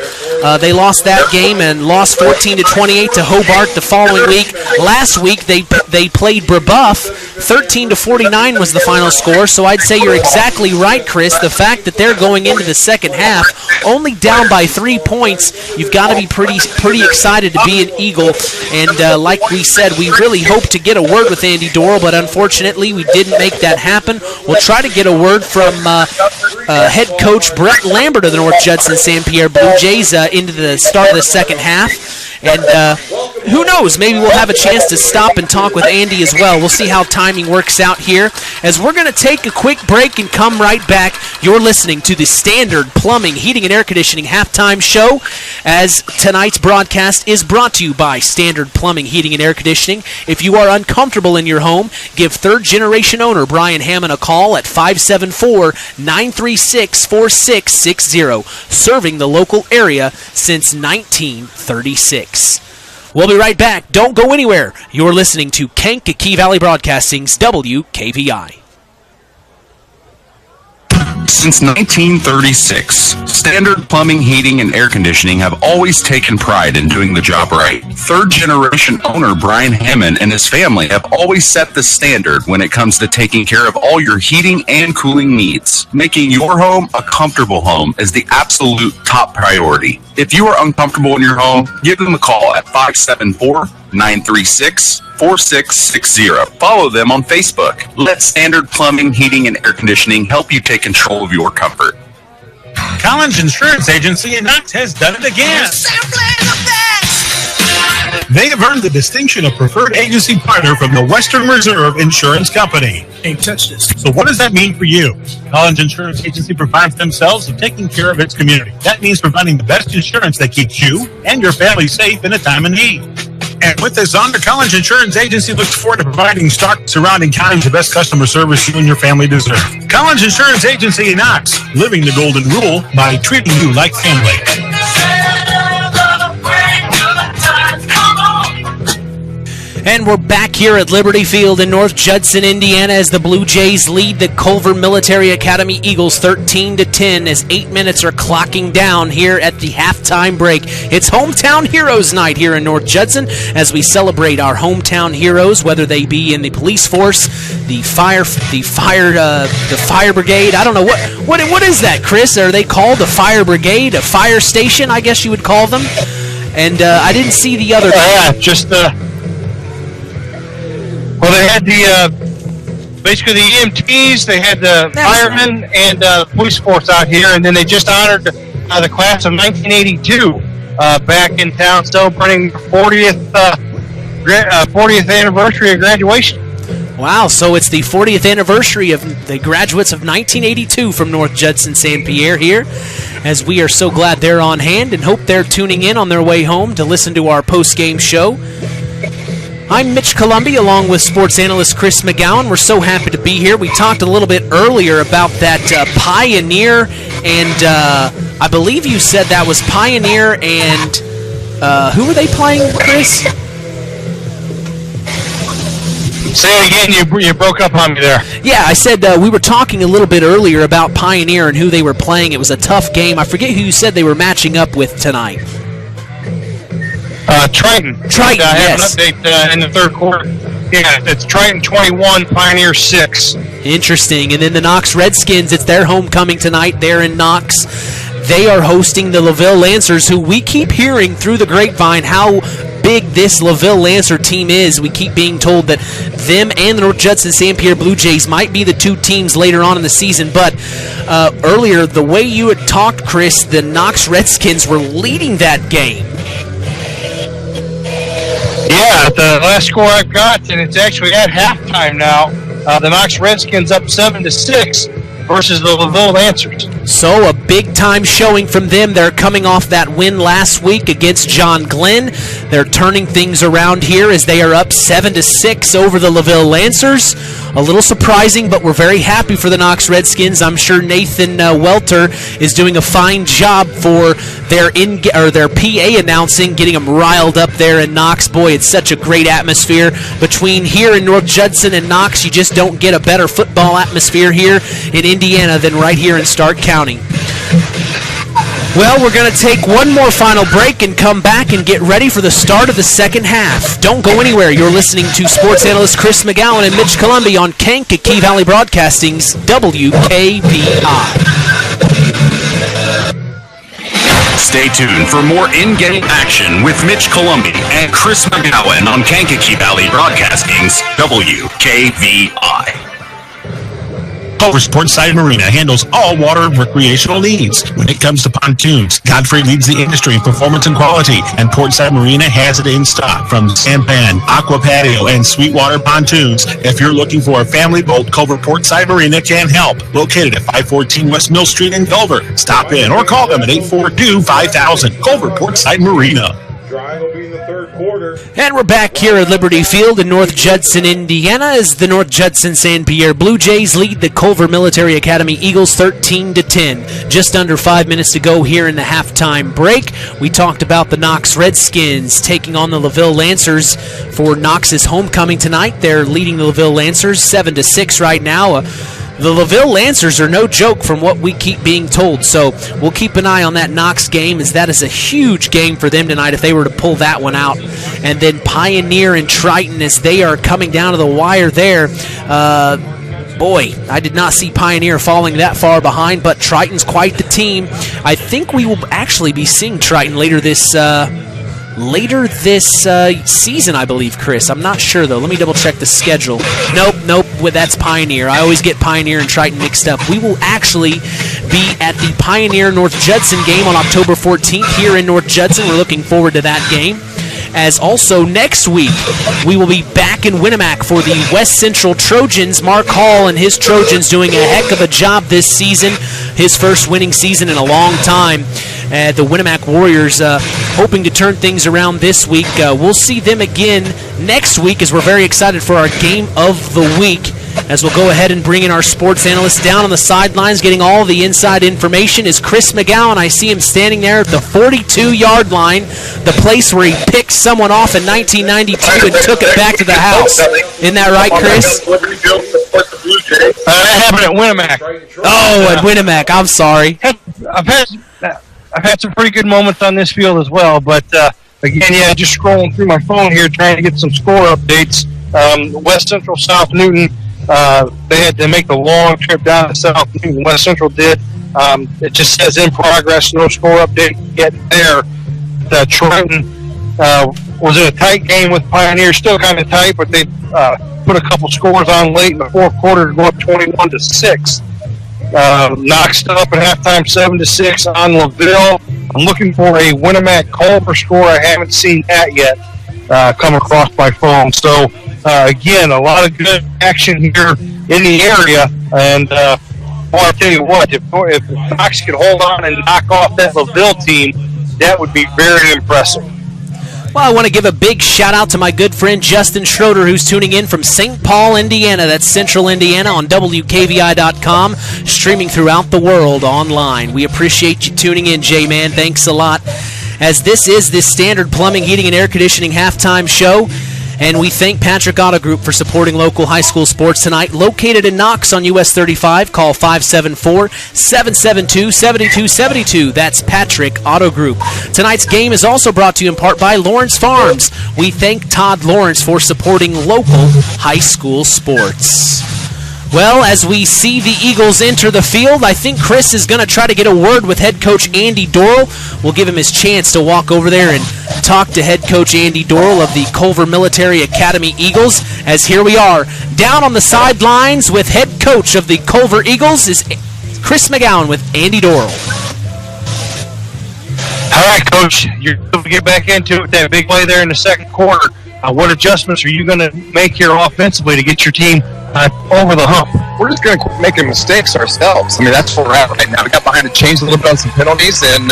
They lost that game and lost 14-28 to Hobart the following week. Last week they played Brebeuf. 13-49 was the final score. So I'd say you're exactly right, Chris. The fact that they're going into the second half only down by 3 points, you've got to be pretty excited to be an Eagle. And like we said, we really hope to get a word with Andy Dorrell, but unfortunately we didn't make that happen. We'll try to get a word from head coach Brett Lambert of the North Judson-San Pierre Blue Jays into the start of the second half. And who knows, maybe we'll have a chance to stop and talk with Andy as well. We'll see how timing works out here. As we're going to take a quick break and come right back, you're listening to the Standard Plumbing, Heating, and Air Conditioning halftime show, as tonight's broadcast is brought to you by Standard Plumbing, Heating, and Air Conditioning. If you are uncomfortable in your home, give third-generation owner Brian Hammond a call at 574-936-4660, serving the local area since 1936. We'll be right back. Don't go anywhere. You're listening to Kankakee Valley Broadcasting's WKVI. Since 1936, Standard Plumbing, Heating, and Air Conditioning have always taken pride in doing the job right. Third-generation owner Brian Hammond and his family have always set the standard when it comes to taking care of all your heating and cooling needs. Making your home a comfortable home is the absolute top priority. If you are uncomfortable in your home, give them a call at 574-936-4660. Follow them on Facebook. Let Standard Plumbing, Heating, and Air Conditioning help you take control of your comfort. Collins Insurance Agency in Knox has done it again. They have earned the distinction of preferred agency partner from the Western Reserve Insurance Company. Ain't touched this. So what does that mean for you? Collins Insurance Agency provides themselves of taking care of its community. That means providing the best insurance that keeps you and your family safe in a time of need. And with this honor, Collins Insurance Agency looks forward to providing Stark surrounding counties the best customer service you and your family deserve. Collins Insurance Agency in Knox, living the golden rule by treating you like family. And we're back here at Liberty Field in North Judson, Indiana, as the Blue Jays lead the Culver Military Academy Eagles 13-10 as 8 minutes are clocking down here at the halftime break. It's Hometown Heroes Night here in North Judson as we celebrate our hometown heroes, whether they be in the police force, the fire brigade. I don't know what is that, Chris? Are they called the fire brigade, a fire station? I guess you would call them. And I didn't see the other. Well, they had basically the EMTs, they had the firemen, and the police force out here, and then they just honored the class of 1982 back in town, celebrating the 40th anniversary of graduation. Wow, so it's the 40th anniversary of the graduates of 1982 from North Judson-San Pierre here, as we are so glad they're on hand and hope they're tuning in on their way home to listen to our post-game show. I'm Mitch Columbi, along with sports analyst Chris McGowan. We're so happy to be here. We talked a little bit earlier about that Pioneer, and I believe you said that was Pioneer and who were they playing, Chris? Say it again, you broke up on me there. Yeah, I said we were talking a little bit earlier about Pioneer and who they were playing. It was a tough game. I forget who you said they were matching up with tonight. Triton. Triton, I have yes. an update in the third quarter. Yeah, it's Triton 21, Pioneer 6. Interesting. And then the Knox Redskins, it's their homecoming tonight. They're in Knox. They are hosting the LaVille Lancers, who we keep hearing through the grapevine how big this LaVille Lancer team is. We keep being told that them and the North Judson-San Pierre Blue Jays might be the two teams later on in the season. But earlier, the way you had talked, Chris, the Knox Redskins were leading that game. Yeah, the last score I've got, and it's actually at halftime now. The Knox Redskins up 7-6 versus the LaVille Lancers. So a big-time showing from them. They're coming off that win last week against John Glenn. They're turning things around here as they are up 7-6 over the LaVille Lancers. A little surprising, but we're very happy for the Knox Redskins. I'm sure Nathan Welter is doing a fine job for their PA announcing, getting them riled up there in Knox. Boy, it's such a great atmosphere between here in North Judson and Knox. You just don't get a better football atmosphere here in Indiana than right here in Stark County. Well, we're going to take one more final break and come back and get ready for the start of the second half. Don't go anywhere. You're listening to sports analyst Chris McGowan and Mitch Columbi on Kankakee Valley Broadcasting's WKVI. Stay tuned for more in-game action with Mitch Columbi and Chris McGowan on Kankakee Valley Broadcasting's WKVI. Culver's Portside Marina handles all water recreational needs. When it comes to pontoons, Godfrey leads the industry in performance and quality, and Portside Marina has it in stock from sampan, aqua patio, and sweetwater pontoons. If you're looking for a family boat, Culver Portside Marina can help. Located at 514 West Mill Street in Culver. Stop in or call them at 842-5000. Culver Portside Marina. Drive will be in the third quarter. And we're back here at Liberty Field in North Judson, Indiana, as the North Judson-San Pierre Blue Jays lead the Culver Military Academy Eagles 13-10. Just under 5 minutes to go here in the halftime break. We talked about the Knox Redskins taking on the LaVille Lancers for Knox's homecoming tonight. They're leading the LaVille Lancers 7-6 right now. The LaVille Lancers are no joke from what we keep being told, so we'll keep an eye on that Knox game, as that is a huge game for them tonight if they were to pull that one out. And then Pioneer and Triton, as they are coming down to the wire there. Boy, I did not see Pioneer falling that far behind, but Triton's quite the team. I think we will actually be seeing Triton later this season, I believe, Chris. I'm not sure, though. Let me double-check the schedule. Nope, that's Pioneer. I always get Pioneer and Triton mixed up. We will actually be at the Pioneer-North Judson game on October 14th here in North Judson. We're looking forward to that game. As also next week, we will be back in Winamac for the West Central Trojans. Mark Hall and his Trojans doing a heck of a job this season. His first winning season in a long time. The Winamac Warriors hoping to turn things around this week. We'll see them again next week, as we're very excited for our game of the week. as we'll go ahead and bring in our sports analyst down on the sidelines, getting all the inside information, is Chris McGowan. I see him standing there at the 42-yard line, the place where he picked someone off in 1992 and took it back to the house. Isn't that right, Chris? That happened at Winamac. Oh, at Winamac. I'm sorry. I've had some pretty good moments on this field as well, but again, yeah, just scrolling through my phone here trying to get some score updates. West Central, South Newton, they had to make the long trip down to South Newton. West Central did. It just says in progress, no score update yet there. Trenton was in a tight game with Pioneer, still kind of tight, but they put a couple scores on late in the fourth quarter to go up 21-6. Knoxed up at halftime 7-6 on LaVille. I'm looking for a Winamac Culver score. I haven't seen that yet come across my phone. So, again, a lot of good action here in the area. And boy, I'll tell you what, if Knox could hold on and knock off that LaVille team, that would be very impressive. Well, I want to give a big shout-out to my good friend Justin Schroeder, who's tuning in from St. Paul, Indiana. That's Central Indiana on WKVI.com, streaming throughout the world online. We appreciate you tuning in, J-Man. Thanks a lot. As this is the Standard Plumbing, Heating, and Air Conditioning halftime show, and we thank Patrick Auto Group for supporting local high school sports tonight. Located in Knox on US 35, call 574-772-7272. That's Patrick Auto Group. Tonight's game is also brought to you in part by Lawrence Farms. We thank Todd Lawrence for supporting local high school sports. Well, as we see the Eagles enter the field, I think Chris is going to try to get a word with head coach Andy Dorrell. We'll give him his chance to walk over there and talk to head coach Andy Dorrell of the Culver Military Academy Eagles, as here we are. Down on the sidelines with head coach of the Culver Eagles is Chris McGowan with Andy Dorrell. All right, Coach, you're going to get back into it with that big play there in the second quarter. What adjustments are you going to make here offensively to get your team over the hump? We're just going to quit making mistakes ourselves. I mean, that's where we're at right now. We got behind the chains a little bit on some penalties, and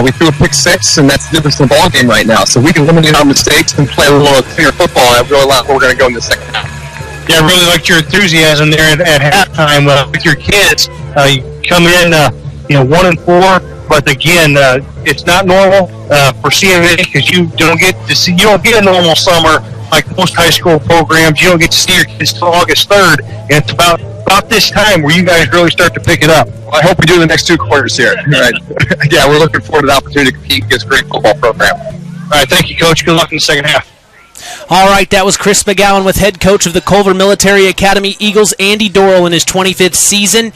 we threw a pick six, and that's the difference in the ball game right now. So we can eliminate our mistakes and play a little cleaner football. I really like where we're going to go in the second half. Yeah, I really liked your enthusiasm there at halftime with your kids. You come in, 1-4, but again, it's not normal for CMA because you don't get a normal summer like most high school programs. You don't get to see your kids till August 3rd, and it's about this time where you guys really start to pick it up. Well, I hope we do the next two quarters here. Right. Yeah, we're looking forward to the opportunity to compete against a great football program. All right, thank you, Coach. Good luck in the second half. All right, that was Chris McGowan with head coach of the Culver Military Academy Eagles, Andy Dorrell, in his 25th season,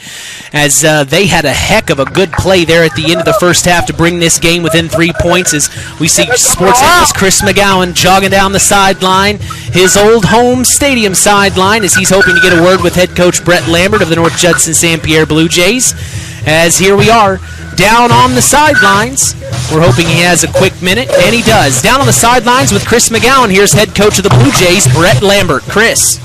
as they had a heck of a good play there at the end of the first half to bring this game within 3 points, as we see sports analyst Chris McGowan jogging down the sideline, his old home stadium sideline, as he's hoping to get a word with head coach Brett Lambert of the North Judson-San Pierre Blue Jays, as here we are. Down on the sidelines. We're hoping he has a quick minute, and he does. Down on the sidelines with Chris McGowan. Here's head coach of the Blue Jays, Brett Lambert. Chris.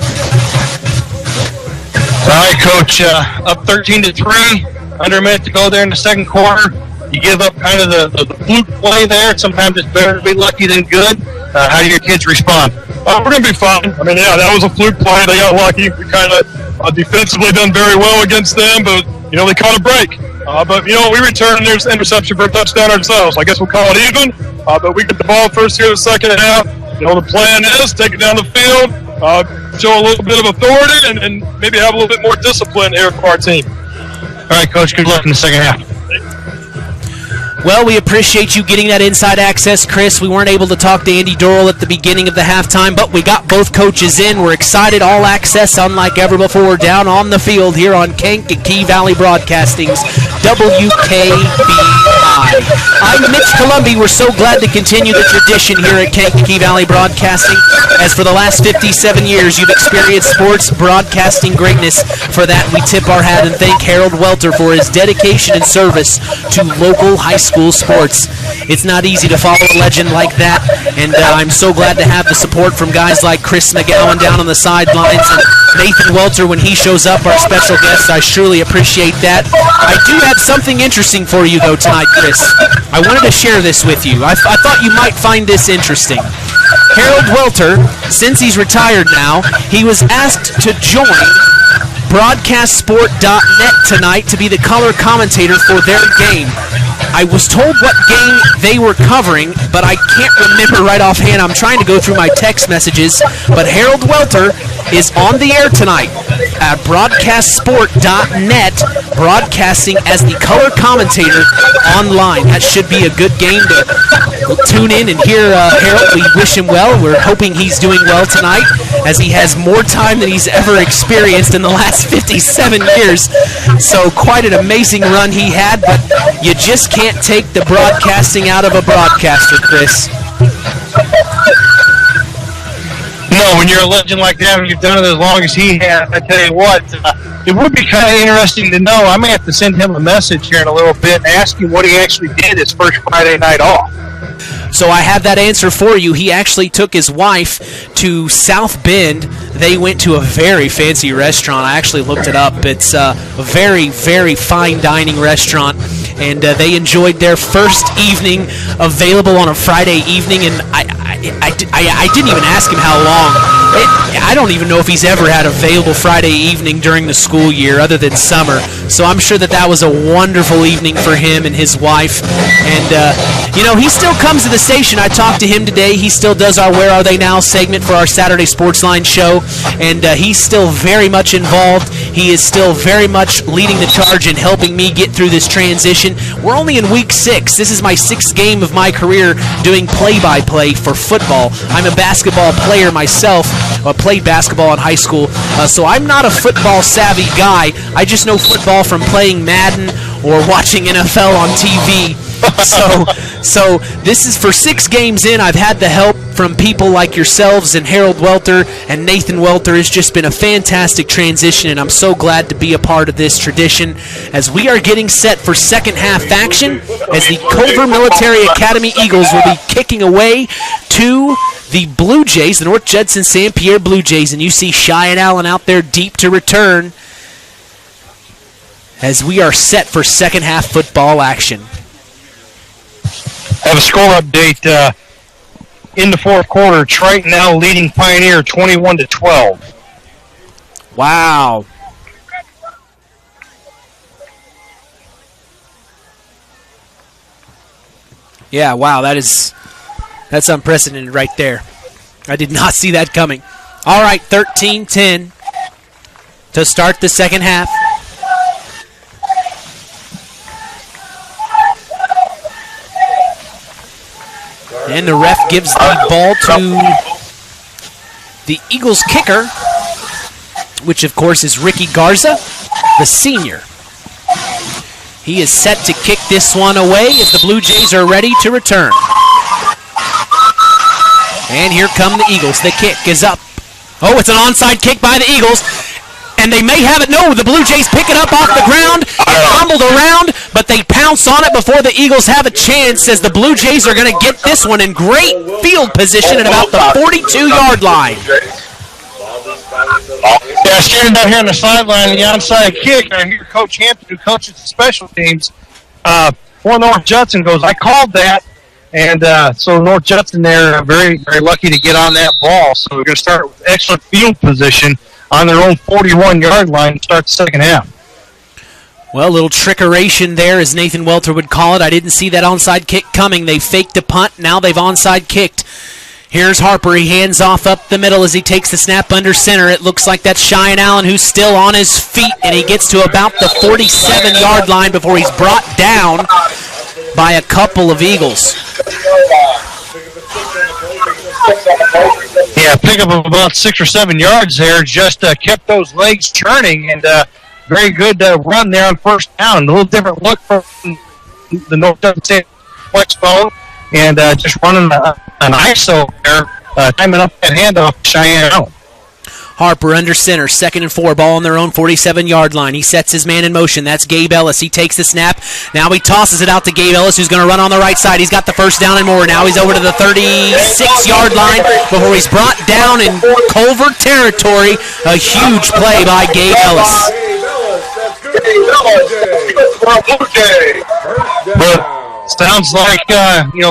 All right, Coach. Up 13-3. Under a minute to go there in the second quarter. You give up kind of the fluke play there. Sometimes it's better to be lucky than good. How do your kids respond? We're going to be fine. I mean, yeah, that was a fluke play. They got lucky. We kind of defensively done very well against them, but, they caught a break. But, we returned their interception for a touchdown ourselves. I guess we'll call it even. But we get the ball first here in the second half. The plan is take it down the field, show a little bit of authority, and maybe have a little bit more discipline here for our team. All right, Coach, good luck in the second half. Well, we appreciate you getting that inside access, Chris. We weren't able to talk to Andy Dorrell at the beginning of the halftime, but we got both coaches in. We're excited. All access, unlike ever before, down on the field here on Kankakee Valley Broadcasting's WKVI. I'm Mitch Columbi. We're so glad to continue the tradition here at Kankakee Valley Broadcasting, as for the last 57 years you've experienced sports broadcasting greatness. For that, we tip our hat and thank Harold Welter for his dedication and service to local high school sports. It's not easy to follow a legend like that, and I'm so glad to have the support from guys like Chris McGowan down on the sidelines and Nathan Welter when he shows up, our special guest. I surely appreciate that. I do have something interesting for you, though, tonight, Chris. I wanted to share this with you. I thought you might find this interesting. Harold Welter, since he's retired now, he was asked to join broadcastsport.net tonight to be the color commentator for their game. I was told what game they were covering, but I can't remember right offhand. I'm trying to go through my text messages, but Harold Welter is on the air tonight at broadcastsport.net, broadcasting as the color commentator online. That should be a good game to tune in and hear Harold. We wish him well. We're hoping he's doing well tonight, as he has more time than he's ever experienced in the last 57 years. So quite an amazing run he had, but you just can't take the broadcasting out of a broadcaster, Chris. No, when you're a legend like that and you've done it as long as he has, I tell you what, it would be kind of interesting to know. I may have to send him a message here in a little bit and ask him what he actually did his first Friday night off. So I have that answer for you. He actually took his wife to South Bend. They went to a very fancy restaurant. I actually looked it up. It's a very, very fine dining restaurant, and they enjoyed their first evening available on a Friday evening, and I didn't even ask him how long. I don't even know if he's ever had available Friday evening during the school year other than summer. So I'm sure that was a wonderful evening for him and his wife. And, he still comes to the station. I talked to him today. He still does our Where Are They Now segment for our Saturday Sportsline show. And he's still very much involved. He is still very much leading the charge and helping me get through this transition. We're only in week 6. This is my 6th game of my career doing play-by-play for football. I'm a basketball player myself. I played basketball in high school, so I'm not a football-savvy guy. I just know football from playing Madden or watching NFL on TV. So this is for 6 games in. I've had the help from people like yourselves and Harold Welter and Nathan Welter. It's just been a fantastic transition, and I'm so glad to be a part of this tradition as we are getting set for second half action as the Culver Military Academy Eagles will be kicking away to the Blue Jays, the North Judson-San Pierre Blue Jays, and you see Cheyenne Allen out there deep to return as we are set for second half football action. Have a score update in the fourth quarter. Triton now leading Pioneer 21-12. Wow. Yeah, wow, that's unprecedented right there. I did not see that coming. All right, 13-10 to start the second half. And the ref gives the ball to the Eagles kicker, which of course is Ricky Garza, the senior. He is set to kick this one away as the Blue Jays are ready to return. And here come the Eagles. The kick is up. Oh, it's an onside kick by the Eagles. And they may have it. No, the Blue Jays pick it up off the ground. It fumbled around, but they pounce on it before the Eagles have a chance as the Blue Jays are going to get this one in great field position at about the 42-yard line. Yeah, standing down here on the sideline, the onside kick. I hear Coach Hampton, who coaches the special teams for North Judson, goes, I called that. And so North Judson there are very, very lucky to get on that ball. So we're going to start with excellent field position on their own 41-yard line to start the second half. Well, a little trickeration there, as Nathan Welter would call it. I didn't see that onside kick coming. They faked a punt. Now they've onside kicked. Here's Harper. He hands off up the middle as he takes the snap under center. It looks like that's Cheyenne Allen, who's still on his feet, and he gets to about the 47-yard line before he's brought down by a couple of Eagles. Yeah, pick up about 6 or 7 yards there. Just kept those legs churning, and very good run there on first down. A little different look from the North Judson flex bone, and just running an ISO there, timing up that handoff to Cheyenne Allen. Harper under center, 2nd and 4, ball on their own 47-yard line. He sets his man in motion. That's Gabe Ellis. He takes the snap. Now he tosses it out to Gabe Ellis, who's going to run on the right side. He's got the first down and more. Now he's over to the 36-yard line before he's brought down in Culver territory. A huge play by Gabe Ellis. Sounds like,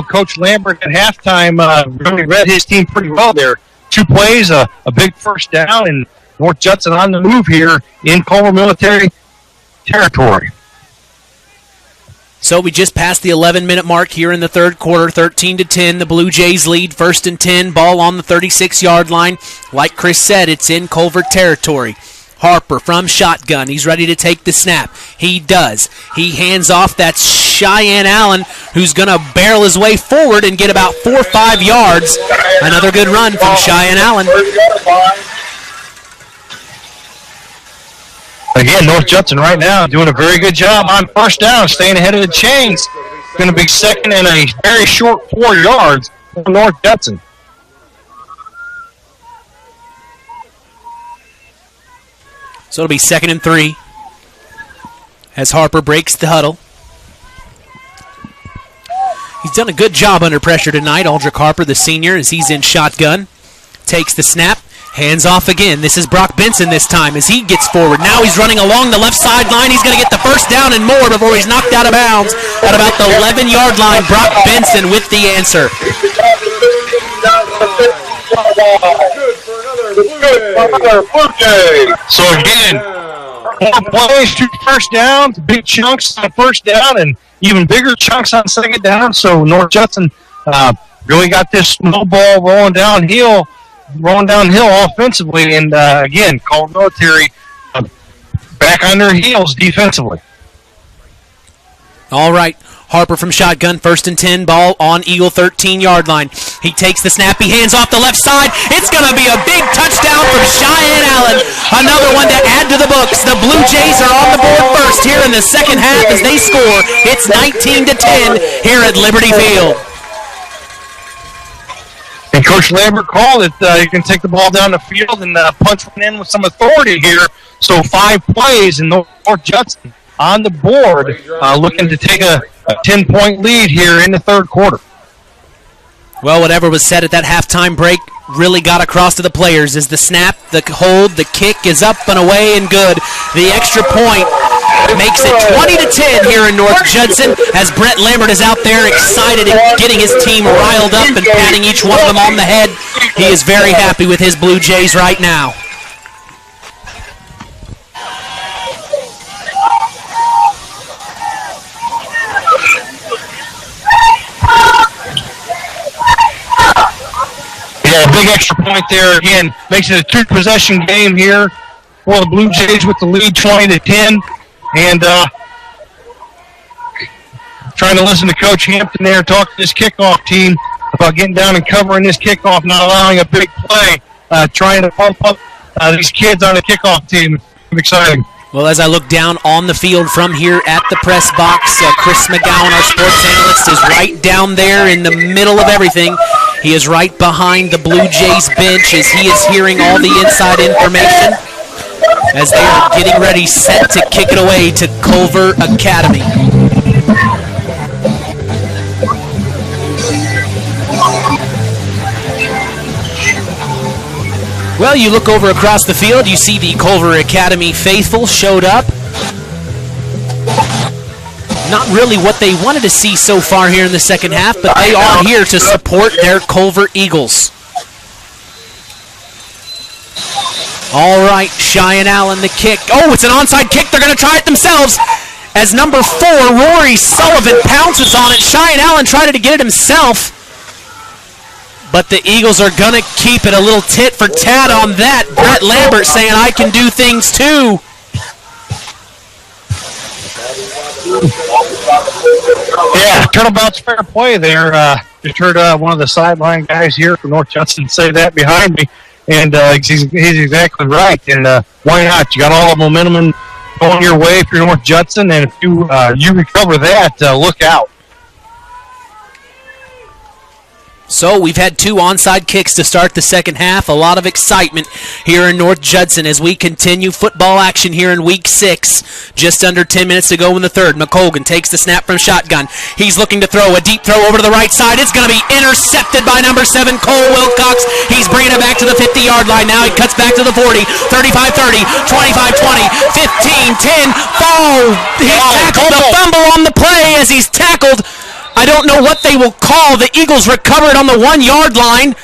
Coach Lambert at halftime really read his team pretty well there. 2 plays, a big first down, and North Judson on the move here in Culver military territory. So we just passed the 11-minute mark here in the third quarter, 13-10. The Blue Jays lead, 1st and 10, ball on the 36-yard line. Like Chris said, it's in Culver territory. Harper from shotgun. He's ready to take the snap. He does. He hands off. That's Cheyenne Allen, who's going to barrel his way forward and get about 4 or 5 yards. Another good run from Cheyenne Allen. Again, North Judson right now doing a very good job on first down, staying ahead of the chains. Going to be second and a very short 4 yards for North Judson. So it'll be 2nd and 3 as Harper breaks the huddle. He's done a good job under pressure tonight, Aldrich Harper, the senior, as he's in shotgun. Takes the snap, hands off again. This is Brock Benson this time as he gets forward. Now he's running along the left sideline. He's going to get the first down and more before he's knocked out of bounds at about the 11-yard line. Brock Benson with the answer. So again, 4 plays, 2 first downs, big chunks on first down, and even bigger chunks on second down. So North Judson really got this snowball rolling downhill offensively, and again, Culver military back on their heels defensively. All right. Harper from shotgun, 1st and 10, ball on Eagle 13-yard line. He takes the snap, he hands off the left side. It's going to be a big touchdown from Cheyenne Allen. Another one to add to the books. The Blue Jays are on the board first here in the second half as they score. It's 19-10 here at Liberty Field. And Coach Lambert called it. You can take the ball down the field and punch one in with some authority here. So 5 plays in North Judson on the board, looking to take a 10-point lead here in the third quarter. Well, whatever was said at that halftime break really got across to the players as the snap, the hold, the kick is up and away and good. The extra point makes it 20-10 here in North Judson as Brett Lambert is out there excited and getting his team riled up and patting each one of them on the head. He is very happy with his Blue Jays right now. Yeah, big extra point there. Again, makes it a 2-possession game here for the Blue Jays with the lead 20-10. And trying to listen to Coach Hampton there talk to this kickoff team about getting down and covering this kickoff, not allowing a big play, trying to pump up these kids on the kickoff team. It's exciting. Well, as I look down on the field from here at the press box, Chris McGowan, our sports analyst, is right down there in the middle of everything. He is right behind the Blue Jays bench as he is hearing all the inside information as they are getting ready, set to kick it away to Culver Academy. Well, you look over across the field, you see the Culver Academy faithful showed up. Not really what they wanted to see so far here in the second half, but they are here to support their Culver Eagles. All right, Cheyenne Allen, the kick. Oh, it's an onside kick. They're going to try it themselves. As number 4, Rory Sullivan, pounces on it. Cheyenne Allen tried to get it himself. But the Eagles are going to keep it, a little tit for tat on that. Brett Lambert saying, I can do things too. Yeah, turnabout's fair play there. Just heard one of the sideline guys here from North Judson say that behind me. And he's exactly right. And why not? You got all the momentum going your way if you're North Judson. And if you recover that, look out. So we've had 2 onside kicks to start the second half. A lot of excitement here in North Judson as we continue football action here in Week 6. Just under 10 minutes to go in the third. McColgan takes the snap from shotgun. He's looking to throw a deep throw over to the right side. It's going to be intercepted by number 7, Cole Wilcox. He's bringing it back to the 50-yard line. Now he cuts back to the 40, 35-30, 25-20, 15-10. Oh, he tackled the fumble on the play as he's tackled I don't know what they will call. The Eagles recovered on the 1-yard line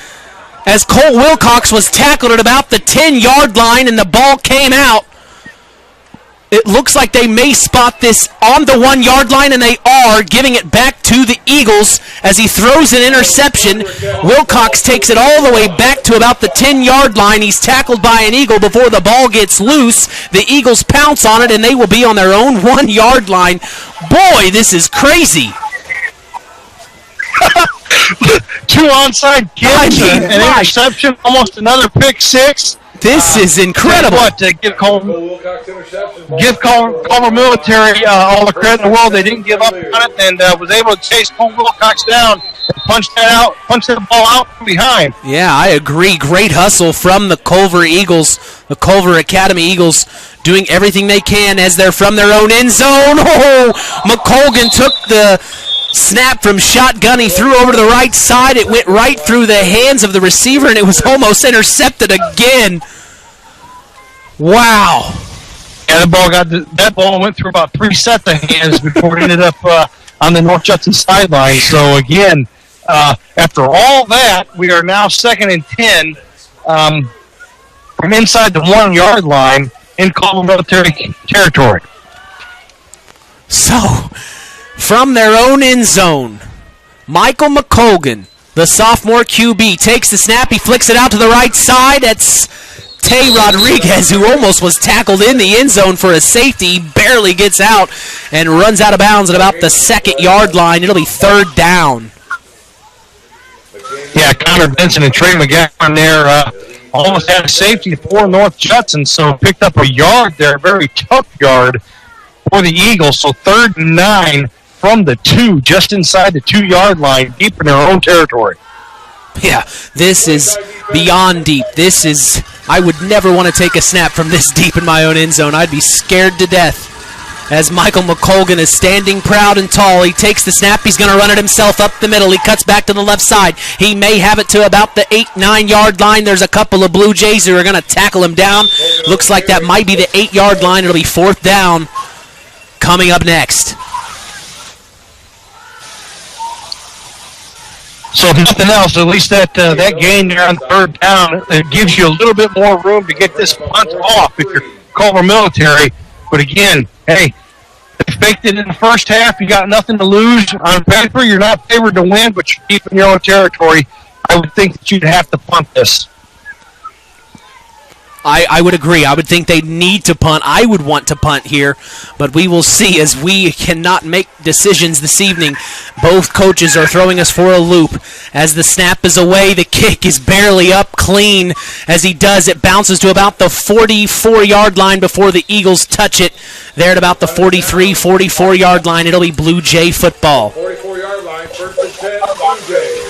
as Colt Wilcox was tackled at about the 10-yard line and the ball came out. It looks like they may spot this on the 1-yard line, and they are giving it back to the Eagles as he throws an interception. Wilcox takes it all the way back to about the 10-yard line. He's tackled by an Eagle before the ball gets loose. The Eagles pounce on it, and they will be on their own 1-yard line. Boy, this is crazy. 2 onside kicks, an interception, almost another pick six. This is incredible. Give Culver Military all the credit in the world. They didn't give up on it and was able to chase Colt Wilcox down and punch that ball out from behind. Yeah, I agree. Great hustle from the Culver Eagles, the Culver Academy Eagles, doing everything they can as they're from their own end zone. Oh, McColgan took the snap from shotgun. He threw over to the right side. It went right through the hands of the receiver, and it was almost intercepted again. Wow. Yeah, that ball went through about 3 sets of hands before it ended up on the North Judson sideline. So, again, after all that, we are now 2nd and 10 from inside the 1-yard line in Culver Military territory. So, from their own end zone, Michael McColgan, the sophomore QB, takes the snap. He flicks it out to the right side. That's Tay Rodriguez, who almost was tackled in the end zone for a safety. He barely gets out and runs out of bounds at about the 2nd-yard line. It'll be 3rd down. Yeah, Connor Benson and Trey McGowan there almost had a safety for North Judson, so picked up a yard there, a very tough yard for the Eagles. So 3rd and 9 from the 2, just inside the 2-yard line, deep in their own territory. Yeah, this is beyond deep. I would never want to take a snap from this deep in my own end zone. I'd be scared to death. As Michael McColgan is standing proud and tall, he takes the snap. He's going to run it himself up the middle. He cuts back to the left side. He may have it to about the 8-9-yard line. There's a couple of Blue Jays who are going to tackle him down. Looks like that might be the 8-yard line. It'll be 4th down coming up next. So if nothing else, at least that gain there on 3rd down, it gives you a little bit more room to get this punt off if you're Culver Military. But again, hey, they faked it in the first half. You got nothing to lose. On paper, you're not favored to win, but you're deep in your own territory. I would think that you'd have to punt this. I would agree. I would think they need to punt. I would want to punt here, but we will see as we cannot make decisions this evening. Both coaches are throwing us for a loop. As the snap is away, the kick is barely up clean. As he does, it bounces to about the 44-yard line before the Eagles touch it. There at about the 43, 44-yard line, it'll be Blue Jay football. 44-yard line, 1st and 10, Blue Jays.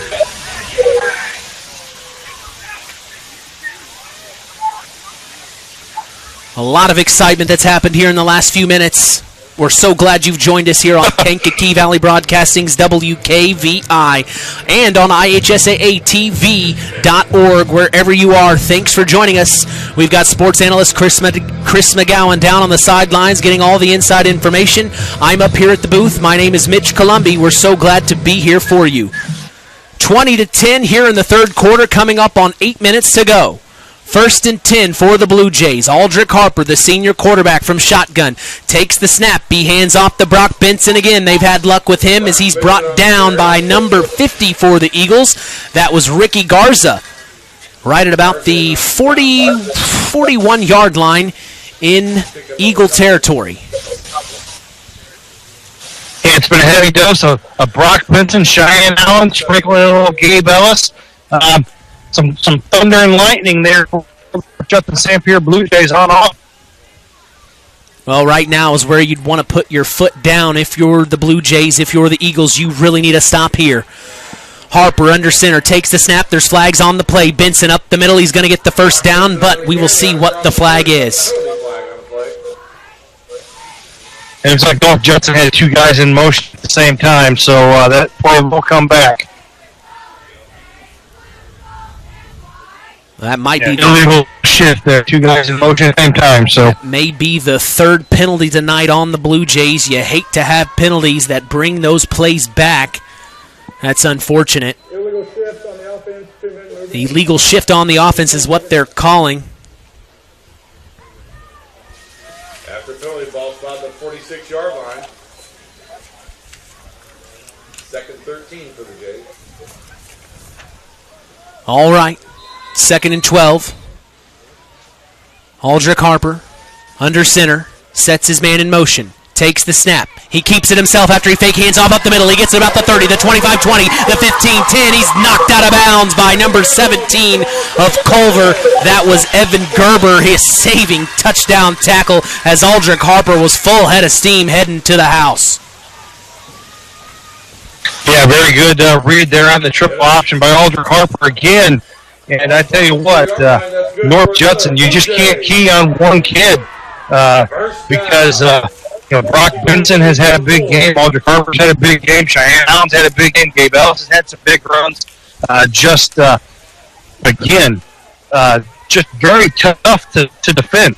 A lot of excitement that's happened here in the last few minutes. We're so glad you've joined us here on Kankakee Valley Broadcasting's WKVI and on IHSAATV.org, wherever you are. Thanks for joining us. We've got sports analyst Chris McGowan down on the sidelines getting all the inside information. I'm up here at the booth. My name is Mitch Columbi. We're so glad to be here for you. 20-10 here in the 3rd quarter, coming up on 8 minutes to go. 1st and 10 for the Blue Jays. Aldrich Harper, the senior quarterback from shotgun, takes the snap. He hands off to Brock Benson again. They've had luck with him as he's brought down by number 50 for the Eagles. That was Ricky Garza, right at about the 41-yard line in Eagle territory. Yeah, it's been a heavy dose of Brock Benson, Cheyenne Allen, sprinkling in a little Gabe Ellis. Some thunder and lightning there for Judson-San Pierre Blue Jays on off. Well, right now is where you'd want to put your foot down if you're the Blue Jays. If you're the Eagles, you really need a stop here. Harper under center takes the snap. There's flags on the play. Benson up the middle. He's going to get the 1st down, but we will see what the flag is. And it's like North Judson had 2 guys in motion at the same time, so that play will come back. That might be illegal shift there. 2 guys in motion at the same time. So may be the 3rd penalty tonight on the Blue Jays. You hate to have penalties that bring those plays back. That's unfortunate. Illegal shift on the offense. 2-minute movement. The illegal shift on the offense is what they're calling. After penalty, ball spot the 46-yard line. Second 13 for the Jays. All right. 2nd and 12. Aldrich Harper, under center, sets his man in motion, takes the snap. He keeps it himself after he fake hands off up the middle. He gets it about the 30, the 25-20, the 15-10. He's knocked out of bounds by number 17 of Culver. That was Evan Gerber, his saving touchdown tackle as Aldrich Harper was full head of steam heading to the house. Yeah, very good read there on the triple option by Aldrich Harper again. And I tell you what, North Judson, you just can't key on one kid because Brock Benson has had a big game. Aldrich Harper's had a big game. Cheyenne Allen's had a big game. Gabe Ellis has had some big runs. Just very tough to defend.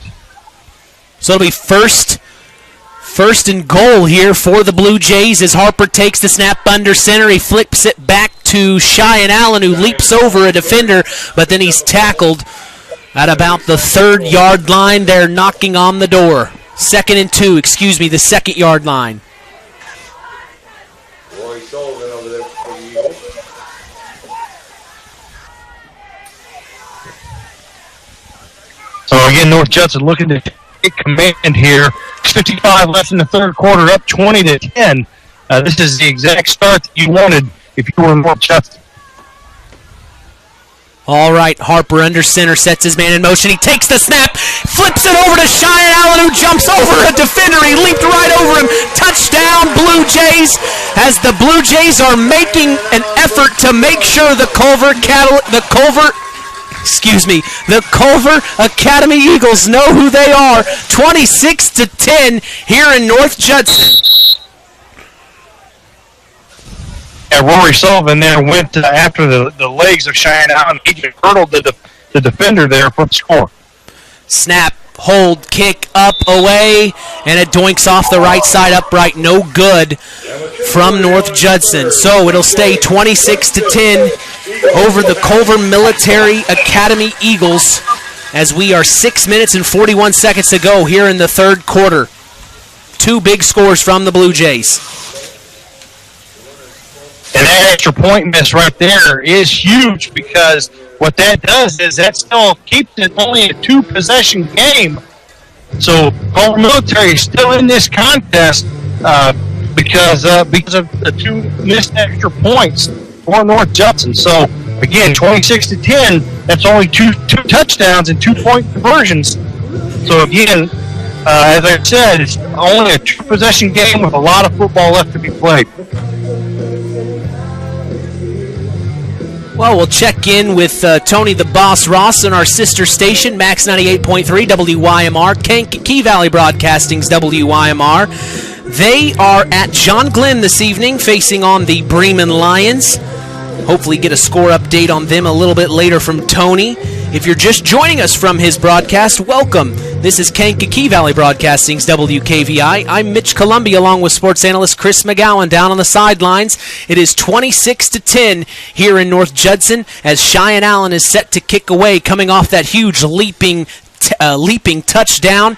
So it'll be first and goal here for the Blue Jays as Harper takes the snap under center. He flips it back to Cheyenne Allen, who leaps over a defender, but then he's tackled at about the 3rd-yard line. They're knocking on the door. 2nd and 2, the 2nd-yard line. Roy Sullivan over there for the Eagles. So again, North Judson looking to take command here. 55 left in the 3rd quarter, up 20-10. This is the exact start that you wanted if you were North Judson. All right, Harper under center, sets his man in motion. He takes the snap, flips it over to Cheyenne Allen, who jumps over a defender. He leaped right over him. Touchdown, Blue Jays, as the Blue Jays are making an effort to make sure the Culver Academy Eagles know who they are. 26-10 here in North Judson. And Rory Sullivan there went after the legs of Cheyenne Allen. He just hurdled the defender there for the score. Snap, hold, kick, up, away, and it doinks off the right side upright. No good from North Judson. So it'll stay 26-10 over the Culver Military Academy Eagles as we are 6 minutes and 41 seconds to go here in the 3rd quarter. 2 big scores from the Blue Jays. And that extra point miss right there is huge because what that does is that still keeps it only a 2-possession game. So Culver Military is still in this contest because of the 2 missed extra points for North Judson. So again, 26-10. That's only two touchdowns and 2-point conversions. So again, as I said, it's only a 2-possession game with a lot of football left to be played. Well, we'll check in with Tony the Boss Ross on our sister station, Max 98.3 WYMR, Kankakee Valley Broadcasting's WYMR. They are at John Glenn this evening, facing on the Bremen Lions. Hopefully get a score update on them a little bit later from Tony. If you're just joining us from his broadcast, welcome. This is Kankakee Valley Broadcasting's WKVI. I'm Mitch Columbia along with sports analyst Chris McGowan down on the sidelines. It is 26-10 here in North Judson as Cheyenne Allen is set to kick away, coming off that huge leaping touchdown,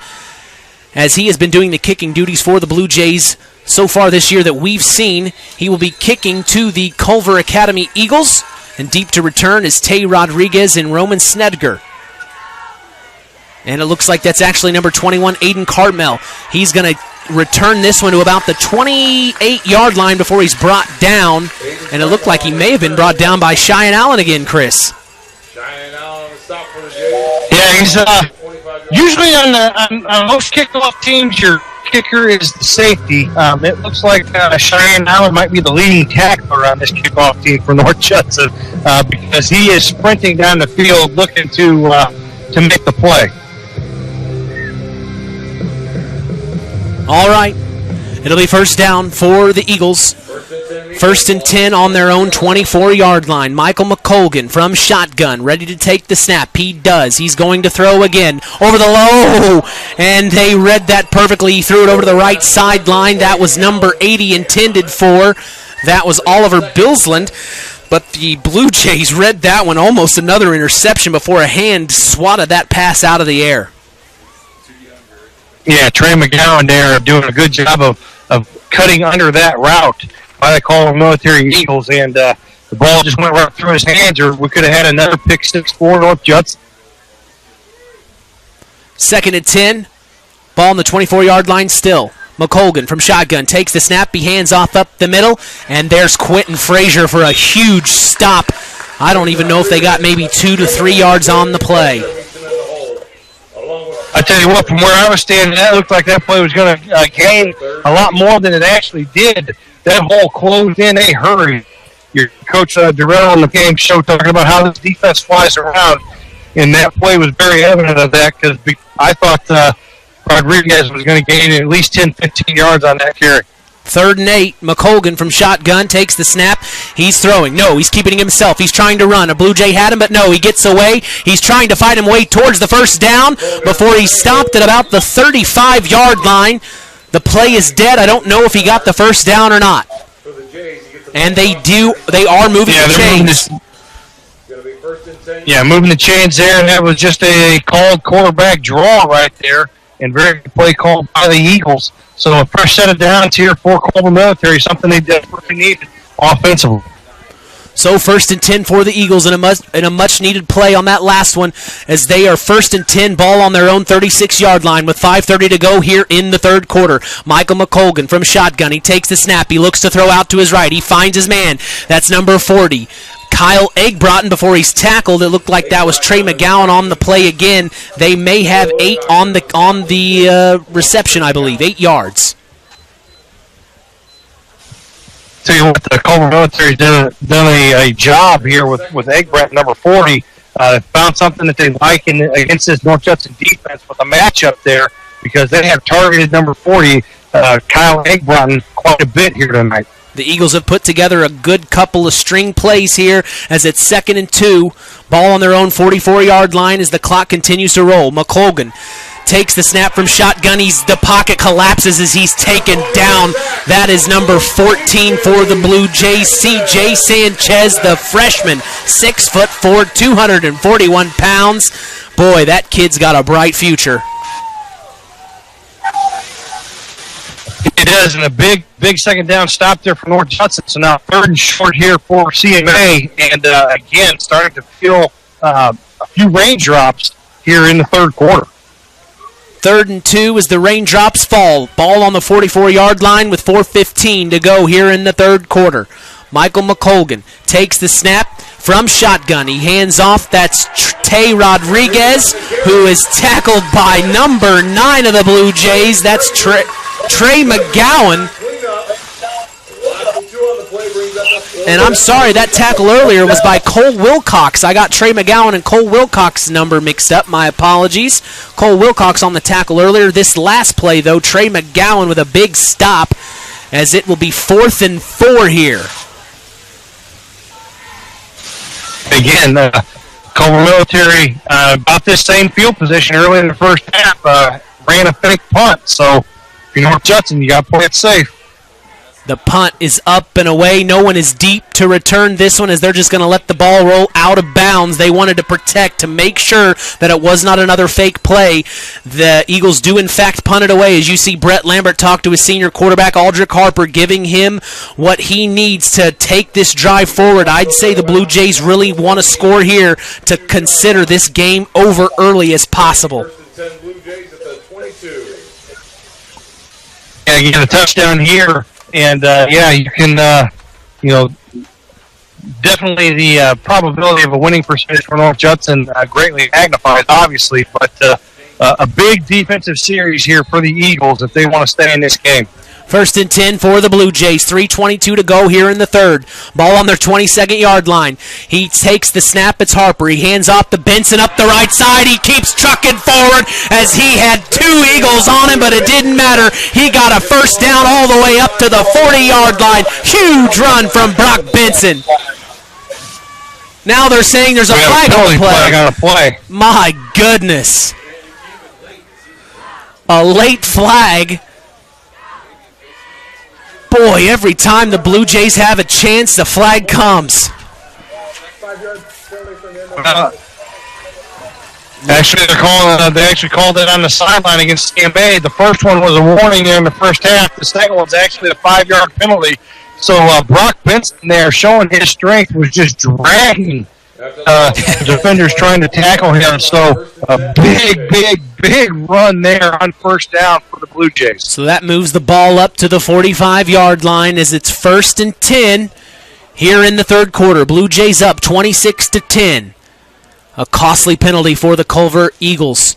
as he has been doing the kicking duties for the Blue Jays so far this year that we've seen. He will be kicking to the Culver Academy Eagles, and deep to return is Tay Rodriguez and Roman Snedger. And it looks like that's actually number 21, Aiden Cartmel. He's going to return this one to about the 28-yard line before he's brought down. And it looked like he may have been brought down by Cheyenne Allen again, Chris. Cheyenne Allen, stop for the Jays. Yeah, he's usually on most kickoff teams, your kicker is the safety. It looks like Cheyenne Allen might be the leading tackler on this kickoff team for North Judson because he is sprinting down the field looking to make the play. All right. It'll be first down for the Eagles. First and 10 on their own 24-yard line. Michael McColgan from shotgun, ready to take the snap. He does. He's going to throw again over the low, and they read that perfectly. He threw it over to the right sideline. That was number 80 intended for That was Oliver Billsland, but the Blue Jays read that one, almost another interception before a hand swatted that pass out of the air. Yeah, Trey McGowan there doing a good job of cutting under that route by the Culver Military Eagles, and the ball just went right through his hands, or we could have had another pick six for North Judson. 2nd and 10, ball on the 24-yard line still. McColgan from shotgun takes the snap, he hands off up the middle, and there's Quentin Frazier for a huge stop. I don't even know if they got maybe 2 to 3 yards on the play. I tell you what, from where I was standing, that looked like that play was going to gain a lot more than it actually did. That hole closed in a hurry. Your coach Durrell on the game show talking about how this defense flies around, and that play was very evident of that because I thought Rodriguez was going to gain at least 10, 15 yards on that carry. 3rd and 8, McColgan from shotgun takes the snap. He's throwing. No, he's keeping it himself. He's trying to run. A Blue Jay had him, but no, he gets away. He's trying to fight him way towards the first down before he stopped at about the 35-yard line. The play is dead. I don't know if he got the first down or not. And they are moving the chains. Yeah, moving the chains there, and that was just a called quarterback draw right there, and very good play called by the Eagles. So a fresh set of downs here for Culver Military, something they desperately needed offensively. So 1st and 10 for the Eagles in a much-needed play on that last one, as they are 1st and 10, ball on their own 36-yard line with 5:30 to go here in the 3rd quarter. Michael McColgan from shotgun. He takes the snap. He looks to throw out to his right. He finds his man. That's number 40. Kyle Eggbrotten before he's tackled. It looked like that was Trey McGowan on the play again. They may have 8 on the reception, I believe. 8 yards. Tell you what, the Culver Military done a job here with Eggbrotten, number 40. Found something that they like against this North Judson defense with a matchup there, because they have targeted number 40, Kyle Eggbrotten, quite a bit here tonight. The Eagles have put together a good couple of string plays here as it's 2nd and 2. Ball on their own 44-yard line as the clock continues to roll. McColgan takes the snap from shotgun. The pocket collapses as he's taken down. That is number 14 for the Blue Jays, C.J. Sanchez, the freshman, 6'4", 241 pounds. Boy, that kid's got a bright future. It is, and a big second down stop there for North Judson. So now 3rd and short here for CMA, and again, starting to feel a few raindrops here in the 3rd quarter. 3rd and 2 as the raindrops fall. Ball on the 44-yard line with 4:15 to go here in the 3rd quarter. Michael McColgan takes the snap from shotgun. He hands off. That's Tay Rodriguez, who is tackled by number 9 of the Blue Jays. That's Trey McGowan. And I'm sorry, that tackle earlier was by Cole Wilcox. I got Trey McGowan and Cole Wilcox's number mixed up. My apologies. Cole Wilcox on the tackle earlier. This last play, though, Trey McGowan with a big stop, as it will be 4th and 4 here. Again, Culver Military, about this same field position early in the first half, ran a fake punt. So if you're North Judson, you got to play it safe. The punt is up and away. No one is deep to return this one, as they're just going to let the ball roll out of bounds. They wanted to protect to make sure that it was not another fake play. The Eagles do, in fact, punt it away, as you see Brett Lambert talk to his senior quarterback, Aldrich Harper, giving him what he needs to take this drive forward. I'd say the Blue Jays really want to score here to consider this game over early as possible. Yeah, you get a touchdown here. And, you can, definitely the probability of a winning percentage for North Judson greatly magnifies, obviously. But a big defensive series here for the Eagles if they want to stay in this game. 1st and 10 for the Blue Jays. 3:22 to go here in the 3rd. Ball on their 22nd-yard line. He takes the snap. It's Harper. He hands off to Benson up the right side. He keeps trucking forward as he had 2 Eagles on him, but it didn't matter. He got a first down all the way up to the 40-yard line. Huge run from Brock Benson. Now they're saying there's a flag on the play. My goodness. A late flag. Boy, every time the Blue Jays have a chance, the flag comes. Actually, they actually called it on the sideline against CMA. The first one was a warning there in the first half. The second one's actually a 5-yard penalty. So Brock Benson there, showing his strength, was just dragging defenders trying to tackle him. So a big run there on first down for the Blue Jays. So that moves the ball up to the 45-yard line as it's 1st and 10 here in the third quarter. Blue Jays up 26-10. A costly penalty for the Culver Eagles.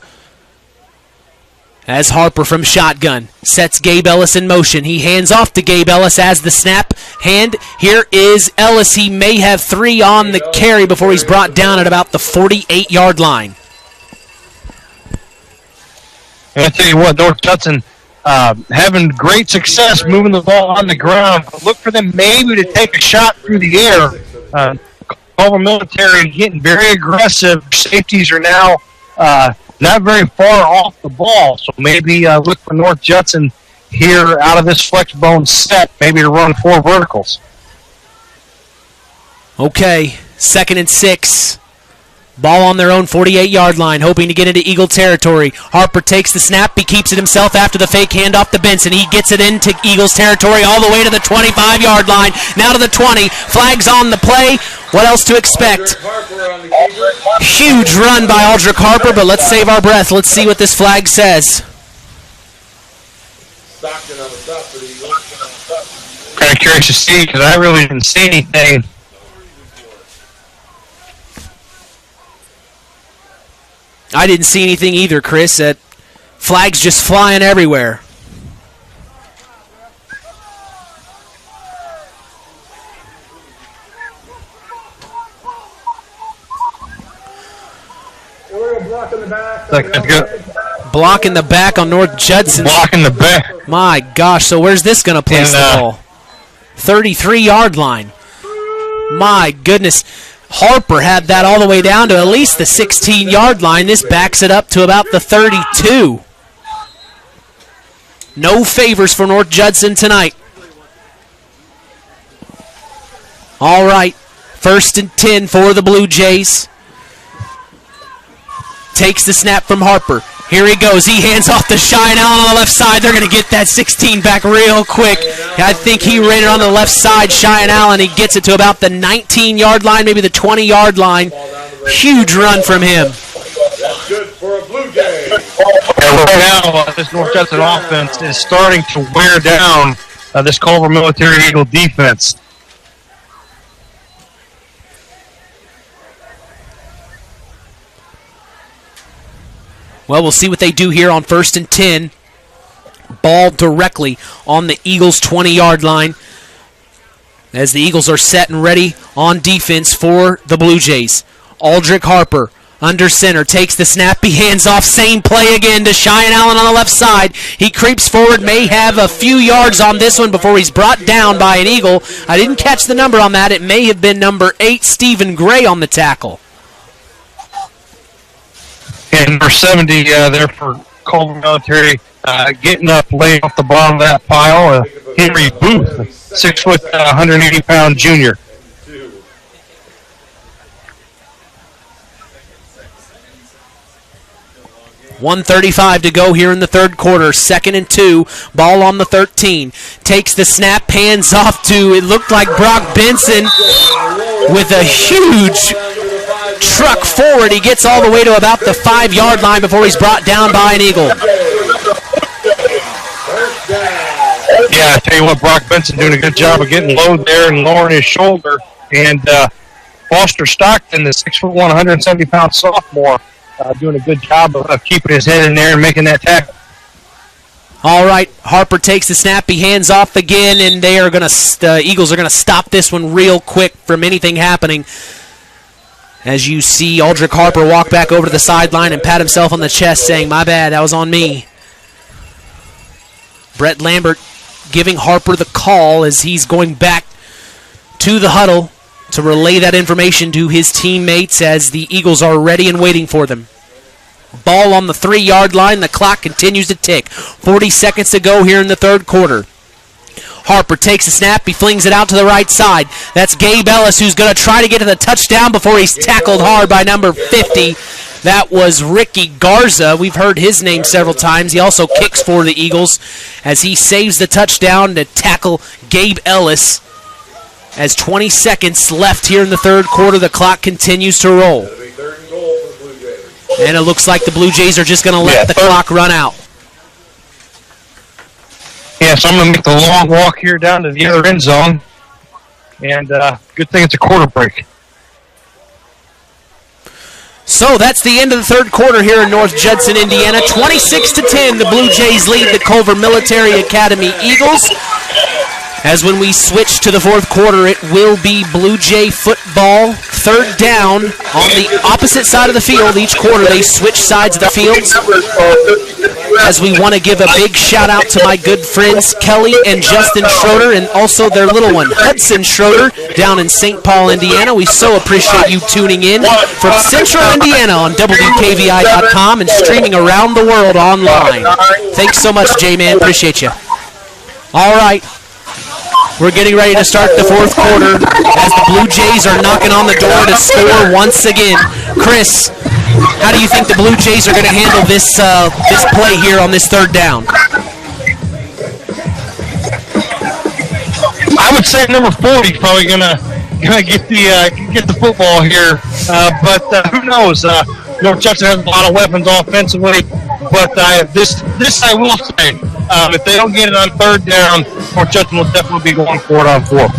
As Harper from shotgun sets Gabe Ellis in motion. He hands off to Gabe Ellis as the snap hand. Here is Ellis. He may have 3 on the carry before he's brought down at about the 48-yard line. And I tell you what, North Judson having great success moving the ball on the ground. Look for them maybe to take a shot through the air. Culver Military getting very aggressive. Safeties are now not very far off the ball, so maybe look for North Judson here out of this flex bone set, maybe to run 4 verticals. Okay, 2nd and 6. Ball on their own 48-yard line, hoping to get into Eagle territory. Harper takes the snap. He keeps it himself after the fake handoff to Benson. He gets it into Eagles territory all the way to the 25-yard line. Now to the 20. Flags on the play. What else to expect? Huge run by Aldrich Harper, but let's save our breath. Let's see what this flag says. Kind of curious to see because I really didn't see anything. I didn't see anything either, Chris. Flags just flying everywhere. Block in the back on North Judson. Block in the back. My gosh, so where's this going to place the ball? 33-yard line. My goodness. Harper had that all the way down to at least the 16-yard line. This backs it up to about the 32. No favors for North Judson tonight. All right, 1st and 10 for the Blue Jays. Takes the snap from Harper. Here he goes. He hands off to Cheyenne Allen on the left side. They're going to get that 16 back real quick. I think he ran it on the left side. Cheyenne Allen, he gets it to about the 19-yard line, maybe the 20-yard line. Huge run from him. That's good for a Blue Jay. Right now, this North Judson offense is starting to wear down this Culver Military Eagle defense. Well, we'll see what they do here on 1st and 10. Ball directly on the Eagles' 20-yard line as the Eagles are set and ready on defense for the Blue Jays. Aldrich Harper under center, takes the snap, he hands off, same play again to Cheyenne Allen on the left side. He creeps forward, may have a few yards on this one before he's brought down by an Eagle. I didn't catch the number on that. It may have been number 8, Stephen Gray, on the tackle. And number 70 there for Culver Military, getting up, laying off the bottom of that pile. Henry Booth, 6 foot, 180-pound junior. 1:35 to go here in the third quarter. 2nd and 2. Ball on the 13. Takes the snap, hands off to, it looked like Brock Benson with a huge truck forward. He gets all the way to about the 5-yard line before he's brought down by an Eagle. Yeah, I tell you what, Brock Benson doing a good job of getting low there and lowering his shoulder. And Foster Stockton, the 6'1", 170-pound sophomore, doing a good job of keeping his head in there and making that tackle. All right, Harper takes the snap. He hands off again, and the Eagles are going to stop this one real quick from anything happening. As you see Aldrich Harper walk back over to the sideline and pat himself on the chest saying, "My bad, that was on me." Brett Lambert giving Harper the call as he's going back to the huddle to relay that information to his teammates as the Eagles are ready and waiting for them. Ball on the 3-yard line. The clock continues to tick. 40 seconds to go here in the third quarter. Harper takes a snap. He flings it out to the right side. That's Gabe Ellis, who's going to try to get to the touchdown before he's tackled hard by number 50. That was Ricky Garza. We've heard his name several times. He also kicks for the Eagles as he saves the touchdown to tackle Gabe Ellis. As 20 seconds left here in the third quarter, the clock continues to roll. And it looks like the Blue Jays are just going to let the clock run out. Yeah, so I'm going to make the long walk here down to the other end zone. And good thing it's a quarter break. So that's the end of the third quarter here in North Judson, Indiana. 26-10, the Blue Jays lead the Culver Military Academy Eagles. As when we switch to the fourth quarter, it will be Blue Jay football. Third down on the opposite side of the field. Each quarter they switch sides of the fields. As we want to give a big shout out to my good friends Kelly and Justin Schroeder, and also their little one Hudson Schroeder down in St. Paul, Indiana. We so appreciate you tuning in from Central Indiana on WKVI.com and streaming around the world online. Thanks so much, J-Man. Appreciate you. All right. We're getting ready to start the fourth quarter as the Blue Jays are knocking on the door to score once again. Chris, how do you think the Blue Jays are going to handle this play here on this third down? I would say number 40 is probably gonna get the football here, but who knows? North Judson has a lot of weapons offensively, but this I will say, if they don't get it on third down, North Judson will definitely be going for it on fourth.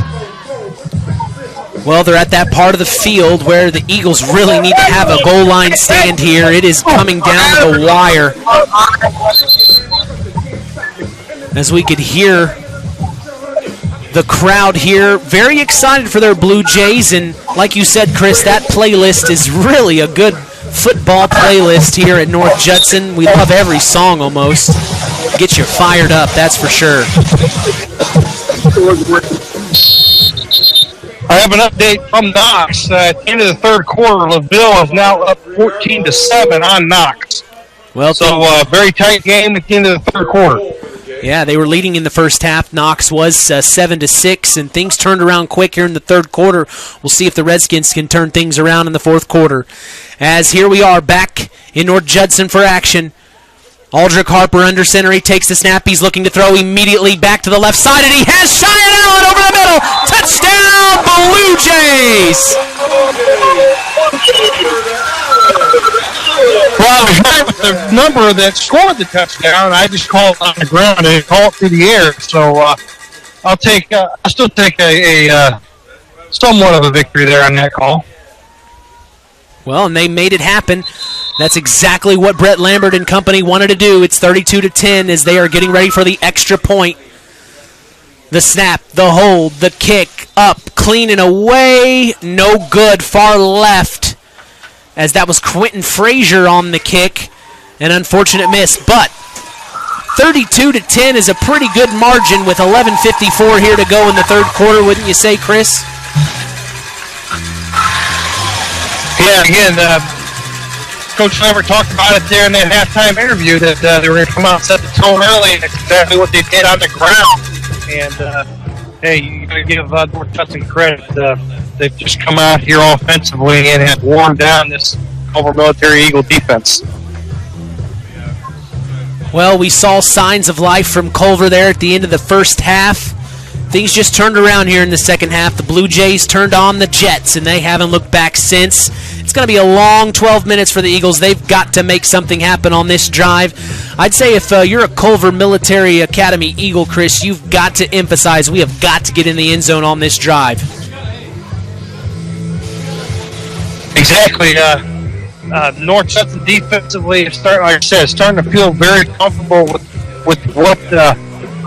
Well, they're at that part of the field where the Eagles really need to have a goal line stand here. It is coming down to the wire. As we could hear the crowd here very excited for their Blue Jays, and like you said, Chris, that playlist is really a good football playlist here at North Judson. We love every song almost. Get you fired up, that's for sure. I have an update from Knox. At the end of the third quarter, LaVille is now up 14-7 on Knox. Well, so very tight game at the end of the third quarter. Yeah, they were leading in the first half. Knox was 7-6, and things turned around quick here in the third quarter. We'll see if the Redskins can turn things around in the fourth quarter. As here we are back in North Judson for action. Aldrich Harper under center. He takes the snap. He's looking to throw immediately back to the left side, and he has Cheyenne Allen over the middle. Touchdown, Blue Jays! Well, I was the number that scored the touchdown. I just called it on the ground and called it through the air. So I'll still take a somewhat of a victory there on that call. Well, and they made it happen. That's exactly what Brett Lambert and company wanted to do. It's 32-10 as they are getting ready for the extra point. The snap, the hold, the kick, up, clean and away, no good, far left, as that was Quentin Frazier on the kick. An unfortunate miss, but 32-10 is a pretty good margin with 11:54 here to go in the third quarter, wouldn't you say, Chris? Yeah, again, Coach Lambert talked about it there in that halftime interview that they were going to come out and set the tone early, and that's exactly what they did on the ground. And, hey, you got to give North Judson credit. They've just come out here offensively and have worn down this Culver Military Eagle defense. Well, we saw signs of life from Culver there at the end of the first half. Things just turned around here in the second half. The Blue Jays turned on the Jets, and they haven't looked back since. It's going to be a long 12 minutes for the Eagles. They've got to make something happen on this drive. I'd say if you're a Culver Military Academy Eagle, Chris, you've got to emphasize we have got to get in the end zone on this drive. Exactly. North Judson defensively is starting to feel very comfortable with what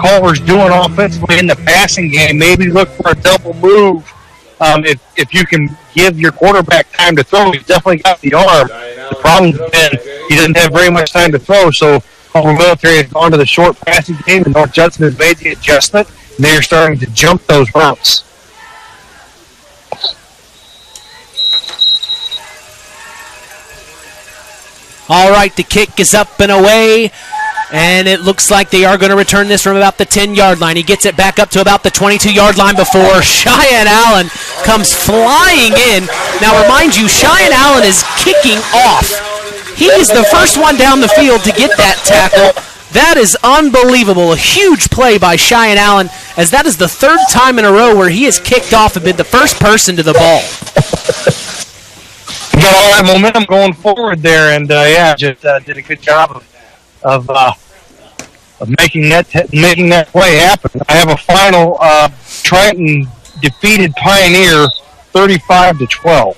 Culver's doing offensively in the passing game. Maybe look for a double move if you can give your quarterback time to throw. He's definitely got the arm. The problem's been he doesn't have very much time to throw, so Culver Military has gone to the short passing game, and North Judson has made the adjustment, and they're starting to jump those routes. All right, the kick is up and away. And it looks like they are going to return this from about the 10-yard line. He gets it back up to about the 22-yard line before Cheyenne Allen comes flying in. Now, remind you, Cheyenne Allen is kicking off. He is the first one down the field to get that tackle. That is unbelievable. A huge play by Cheyenne Allen, as that is the third time in a row where he has kicked off and been the first person to the ball. Got all that momentum going forward there, and just did a good job of making that play happen. I have a final. Triton defeated Pioneer 35-12.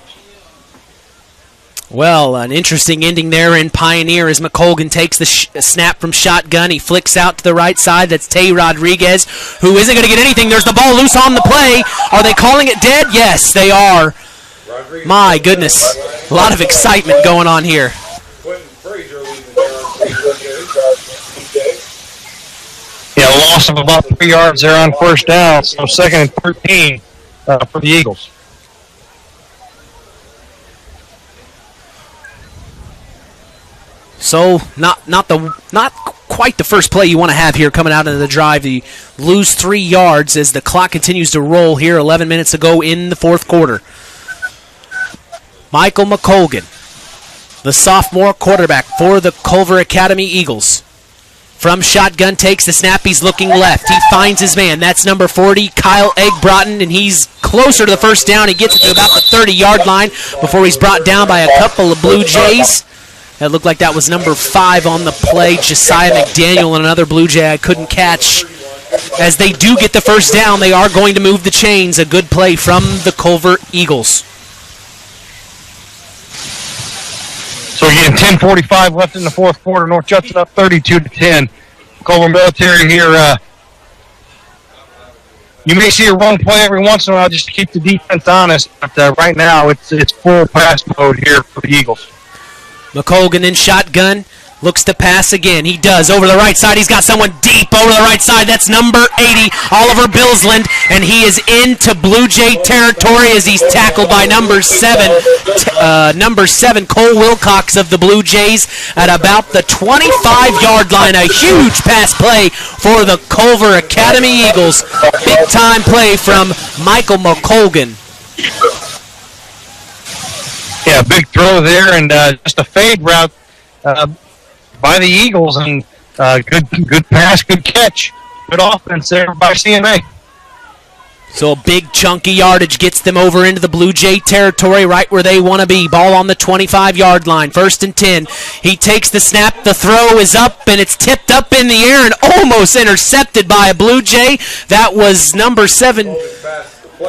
Well, an interesting ending there in Pioneer as McColgan takes the snap from shotgun. He flicks out to the right side. That's Tay Rodriguez, who isn't going to get anything. There's the ball loose on the play. Are they calling it dead? Yes, they are. My goodness. A lot of excitement going on here. Yeah, a loss of about 3 yards there on first down, so 2nd and 13 for the Eagles. So not quite the first play you want to have here coming out into the drive. You lose 3 yards as the clock continues to roll here. 11 minutes to go in the fourth quarter. Michael McColgan, the sophomore quarterback for the Culver Academy Eagles. From shotgun, takes the snap. He's looking left. He finds his man. That's number 40, Kyle Eggbrotten, and he's closer to the first down. He gets it to about the 30-yard line before he's brought down by a couple of Blue Jays. That looked like that was number 5 on the play, Josiah McDaniel, and another Blue Jay I couldn't catch. As they do get the first down, they are going to move the chains. A good play from the Culver Eagles. So again, 10:45 left in the fourth quarter. North Judson up 32-10. Culver Military here. You may see a run play every once in a while just to keep the defense honest, but right now it's full pass mode here for the Eagles. McColgan in shotgun. Looks to pass again. He does. Over the right side. He's got someone deep over the right side. That's number 80, Oliver Billsland. And he is into Blue Jay territory as he's tackled by number 7, Cole Wilcox of the Blue Jays at about the 25-yard line. A huge pass play for the Culver Academy Eagles. Big-time play from Michael McColgan. Yeah, big throw there, and just a fade route by the Eagles, and good pass, good catch, good offense there by CMA. So a big chunky yardage gets them over into the Blue Jay territory, right where they want to be. Ball on the 25-yard line, 1st and 10. He takes the snap, the throw is up, and it's tipped up in the air and almost intercepted by a Blue Jay. That was number 7,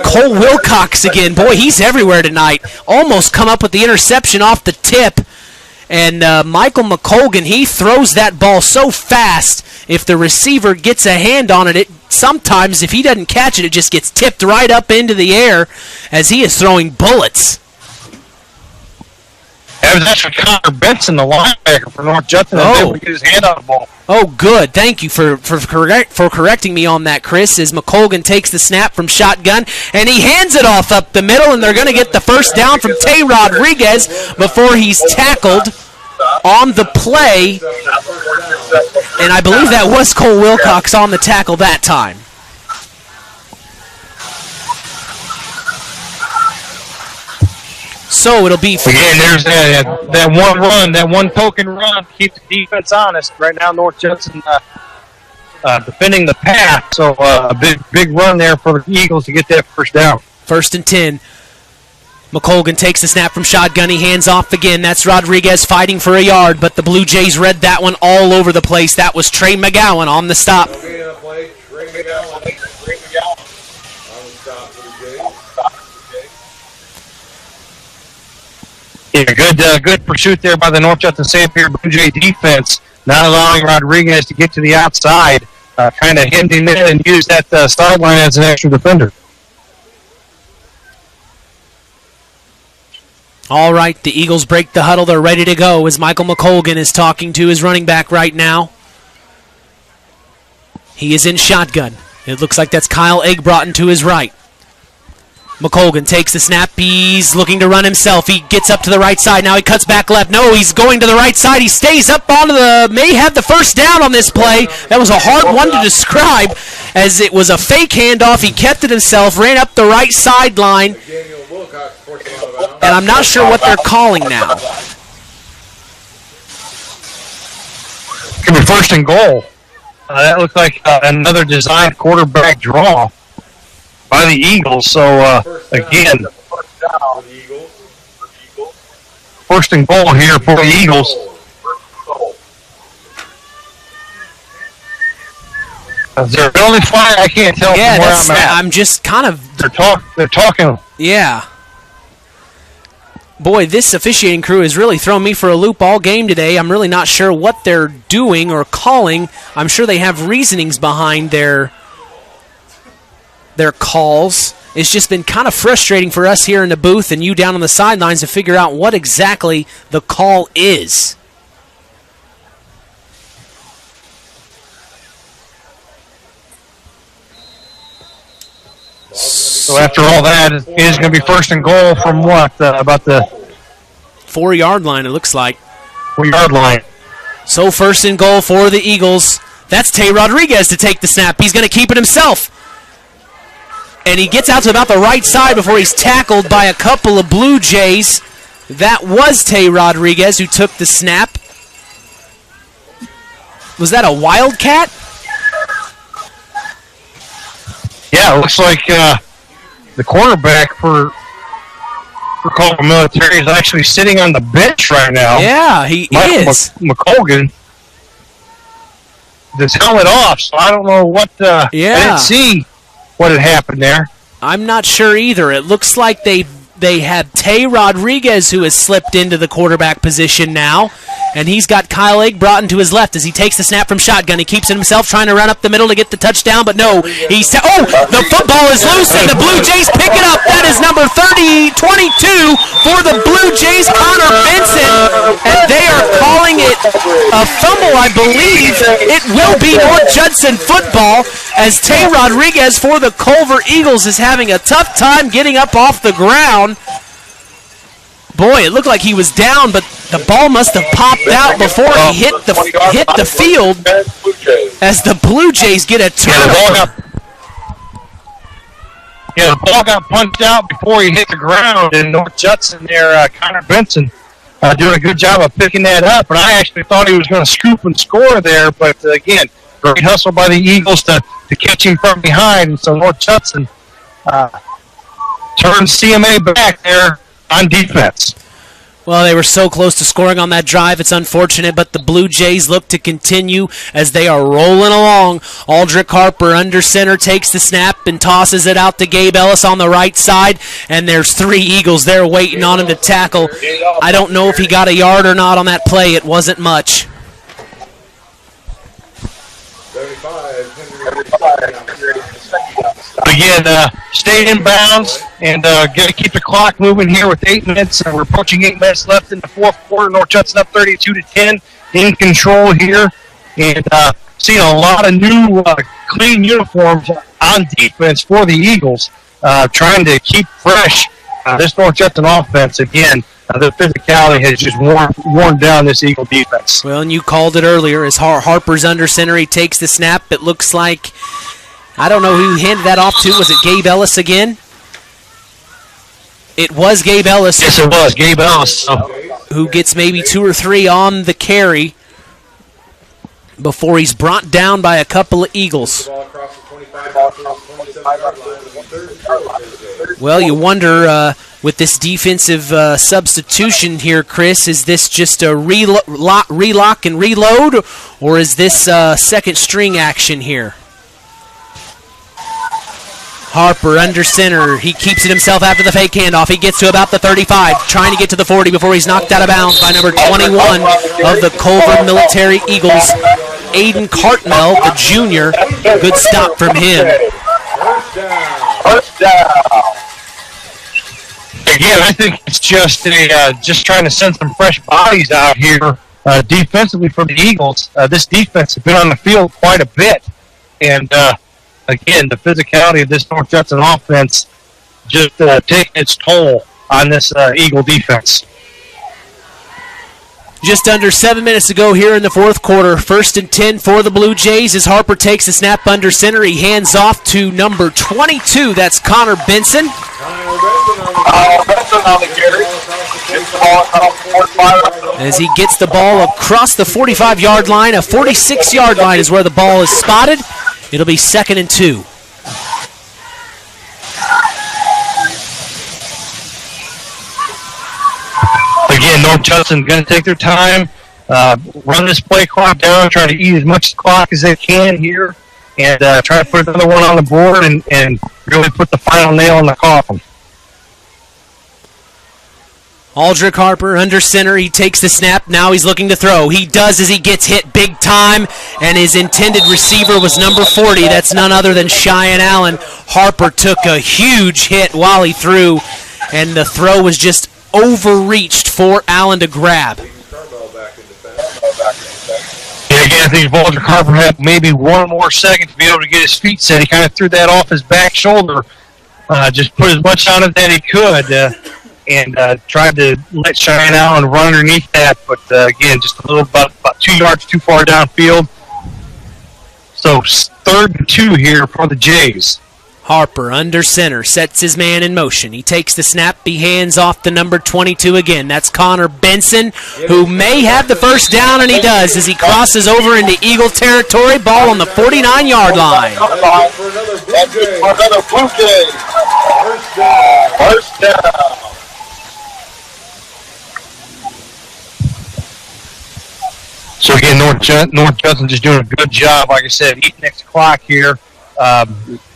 Cole Wilcox again. Boy, he's everywhere tonight. Almost come up with the interception off the tip. And Michael McColgan, he throws that ball so fast, if the receiver gets a hand on it, sometimes if he doesn't catch it, it just gets tipped right up into the air as he is throwing bullets. That was actually Connor Benson, the linebacker for North Judson, able to get his hand on the ball. Oh, good. Thank you for correcting me on that, Chris, as McColgan takes the snap from shotgun, and he hands it off up the middle, and they're going to get the first down from Tay Rodriguez before he's tackled on the play, and I believe that was Cole Wilcox on the tackle that time. So it'll be... Again, there's that one run, that one token run to keep the defense honest. Right now, North Judson defending the pass, so a big run there for the Eagles to get that first down. 1st and 10. McColgan takes the snap from shotgun. He hands off again. That's Rodriguez fighting for a yard, but the Blue Jays read that one all over the place. That was Trey McGowan on the stop. Yeah, good pursuit there by the North Judson-San Pierre Blue Jay defense, not allowing Rodriguez to get to the outside, kind of hemmed him in and used that sideline as an extra defender. All right, the Eagles break the huddle. They're ready to go as Michael McColgan is talking to his running back right now. He is in shotgun. It looks like that's Kyle Eggbrotten to his right. McColgan takes the snap. He's looking to run himself. He gets up to the right side. Now he cuts back left. No, he's going to the right side. He stays up onto may have the first down on this play. That was a hard one to describe as it was a fake handoff. He kept it himself, ran up the right sideline. And I'm not sure what they're calling now. Could be first and goal. That looks like another designed quarterback draw by the Eagles. So, again, first and goal here for the Eagles. Is there a penalty flag? I can't tell from where I'm at. I'm just kind of... They're talking. Yeah. Boy, this officiating crew has really thrown me for a loop all game today. I'm really not sure what they're doing or calling. I'm sure they have reasonings behind their calls. It's just been kind of frustrating for us here in the booth and you down on the sidelines to figure out what exactly the call is. So after all that, it is going to be first and goal from what? About the 4-yard line, it looks like. 4-yard line. So first and goal for the Eagles. That's Tay Rodriguez to take the snap. He's going to keep it himself. And he gets out to about the right side before he's tackled by a couple of Blue Jays. That was Tay Rodriguez who took the snap. Was that a Wildcat? Yeah, it looks like the quarterback for Culver Military is actually sitting on the bench right now. Yeah, he is. McColgan. His helmet off, so I don't know what. I didn't see what had happened there. I'm not sure either. It looks like they have Tay Rodriguez who has slipped into the quarterback position now, and he's got Kyle Egg brought into his left as he takes the snap from shotgun. He keeps it himself, trying to run up the middle to get the touchdown, but no. The football is loose, and the Blue Jays pick it up. That is number 22 for the Blue Jays, Connor Benson, and they are calling it a fumble, I believe. It will be North Judson football as Tay Rodriguez for the Culver Eagles is having a tough time getting up off the ground. Boy, it looked like he was down, but the ball must have popped out before he hit the field as the Blue Jays get a turnover. The ball got punched out before he hit the ground, and North Judson there, Connor Benson, doing a good job of picking that up. And I actually thought he was going to scoop and score there, but again, great hustle by the Eagles to catch him from behind. And so North Judson turns CMA back there on defense. Well, they were so close to scoring on that drive. It's unfortunate, but the Blue Jays look to continue as they are rolling along. Aldrich Harper under center takes the snap and tosses it out to Gabe Ellis on the right side, and there's 3 Eagles there waiting on him to tackle. I don't know if he got a yard or not on that play. It wasn't much. Again, staying in bounds and got to keep the clock moving here with 8 minutes. We're approaching 8 minutes left in the fourth quarter. North Judson up 32-10, in control here, and seeing a lot of new clean uniforms on defense for the Eagles, trying to keep fresh this North Judson offense. Again, the physicality has just worn down this Eagle defense. Well, and you called it earlier as Harper's under center. He takes the snap. It looks like, I don't know who he handed that off to. Was it Gabe Ellis again? It was Gabe Ellis. Yes, it was Gabe Ellis. Who gets maybe 2 or 3 on the carry before he's brought down by a couple of Eagles. Well, you wonder with this defensive substitution here, Chris, is this just a relock and reload, or is this second string action here? Harper under center. He keeps it himself after the fake handoff. He gets to about the 35, trying to get to the 40 before he's knocked out of bounds by number 21 of the Culver Military Eagles, Aiden Cartmel, the junior. Good stop from him. Again, I think it's just just trying to send some fresh bodies out here defensively for the Eagles. This defense has been on the field quite a bit, and again, the physicality of this North Judson offense just taking its toll on this Eagle defense. Just under 7 minutes to go here in the fourth quarter. 1st and 10 for the Blue Jays as Harper takes the snap under center. He hands off to number 22. That's Connor Benson. As he gets the ball across the 45-yard line, a 46-yard line is where the ball is spotted. It'll be 2nd and 2. Again, North Judson going to take their time, run this play clock down, try to eat as much clock as they can here, and try to put another one on the board and really put the final nail in the coffin. Aldrich Harper under center. He takes the snap. Now he's looking to throw. He does as he gets hit big time, and his intended receiver was number 40. That's none other than Cheyenne Allen. Harper took a huge hit while he threw, and the throw was just overreached for Allen to grab. Yeah, again, I think if Aldrich Harper had maybe one more second to be able to get his feet set, he kind of threw that off his back shoulder, just put as much on it that he could, and tried to let Cheyenne Allen run underneath that, but again, just a little about 2 yards too far downfield. So 3rd and 2 here for the Jays. Harper under center, sets his man in motion. He takes the snap, he hands off to number 22 again. That's Connor Benson, who may have the first down, and he does as he crosses over into Eagle territory. Ball on the 49-yard line. For another Blue Jay. First down. So again, North Judson just doing a good job, like I said, eating next clock here.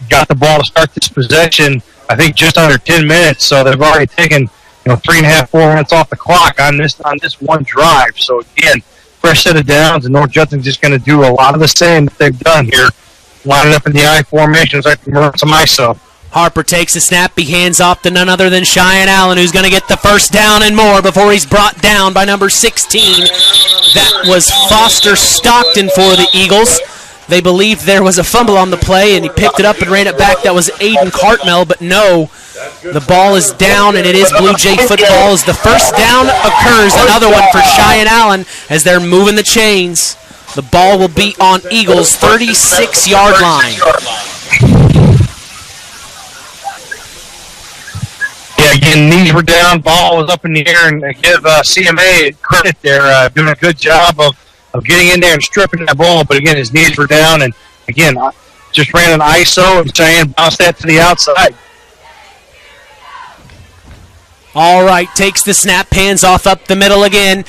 Got the ball to start this possession, I think just under 10 minutes, so they've already taken 3.5, 4 minutes off the clock on this one drive. So again, fresh set of downs, and North Judson's just going to do a lot of the same that they've done here, lining up in the I formations like some ISO. Harper takes a snap, he hands off to none other than Cheyenne Allen, who's going to get the first down and more before he's brought down by number 16. That was Foster Stockton for the Eagles. They believed there was a fumble on the play, and he picked it up and ran it back. That was Aiden Cartmel, but no, the ball is down, and it is Blue Jay football as the first down occurs. Another one for Cheyenne Allen as they're moving the chains. The ball will be on Eagles' 36-yard line. Yeah, again, knees were down, ball was up in the air, and I give CMA credit there, doing a good job of getting in there and stripping that ball, but again, his knees were down, and again, just ran an ISO, and Cheyenne bounced that to the outside. All right, takes the snap, hands off up the middle again.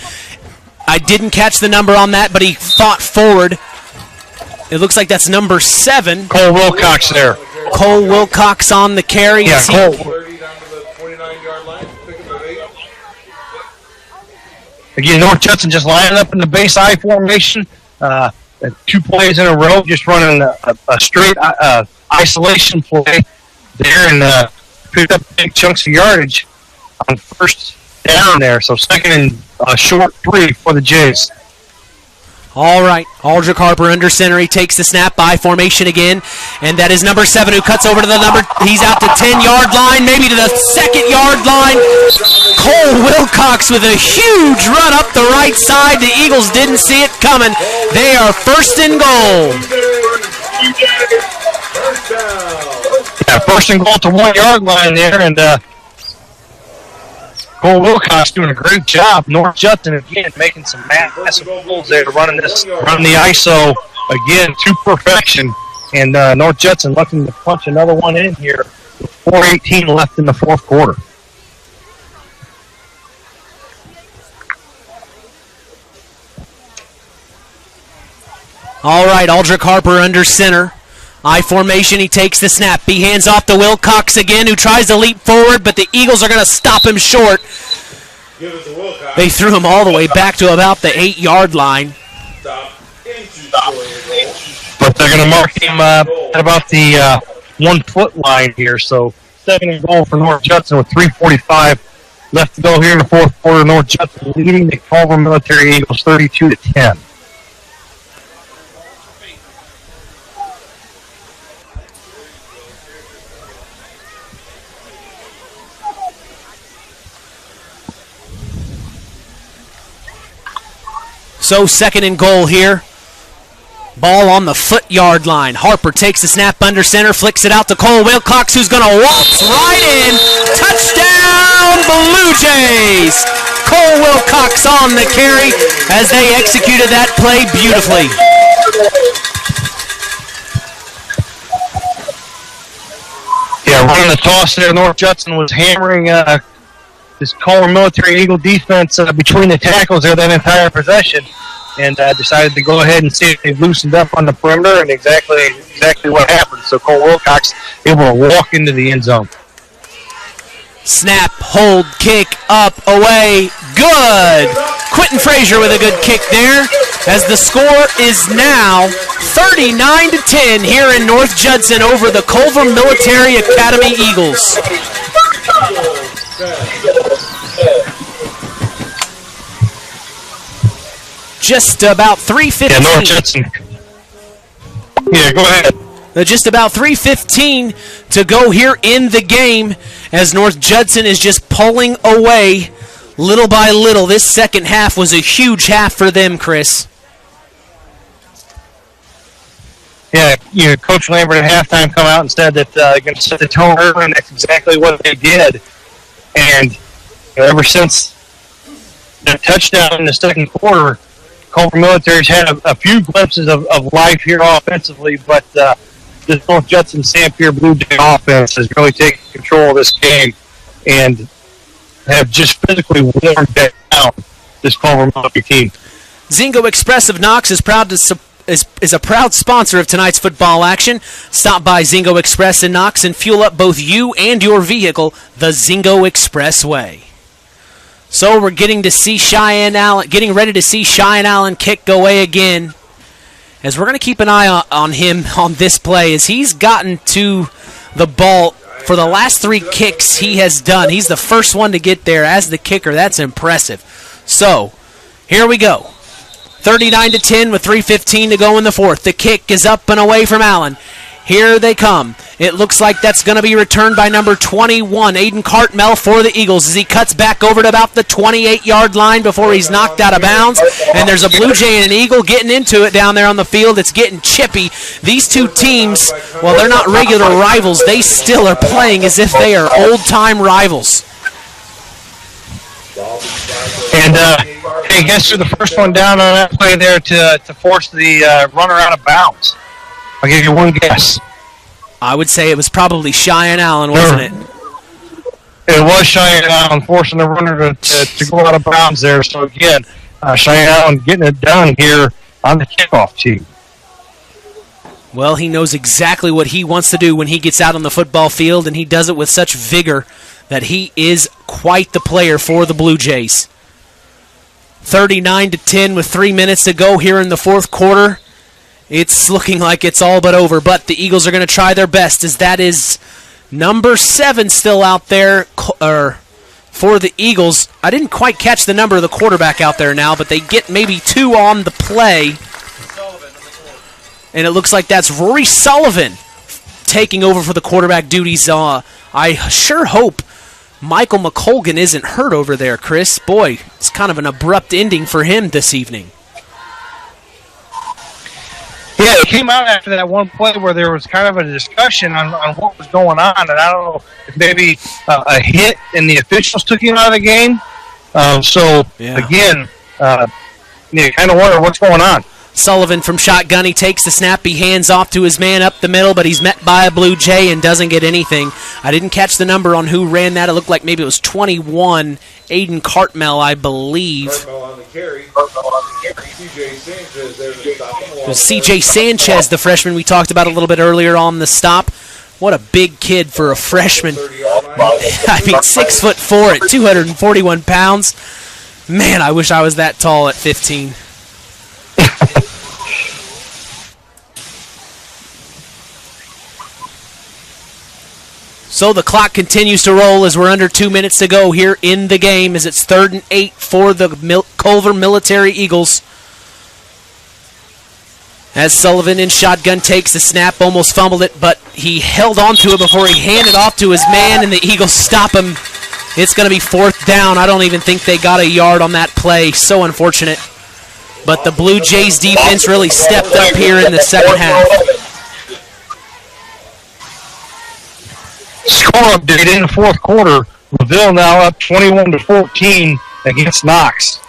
I didn't catch the number on that, but he fought forward. It looks like that's number 7. Cole Wilcox there. Cole Wilcox on the carry. Yeah, Cole. 30 down to the 29-yard line. Pick up 8. Again, North Judson just lining up in the base I formation. 2 plays in a row, just running a straight isolation play there, and picked up big chunks of yardage on first down there. So 2nd and short 3 for the Jays. All right, Aldrich Harper under center. He takes the snap by formation again, and that is number 7 who cuts over to the number. He's out to 10-yard line, maybe to the 2nd-yard line. Cole Wilcox with a huge run up the right side. The Eagles didn't see it coming. They are 1st and goal. Yeah, 1st and goal to 1-yard line there, and Cole Wilcox doing a great job. North Judson again making some massive pulls there, running the ISO again to perfection, and North Judson looking to punch another one in here. 4:18 left in the fourth quarter. All right, Aldrich Harper under center. I formation, he takes the snap. He hands off to Wilcox again, who tries to leap forward, but the Eagles are going to stop him short. They threw him all the way back to about the 8-yard line. But they're going to mark him at about the 1-foot line here. So 2nd and goal for North Judson with 3:45 left to go here in the fourth quarter. North Judson leading the Culver Military Eagles 32-10. So 2nd and goal here. Ball on the foot-yard line. Harper takes the snap under center, flicks it out to Cole Wilcox, who's going to waltz right in. Touchdown, Blue Jays! Cole Wilcox on the carry as they executed that play beautifully. Yeah, running the toss there, North Judson was hammering this Culver Military Eagle defense between the tackles there that entire possession. And decided to go ahead and see if they loosened up on the perimeter, and exactly what happened. So Cole Wilcox able to walk into the end zone. Snap, hold, kick, up, away, good! Quentin Frazier with a good kick there, as the score is now 39-10 here in North Judson over the Culver Military Academy Eagles. Just about 3:15. Yeah, North Judson. Yeah, go ahead. Just about 3:15 to go here in the game as North Judson is just pulling away little by little. This second half was a huge half for them, Chris. Yeah, Coach Lambert at halftime come out and said that they're going to set the tone early, and that's exactly what they did. And ever since the touchdown in the second quarter, Culver Military's had a few glimpses of life here offensively, but this North Judson-San Pierre Blue Jay offense has really taken control of this game and have just physically worn down this Culver Military team. Zingo Express of Knox is proud to is a proud sponsor of tonight's football action. Stop by Zingo Express in Knox and fuel up both you and your vehicle the Zingo Express way. So we're getting ready to see Cheyenne Allen kick away again. As we're going to keep an eye on him on this play, as he's gotten to the ball for the last 3 kicks he has done. He's the first one to get there as the kicker. That's impressive. So here we go. 39-10 with 3:15 to go in the fourth. The kick is up and away from Allen. Here they come. It looks like that's going to be returned by number 21, Aiden Cartmel for the Eagles, as he cuts back over to about the 28-yard line before he's knocked out of bounds. And there's a Blue Jay and an Eagle getting into it down there on the field. It's getting chippy. These two teams, well, they're not regular rivals. They still are playing as if they are old-time rivals. And hey, guess who the first one down on that play there to force the runner out of bounds? I'll give you one guess. I would say it was probably Cheyenne Allen, wasn't it? It was Cheyenne Allen forcing the runner to go out of bounds there. So, again, Cheyenne Allen getting it done here on the kickoff team. Well, he knows exactly what he wants to do when he gets out on the football field, and he does it with such vigor that he is quite the player for the Blue Jays. 39-10 with 3 minutes to go here in the fourth quarter. It's looking like it's all but over, but the Eagles are going to try their best, as that is number 7 still out there for the Eagles. I didn't quite catch the number of the quarterback out there now, but they get maybe 2 on the play. And it looks like that's Rory Sullivan taking over for the quarterback duties. I sure hope Michael McColgan isn't hurt over there, Chris. Boy, it's kind of an abrupt ending for him this evening. Yeah, it came out after that one play where there was kind of a discussion on what was going on, and I don't know if maybe a hit and the officials took him out of the game. Again, you kind of wonder what's going on. Sullivan from shotgun, he takes the snap, he hands off to his man up the middle, but he's met by a Blue Jay and doesn't get anything. I didn't catch the number on who ran that. It looked like maybe it was 21, Aiden Cartmel, I believe. Cartmel on the carry. C.J. Sanchez there to stop him. It was C.J. Sanchez, the freshman we talked about a little bit earlier on the stop. What a big kid for a freshman. I mean, 6'4" at 241 pounds. Man, I wish I was that tall at 15. So the clock continues to roll as we're under 2 minutes to go here in the game, as it's 3rd and 8 for the Culver Military Eagles. As Sullivan in shotgun takes the snap, almost fumbled it, but he held on to it before he handed off to his man, and the Eagles stop him. It's going to be 4th down. I don't even think they got a yard on that play. So unfortunate. but the Blue Jays defense really stepped up here in the second half. Score update in the fourth quarter. LaVille now up 21-14 against Knox.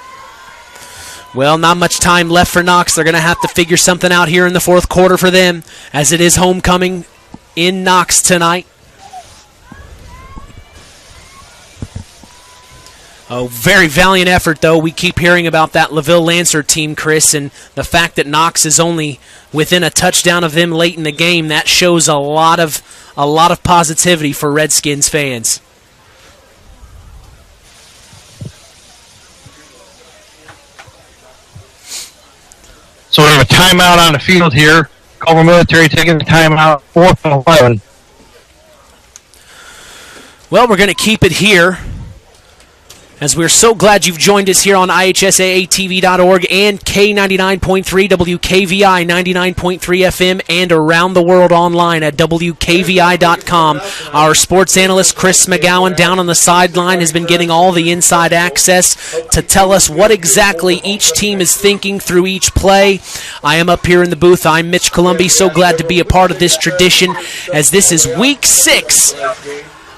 Well, not much time left for Knox. They're going to have to figure something out here in the fourth quarter for them, as it is homecoming in Knox tonight. A very valiant effort, though. We keep hearing about that LaVille Lancer team, Chris, and the fact that Knox is only within a touchdown of them late in the game, that shows a lot of positivity for Redskins fans. So we have a timeout on the field here. Culver Military taking the timeout, 4th and 11. Well, we're going to keep it here, as we're so glad you've joined us here on IHSAATV.org and K99.3 WKVI 99.3 FM and around the world online at WKVI.com. Our sports analyst Chris McGowan down on the sideline has been getting all the inside access to tell us what exactly each team is thinking through each play. I am up here in the booth. I'm Mitch Columbi. So glad to be a part of this tradition, as this is week 6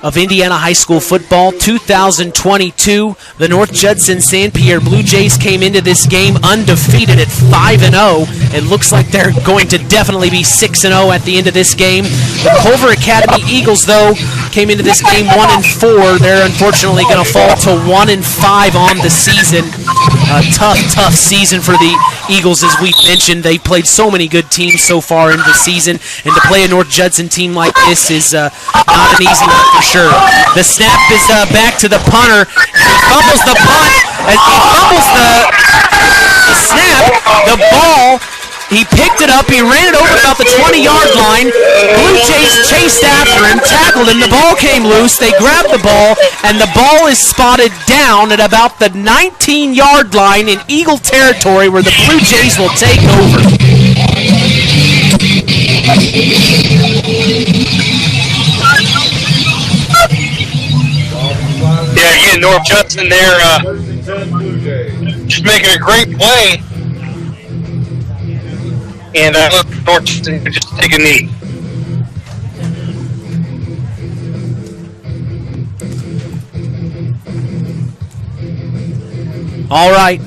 of Indiana High School football 2022. The North Judson-San Pierre Blue Jays came into this game undefeated at 5-0. It looks like they're going to definitely be 6-0 at the end of this game. The Culver Academy Eagles, though, came into this game 1-4. They're unfortunately going to fall to 1-5 on the season. A tough season for the Eagles, as we've mentioned. They've played so many good teams so far in the season, and to play a North Judson team like this is not an easy one for sure. The snap is back to the punter. He fumbles the punt. As he fumbles the snap, the ball, he picked it up. He ran it over about the 20-yard line. Blue Jays chased after him, tackled him. The ball came loose. They grabbed the ball, and the ball is spotted down at about the 19-yard line in Eagle territory, where the Blue Jays will take over. Yeah, again, North Judson there just making a great play. And North Judson just take a knee. All right.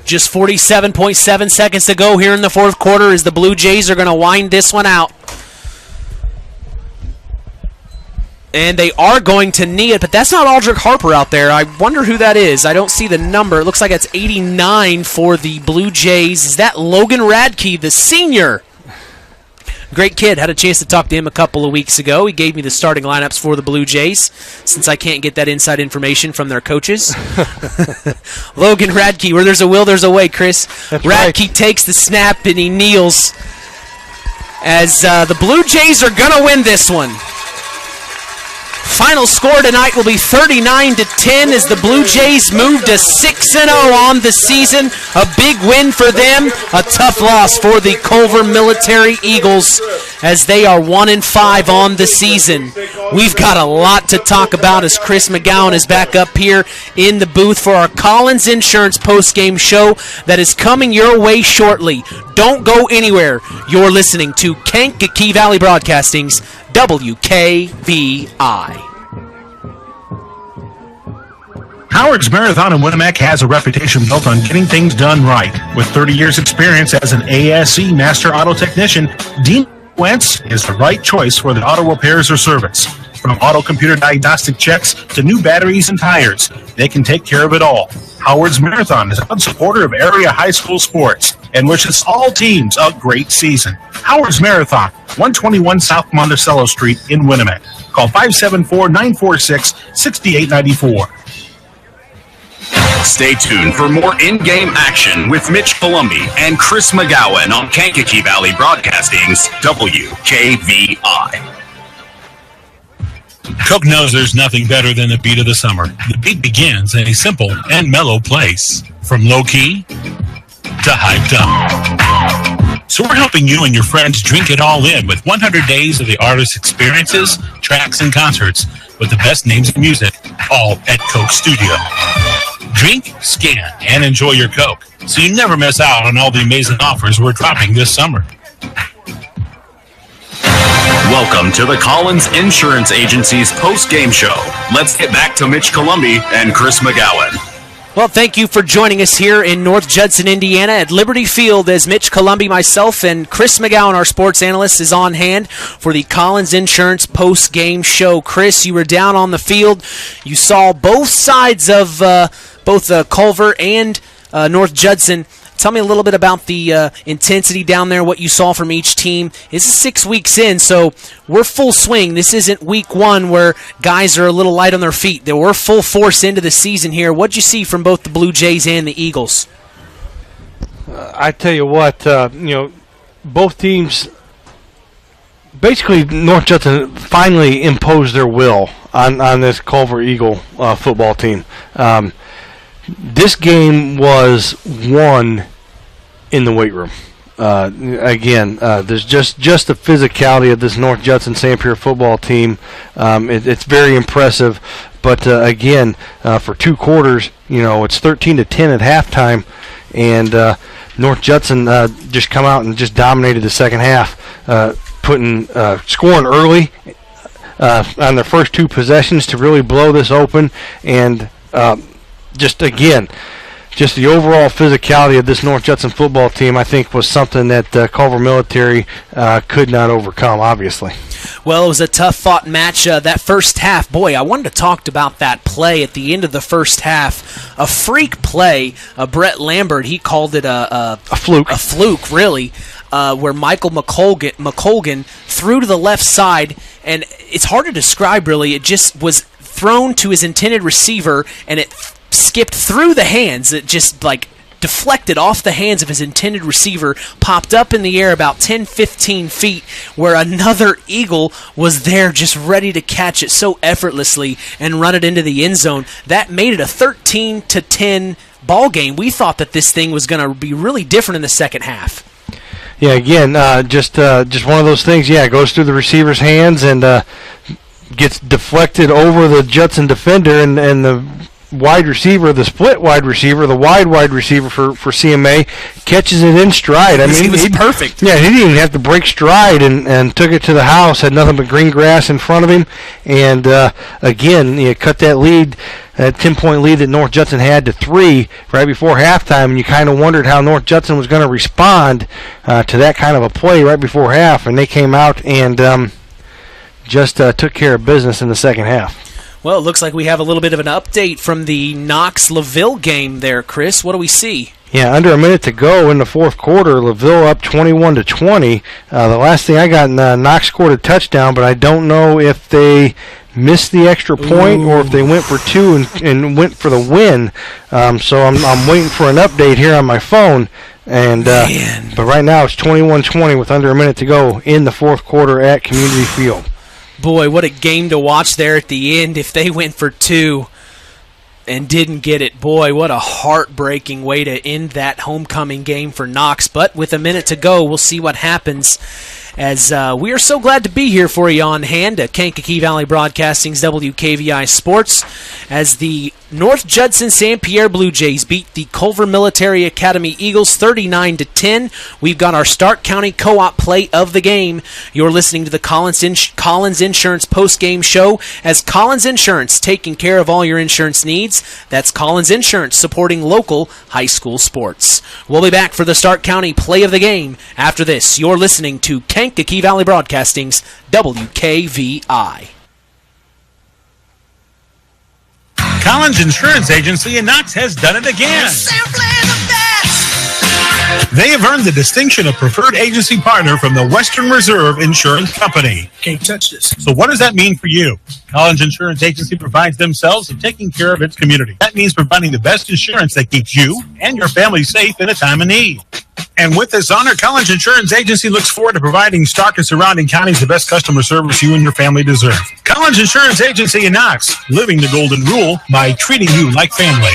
Just 47.7 seconds to go here in the fourth quarter, as the Blue Jays are going to wind this one out. And they are going to knee it, but that's not Aldrich Harper out there. I wonder who that is. I don't see the number. It looks like it's 89 for the Blue Jays. Is that Logan Radke, the senior? Great kid. Had a chance to talk to him a couple of weeks ago. He gave me the starting lineups for the Blue Jays, since I can't get that inside information from their coaches. Logan Radke, where there's a will, there's a way, Chris. That's Radke right. Takes the snap and he kneels, as the Blue Jays are going to win this one. Final score tonight will be 39-10 as the Blue Jays move to 6-0 on the season. A big win for them, a tough loss for the Culver Military Eagles, as they are 1-5 on the season. We've got a lot to talk about, as Chris McGowan is back up here in the booth for our Collins Insurance postgame show that is coming your way shortly. Don't go anywhere. You're listening to Kankakee Valley Broadcasting's WKVI. Howard's Marathon in Winamac has a reputation built on getting things done right. With 30 years experience as an ASE Master Auto Technician, Dean Wentz is the right choice for the auto repairs or service. From auto computer diagnostic checks to new batteries and tires, they can take care of it all. Howard's Marathon is a proud supporter of area high school sports and wishes all teams a great season. Howard's Marathon, 121 South Monticello Street in Winamac. Call 574-946-6894. Stay tuned for more in-game action with Mitch Columbi and Chris McGowan on Kankakee Valley Broadcasting's WKVI. Coke knows there's nothing better than the beat of the summer. The beat begins in a simple and mellow place, from low-key to hyped up. So we're helping you and your friends drink it all in with 100 days of the artist's experiences, tracks, and concerts with the best names in music all at Coke Studio. Drink, scan, and enjoy your Coke, so you never miss out on all the amazing offers we're dropping this summer. Welcome to the Collins Insurance Agency's post-game show. Let's get back to Mitch Columbi and Chris McGowan. Well, thank you for joining us here in North Judson, Indiana at Liberty Field as Mitch Columbi, myself, and Chris McGowan, our sports analyst, is on hand for the Collins Insurance post-game show. Chris, you were down on the field. You saw both sides of both Culver and North Judson. Tell me a little bit about the intensity down there, what you saw from each team. This is 6 weeks in, so we're full swing. This isn't week one where guys are a little light on their feet. We're full force into the season here. What'd you see from both the Blue Jays and the Eagles? I tell you what, both teams, basically North Judson finally imposed their will on this Culver Eagle football team. This game was won in the weight room. There's just the physicality of this North Judson-San Pierre football team. It's very impressive. But for 2 quarters, it's 13-10 at halftime, and North Judson just come out and just dominated the second half, scoring early on their first 2 possessions to really blow this open, and just the overall physicality of this North Judson football team, I think, was something that Culver Military could not overcome, obviously. Well, it was a tough-fought match. That first half, boy, I wanted to talk about that play at the end of the first half. A freak play. Brett Lambert, he called it a fluke. A fluke, really, where Michael McColgan threw to the left side, and it's hard to describe, really. It just was thrown to his intended receiver, and it skipped through the hands. It just deflected off the hands of his intended receiver, popped up in the air about 10-15 feet, where another Eagle was there just ready to catch it so effortlessly and run it into the end zone. That made it a 13-10 ball game. We thought that this thing was going to be really different in the second half. Yeah, again, just one of those things. Yeah, it goes through the receiver's hands and gets deflected over the Judson defender, and the wide receiver, the split wide receiver, the wide receiver for CMA catches it in stride. I mean, he was perfect. Yeah, he didn't even have to break stride and took it to the house. Had nothing but green grass in front of him, and cut that lead, that 10-point lead that North Judson had to 3 right before halftime, and you kind of wondered how North Judson was going to respond to that kind of a play right before half, and they came out and just took care of business in the second half. Well, it looks like we have a little bit of an update from the Knox-LaVille game there, Chris. What do we see? Yeah, under a minute to go in the fourth quarter, LaVille up 21-20. The last thing I got, Knox scored a touchdown, but I don't know if they missed the extra point or if they went for 2 and went for the win. So I'm waiting for an update here on my phone. And but right now it's 21-20 with under a minute to go in the fourth quarter at Community Field. Boy, what a game to watch there at the end if they went for 2 and didn't get it. Boy, what a heartbreaking way to end that homecoming game for Knox. But with a minute to go, we'll see what happens, as we are so glad to be here for you on hand at Kankakee Valley Broadcasting's WKVI Sports, as the North Judson-San Pierre Blue Jays beat the Culver Military Academy Eagles 39-10. We've got our Stark County Co-op play of the game. You're listening to the Collins Insurance post-game show, as Collins Insurance, taking care of all your insurance needs. That's Collins Insurance, supporting local high school sports. We'll be back for the Stark County play of the game after this. You're listening to Kankakee Valley Broadcasting's WKVI. Collins Insurance Agency in Knox has done it again. They have earned the distinction of preferred agency partner from the Western Reserve Insurance Company. Can't touch this. So what does that mean for you? Collins Insurance Agency provides themselves of taking care of its community. That means providing the best insurance that keeps you and your family safe in a time of need. And with this honor, Collins Insurance Agency looks forward to providing Stark and surrounding counties the best customer service you and your family deserve. Collins Insurance Agency in Knox, living the golden rule by treating you like family.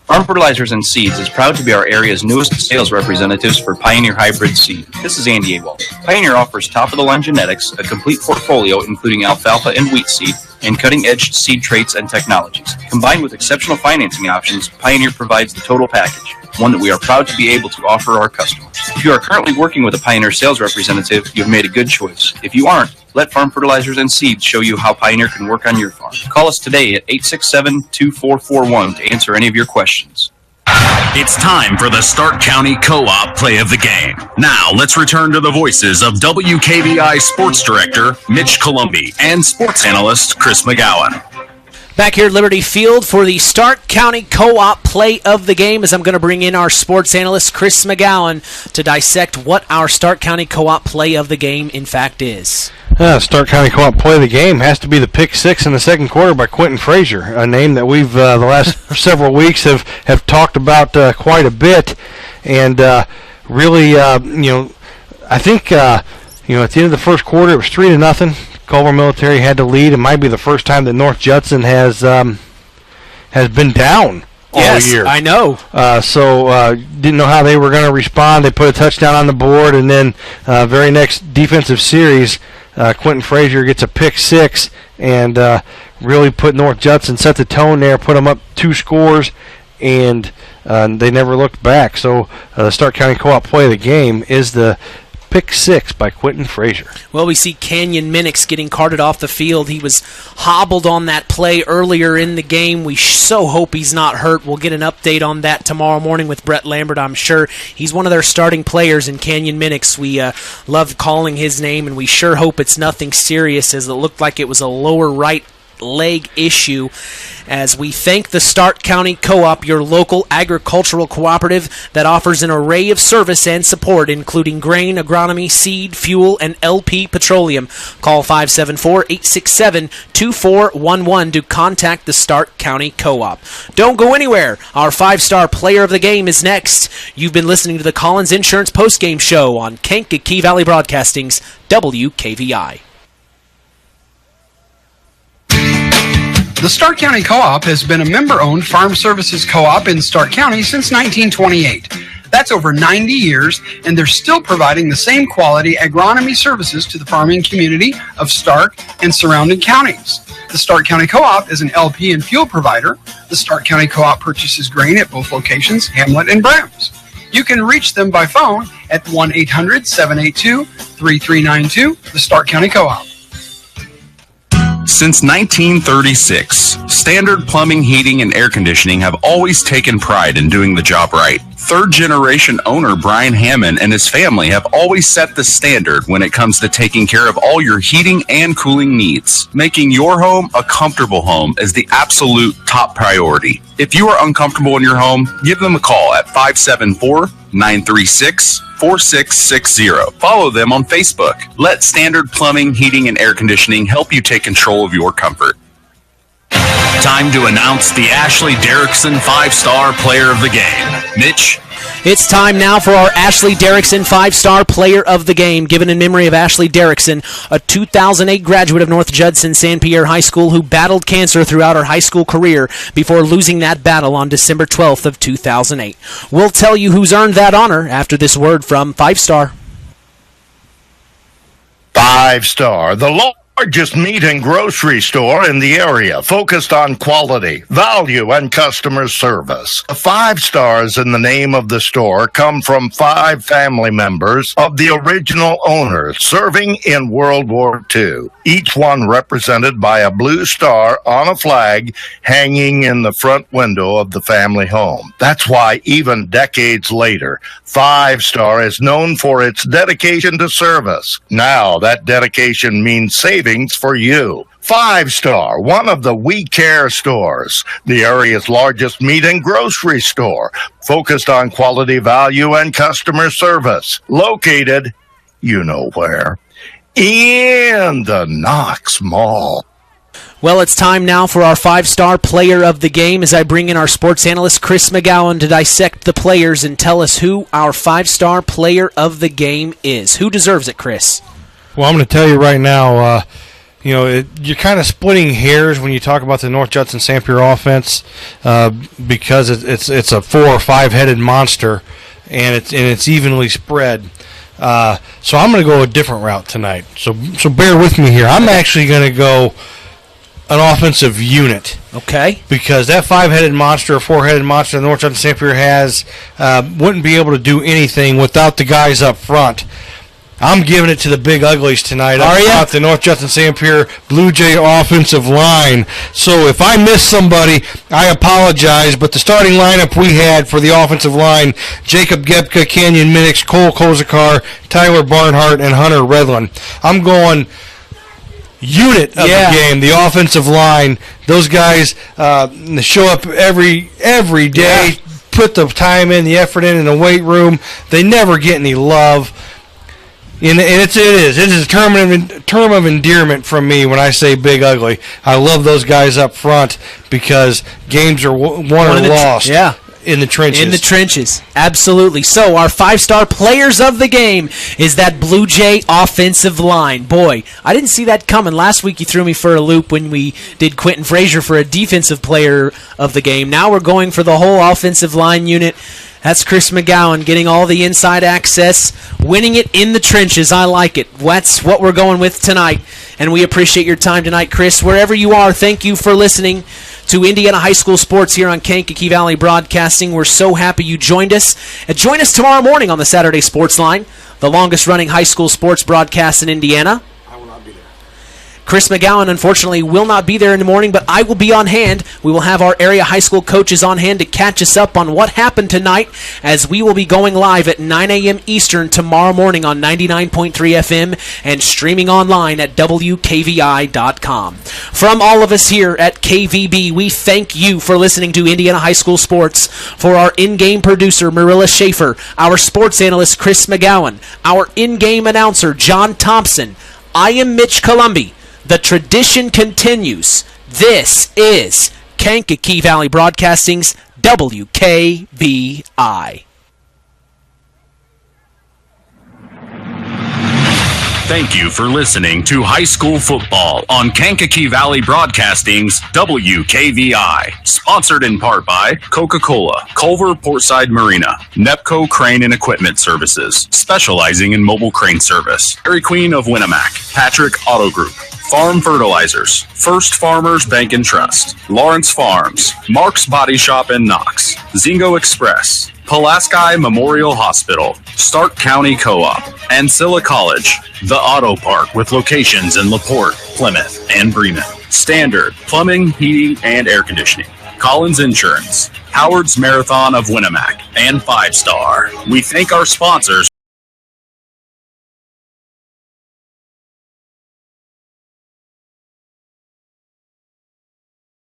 Farm Fertilizers and Seeds is proud to be our area's newest sales representatives for Pioneer Hybrid Seed. This is Andy Abel. Pioneer offers top-of-the-line genetics, a complete portfolio including alfalfa and wheat seed, and cutting-edge seed traits and technologies. Combined with exceptional financing options, Pioneer provides the total package, one that we are proud to be able to offer our customers. If you are currently working with a Pioneer sales representative, you have made a good choice. If you aren't, let Farm Fertilizers and Seeds show you how Pioneer can work on your farm. Call us today at 867-2441 to answer any of your questions. It's time for the Stark County Co-op play of the game. Now, let's return to the voices of WKVI Sports Director Mitch Columbi and Sports Analyst Chris McGowan. Back here at Liberty Field for the Stark County Co-op play of the game, as I'm going to bring in our sports analyst Chris McGowan to dissect what our Stark County Co-op play of the game in fact is. Stark County Co-op play of the game has to be the pick six in the second quarter by Quentin Frazier, a name that we've the last several weeks have talked about quite a bit, and really, I think at the end of the first quarter it was 3-0. Culver Military had to lead. It might be the first time that North Judson has been down all year. I know. So didn't know how they were going to respond. They put a touchdown on the board, and then very next defensive series, Quentin Frazier gets a pick six and really put North Judson, set the tone there, put them up 2 scores, and they never looked back. So the Stark County Co-op play of the game is the pick six by Quentin Frazier. Well, we see Canyon Minix getting carted off the field. He was hobbled on that play earlier in the game. We so hope he's not hurt. We'll get an update on that tomorrow morning with Brett Lambert, I'm sure. He's one of their starting players in Canyon Minix. We love calling his name, and we sure hope it's nothing serious, as it looked like it was a lower right leg issue. As we thank the Stark County Co-op, your local agricultural cooperative that offers an array of service and support, including grain, agronomy, seed, fuel, and LP Petroleum. Call 574-867-2411 to contact the Stark County Co-op. Don't go anywhere. Our 5-star player of the game is next. You've been listening to the Collins Insurance Postgame Show on Kankakee Valley Broadcasting's WKVI. The Stark County Co-op has been a member-owned farm services co-op in Stark County since 1928. That's over 90 years, and they're still providing the same quality agronomy services to the farming community of Stark and surrounding counties. The Stark County Co-op is an LP and fuel provider. The Stark County Co-op purchases grain at both locations, Hamlet and Brams. You can reach them by phone at 1-800-782-3392, the Stark County Co-op. Since 1936, Standard Plumbing, Heating, and Air Conditioning have always taken pride in doing the job right. Third-generation owner Brian Hammond and his family have always set the standard when it comes to taking care of all your heating and cooling needs. Making your home a comfortable home is the absolute top priority. If you are uncomfortable in your home, give them a call at 574-936-4660. Follow them on Facebook. Let Standard Plumbing, Heating, and Air Conditioning help you take control of your comfort. Time to announce the Ashley Derrickson 5-star player of the game. Mitch? It's time now for our Ashley Derrickson 5-star player of the game, given in memory of Ashley Derrickson, a 2008 graduate of North Judson-San Pierre High School who battled cancer throughout her high school career before losing that battle on December 12th of 2008. We'll tell you who's earned that honor after this word from 5-star. 5-star, the largest meat and grocery store in the area, focused on quality, value, and customer service. The 5 stars in the name of the store come from 5 family members of the original owners serving in World War II, each one represented by a blue star on a flag hanging in the front window of the family home. That's why even decades later, 5-star is known for its dedication to service. Now that dedication means savings for you. 5-star, one of the We Care stores, the area's largest meat and grocery store, focused on quality, value, and customer service. Located, you know where, in the Knox Mall. Well, it's time now for our 5-star player of the game as I bring in our sports analyst Chris McGowan to dissect the players and tell us who our 5-star player of the game is. Who deserves it, Chris? Well, I'm going to tell you right now, you're kind of splitting hairs when you talk about the North Judson-San Pierre offense because it's a 4 or 5 headed monster and it's evenly spread. So I'm going to go a different route tonight. So bear with me here. I'm actually going to go an offensive unit. Okay. Because that 5-headed monster or 4-headed monster the North Judson-San Pierre has wouldn't be able to do anything without the guys up front. I'm giving it to the big uglies tonight. Are you? The North Judson-San Pierre Blue Jay offensive line. So if I miss somebody, I apologize. But the starting lineup we had for the offensive line, Jacob Gebka, Kenyon Minix, Cole Kozakar, Tyler Barnhart, and Hunter Redlin. I'm going unit of the game, the offensive line. Those guys show up every day, put the time in, the effort in the weight room. They never get any love. And it is a term of endearment from me when I say big ugly. I love those guys up front because games are won or lost. In the trenches. In the trenches, absolutely. So our 5-star players of the game is that Blue Jay offensive line. Boy, I didn't see that coming. Last week you threw me for a loop when we did Quentin Frazier for a defensive player of the game. Now we're going for the whole offensive line unit. That's Chris McGowan getting all the inside access, winning it in the trenches. I like it. That's what we're going with tonight, and we appreciate your time tonight, Chris. Wherever you are, thank you for listening to Indiana High School Sports here on Kankakee Valley Broadcasting. We're so happy you joined us. And join us tomorrow morning on the Saturday Sports Line, the longest-running high school sports broadcast in Indiana. Chris McGowan, unfortunately, will not be there in the morning, but I will be on hand. We will have our area high school coaches on hand to catch us up on what happened tonight, as we will be going live at 9 a.m. Eastern tomorrow morning on 99.3 FM and streaming online at WKVI.com. From all of us here at KVB, we thank you for listening to Indiana High School Sports. For our in-game producer, Marilla Schaefer, our sports analyst, Chris McGowan, our in-game announcer, John Thompson, I am Mitch Columbi. The tradition continues. This is Kankakee Valley Broadcasting's WKVI. Thank you for listening to High School Football on Kankakee Valley Broadcasting's WKVI. Sponsored in part by Coca-Cola, Culver Portside Marina, Nepco Crane and Equipment Services, specializing in mobile crane service, Dairy Queen of Winamac, Patrick Auto Group, Farm Fertilizers, First Farmers Bank and Trust, Lawrence Farms, Mark's Body Shop in Knox, Zingo Express, Pulaski Memorial Hospital, Stark County Co-op, Ancilla College, The Auto Park with locations in LaPorte, Plymouth, and Bremen, Standard Plumbing, Heating, and Air Conditioning, Collins Insurance, Howard's Marathon of Winamac, and 5-Star. We thank our sponsors